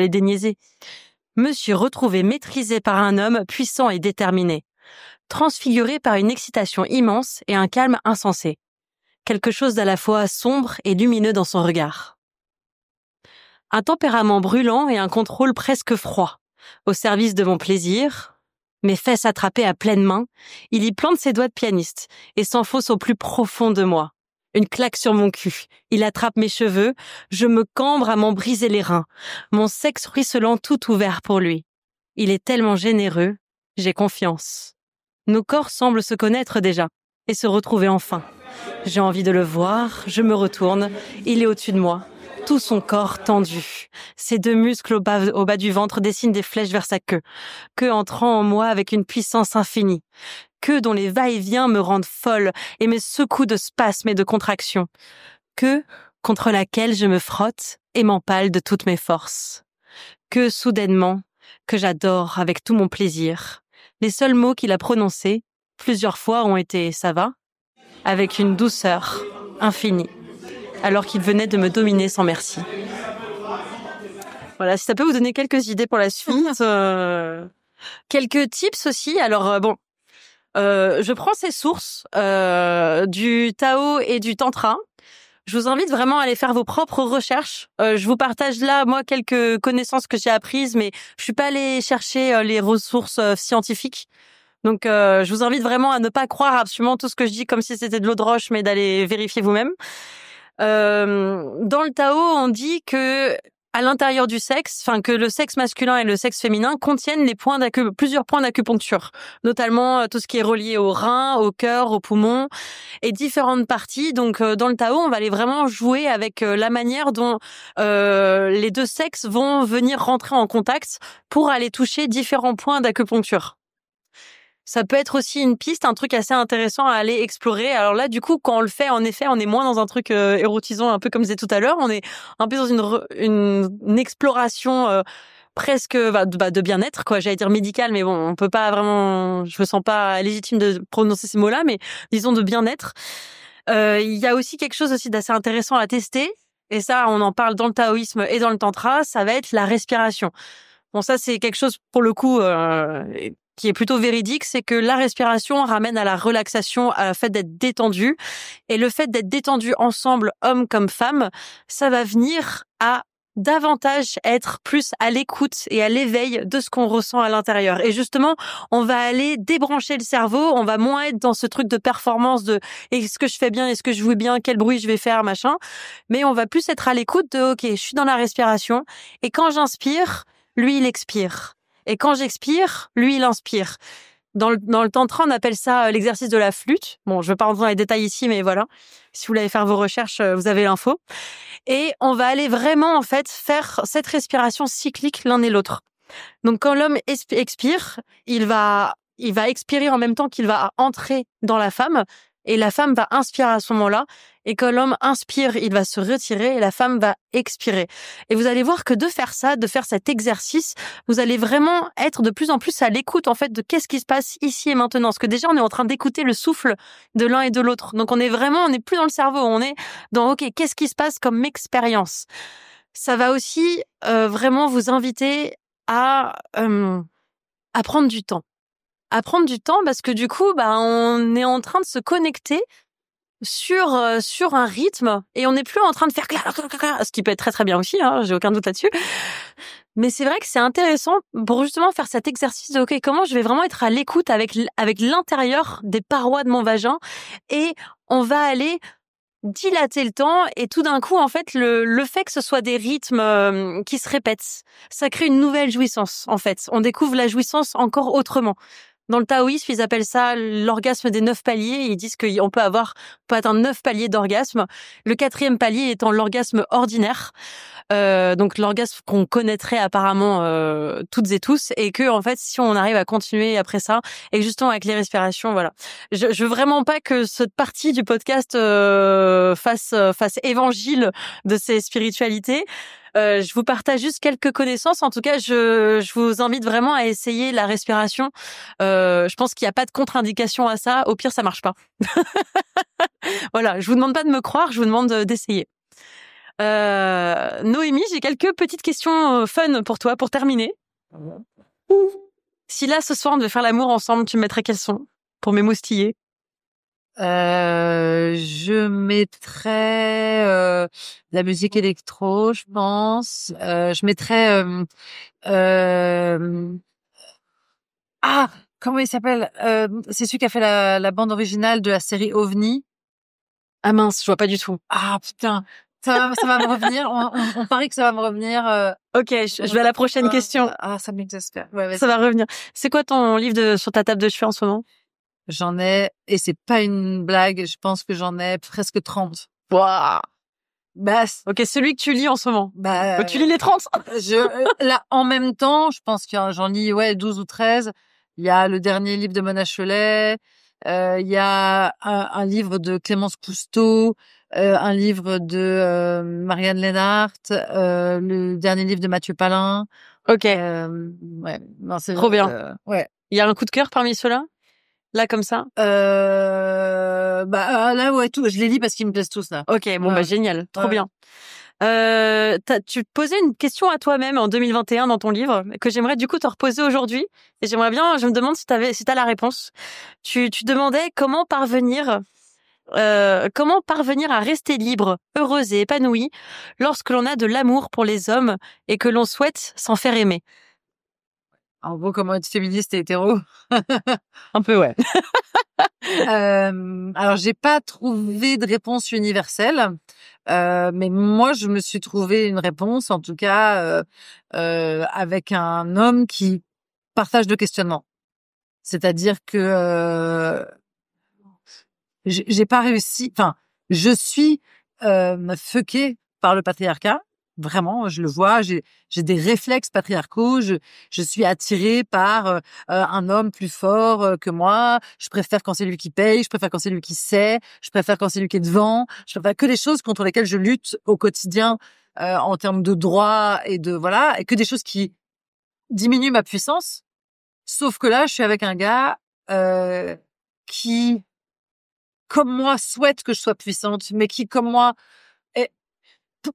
déniaiser. Me suis retrouvée maîtrisée par un homme puissant et déterminé, transfiguré par une excitation immense et un calme insensé. Quelque chose d'à la fois sombre et lumineux dans son regard. Un tempérament brûlant et un contrôle presque froid, au service de mon plaisir. Mes fesses attrapées à pleine main, il y plante ses doigts de pianiste et s'enfonce au plus profond de moi. Une claque sur mon cul. Il attrape mes cheveux. Je me cambre à m'en briser les reins. Mon sexe ruisselant tout ouvert pour lui. Il est tellement généreux. J'ai confiance. Nos corps semblent se connaître déjà et se retrouver enfin. J'ai envie de le voir. Je me retourne. Il est au-dessus de moi. Tout son corps tendu. Ses 2 muscles au bas du ventre dessinent des flèches vers sa queue. Queue entrant en moi avec une puissance infinie. Queue dont les va-et-vient me rendent folle et me secouent de spasmes et de contractions. Queue contre laquelle je me frotte et m'empale de toutes mes forces. Queue soudainement, que j'adore avec tout mon plaisir. Les seuls mots qu'il a prononcés, plusieurs fois, ont été « ça va ?» avec une douceur infinie, alors qu'il venait de me dominer sans merci. Voilà, si ça peut vous donner quelques idées pour la suite. Quelques tips aussi. Alors, je prends ces sources du Tao et du Tantra. Je vous invite vraiment à aller faire vos propres recherches. Je vous partage là, moi, quelques connaissances que j'ai apprises, mais je suis pas allée chercher les ressources scientifiques. Donc, je vous invite vraiment à ne pas croire absolument tout ce que je dis comme si c'était de l'eau de roche, mais d'aller vérifier vous-même. Dans le Tao, on dit que à l'intérieur du sexe, que le sexe masculin et le sexe féminin contiennent plusieurs points d'acupuncture, notamment tout ce qui est relié au rein, au cœur, aux poumons et différentes parties. Donc dans le Tao, on va aller vraiment jouer avec la manière dont les 2 sexes vont venir rentrer en contact pour aller toucher différents points d'acupuncture. Ça peut être aussi une piste, un truc assez intéressant à aller explorer. Alors là, du coup, quand on le fait, en effet, on est moins dans un truc érotisant, un peu comme je disais tout à l'heure. On est un peu dans une exploration presque de bien-être, quoi. J'allais dire médical, mais bon, on peut pas vraiment. Je me sens pas légitime de prononcer ces mots-là, mais disons de bien-être. Il y a aussi quelque chose aussi d'assez intéressant à tester. Et ça, on en parle dans le taoïsme et dans le tantra. Ça va être la respiration. Bon, ça, c'est quelque chose pour le coup. Qui est plutôt véridique, c'est que la respiration ramène à la relaxation, à le fait d'être détendu. Et le fait d'être détendu ensemble, homme comme femme, ça va venir à davantage être plus à l'écoute et à l'éveil de ce qu'on ressent à l'intérieur. Et justement, on va aller débrancher le cerveau, on va moins être dans ce truc de performance de est-ce que je fais bien, est-ce que je joue bien, quel bruit je vais faire, machin. Mais on va plus être à l'écoute de ok, je suis dans la respiration et quand j'inspire, lui il expire. Et quand j'expire, lui il inspire. Dans le tantra, on appelle ça l'exercice de la flûte. Bon, je ne vais pas rentrer dans les détails ici, mais voilà. Si vous voulez faire vos recherches, vous avez l'info. Et on va aller vraiment, en fait, faire cette respiration cyclique l'un et l'autre. Donc, quand l'homme expire, il va expirer en même temps qu'il va entrer dans la femme. Et la femme va inspirer à ce moment-là. Et quand l'homme inspire, il va se retirer et la femme va expirer. Et vous allez voir que de faire ça, de faire cet exercice, vous allez vraiment être de plus en plus à l'écoute, en fait, de qu'est-ce qui se passe ici et maintenant. Parce que déjà, on est en train d'écouter le souffle de l'un et de l'autre. Donc, on n'est plus dans le cerveau. On est dans, OK, qu'est-ce qui se passe comme expérience? Ça va aussi vraiment vous inviter à prendre du temps. À prendre du temps parce que du coup, on est en train de se connecter sur un rythme et on n'est plus en train de faire ce qui peut être très très bien aussi, hein, j'ai aucun doute là-dessus. Mais c'est vrai que c'est intéressant pour justement faire cet exercice de OK, comment je vais vraiment être à l'écoute avec l'intérieur des parois de mon vagin et on va aller dilater le temps et tout d'un coup en fait le fait que ce soit des rythmes qui se répètent, ça crée une nouvelle jouissance en fait. On découvre la jouissance encore autrement. Dans le taoïsme, ils appellent ça l'orgasme des 9 paliers. Ils disent qu'on peut atteindre 9 paliers d'orgasme. Le 4e palier étant l'orgasme ordinaire. Donc l'orgasme qu'on connaîtrait apparemment toutes et tous. Et que, en fait, si on arrive à continuer après ça, et justement avec les respirations, voilà. Je veux vraiment pas que cette partie du podcast fasse évangile de ces spiritualités. Je vous partage juste quelques connaissances. En tout cas, je vous invite vraiment à essayer la respiration. Je pense qu'il n'y a pas de contre-indication à ça. Au pire, ça marche pas. Voilà. Je vous demande pas de me croire. Je vous demande d'essayer. Noémie, j'ai quelques petites questions fun pour toi pour terminer. Si là, ce soir, on devait faire l'amour ensemble, tu me mettrais quels sons pour m'émoustiller? Je mettrais la musique électro, je pense. Je mettrais comment il s'appelle? C'est celui qui a fait la bande originale de la série OVNI. Ah mince, je vois pas du tout. Ah putain, ça va me revenir. On parie que ça va me revenir. Ok, je vais à la prochaine question. Ça m'exaspère. Ouais, ça va revenir. C'est quoi ton livre sur ta table de chevet en ce moment? J'en ai, et c'est pas une blague, je pense que j'en ai presque 30. Waouh! Ok, celui que tu lis en ce moment. Tu lis les 30? Là, en même temps, je pense que j'en lis, 12 ou 13. Il y a le dernier livre de Mona Chollet, il y a un livre de Clémence Cousteau, un livre de Marianne Lénart, le dernier livre de Mathieu Palin. Ok. C'est trop bien. Ouais. Il y a un coup de cœur parmi ceux-là? Là, comme ça? Là, tout. Je les lis parce qu'ils me plaisent tous, là. Ok, génial. Trop bien. Tu posais une question à toi-même en 2021 dans ton livre que j'aimerais du coup te reposer aujourd'hui. Et je me demande si t'as la réponse. Tu demandais comment parvenir à rester libre, heureuse et épanouie lorsque l'on a de l'amour pour les hommes et que l'on souhaite s'en faire aimer. En gros, comment être féministe et hétéro. Un peu, ouais. Alors, j'ai pas trouvé de réponse universelle, mais moi, je me suis trouvé une réponse, en tout cas, avec un homme qui partage le questionnement. C'est-à-dire que j'ai pas réussi. Enfin, je suis fuckée par le patriarcat. Vraiment, je le vois, j'ai des réflexes patriarcaux, je suis attirée par un homme plus fort que moi, je préfère quand c'est lui qui paye, je préfère quand c'est lui qui sait, je préfère quand c'est lui qui est devant, je préfère que des choses contre lesquelles je lutte au quotidien en termes de droits et et que des choses qui diminuent ma puissance. Sauf que là, je suis avec un gars qui, comme moi, souhaite que je sois puissante, mais qui, comme moi,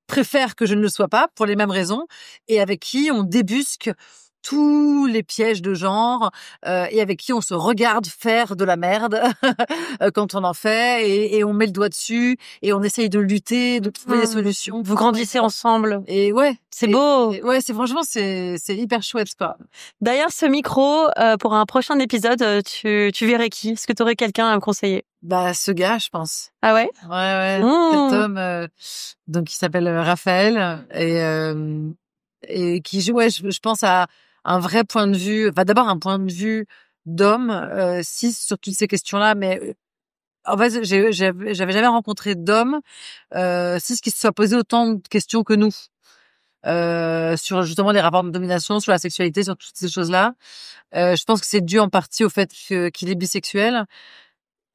préfère que je ne le sois pas pour les mêmes raisons et avec qui on débusque tous les pièges de genre et avec qui on se regarde faire de la merde quand on en fait et on met le doigt dessus et on essaye de lutter, de trouver des solutions. Vous grandissez ensemble. Et ouais, c'est beau. Ouais, c'est hyper chouette quoi. D'ailleurs, ce micro pour un prochain épisode, tu verrais qui? Est-ce que tu aurais quelqu'un à me conseiller? Bah ce gars, je pense. Ah ouais? Ouais. Cet homme donc il s'appelle Raphaël et qui joue je pense à un vrai point de vue, d'abord un point de vue d'homme cis sur toutes ces questions-là, mais en fait j'avais jamais rencontré d'homme cis qui se soit posé autant de questions que nous sur justement les rapports de domination, sur la sexualité, sur toutes ces choses-là. Je pense que c'est dû en partie au fait qu'il est bisexuel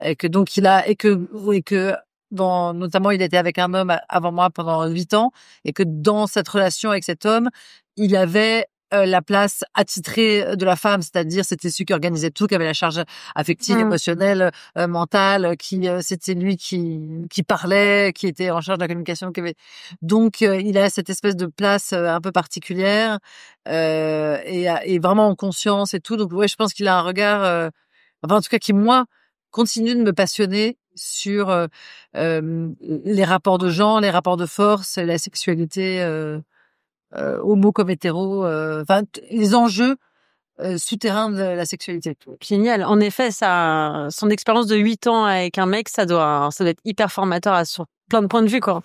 et que donc notamment il était avec un homme avant moi pendant 8 ans et que dans cette relation avec cet homme, il avait la place attitrée de la femme, c'est-à-dire c'était celui qui organisait tout, qui avait la charge affective, émotionnelle, mentale, c'était lui qui parlait, qui était en charge de la communication, donc il a cette espèce de place un peu particulière et vraiment en conscience et tout. Donc ouais, je pense qu'il a un regard en tout cas qui moi continue de me passionner sur les rapports de genre, les rapports de force, la sexualité homo comme hétéro, les enjeux souterrains de la sexualité. Génial. En effet, son expérience de 8 ans avec un mec, ça doit être hyper formateur sur plein de points de vue, quoi.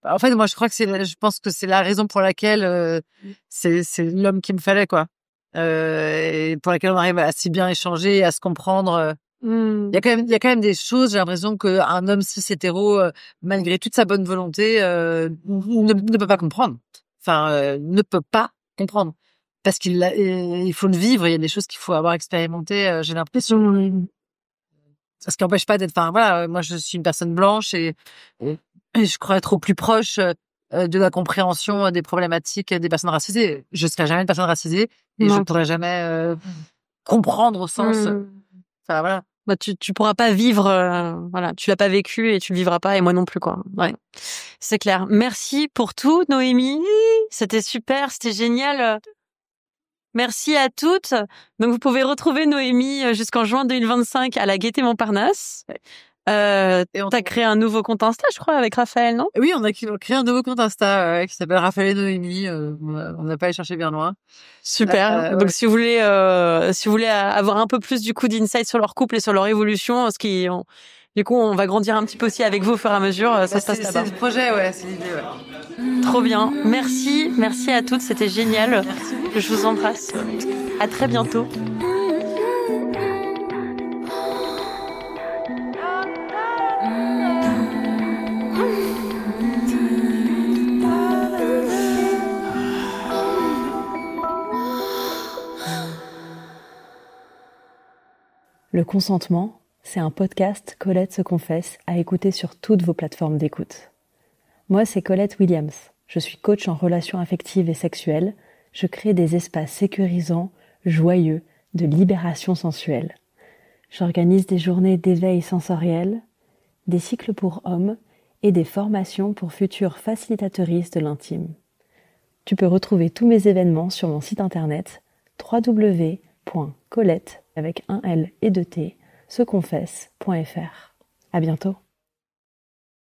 En fait, moi, je pense que c'est la raison pour laquelle c'est l'homme qu'il me fallait, quoi. Et pour laquelle on arrive à si bien échanger, à se comprendre. Il y a quand même des choses, j'ai l'impression qu'un homme cis hétéro, malgré toute sa bonne volonté, ne peut pas comprendre. Ne peut pas comprendre. Parce il faut le vivre, il y a des choses qu'il faut avoir expérimentées, j'ai l'impression. Ce qui n'empêche pas d'être, moi je suis une personne blanche et je crois être au plus proche de la compréhension des problématiques des personnes racisées. Je serai jamais une personne racisée et je ne pourrai jamais comprendre au sens, voilà. Tu pourras pas vivre, tu l'as pas vécu et tu le vivras pas et moi non plus, quoi. Ouais. C'est clair. Merci pour tout, Noémie. C'était super, c'était génial. Merci à toutes. Donc, vous pouvez retrouver Noémie jusqu'en juin 2025 à la Gaîté Montparnasse. T'as créé un nouveau compte Insta, je crois, avec Raphaël, non? Oui, on a créé un nouveau compte Insta qui s'appelle Raphaël et Noémie. On n'a pas allé chercher bien loin. Super. Donc, si vous voulez avoir un peu plus du coup d'insight sur leur couple et sur leur évolution, du coup, on va grandir un petit peu aussi avec vous au fur et à mesure. Ça se passe là-bas. C'est le projet, c'est l'idée, Trop bien. Merci à toutes. C'était génial. Merci. Je vous embrasse. À très bientôt. Le consentement, c'est un podcast Colette se confesse à écouter sur toutes vos plateformes d'écoute. Moi, c'est Colette Williams. Je suis coach en relations affectives et sexuelles. Je crée des espaces sécurisants, joyeux, de libération sensuelle. J'organise des journées d'éveil sensoriel, des cycles pour hommes et des formations pour futures facilitatrices de l'intime. Tu peux retrouver tous mes événements sur mon site internet www.colette avec un L et 2 T, seconfesse.fr. À bientôt.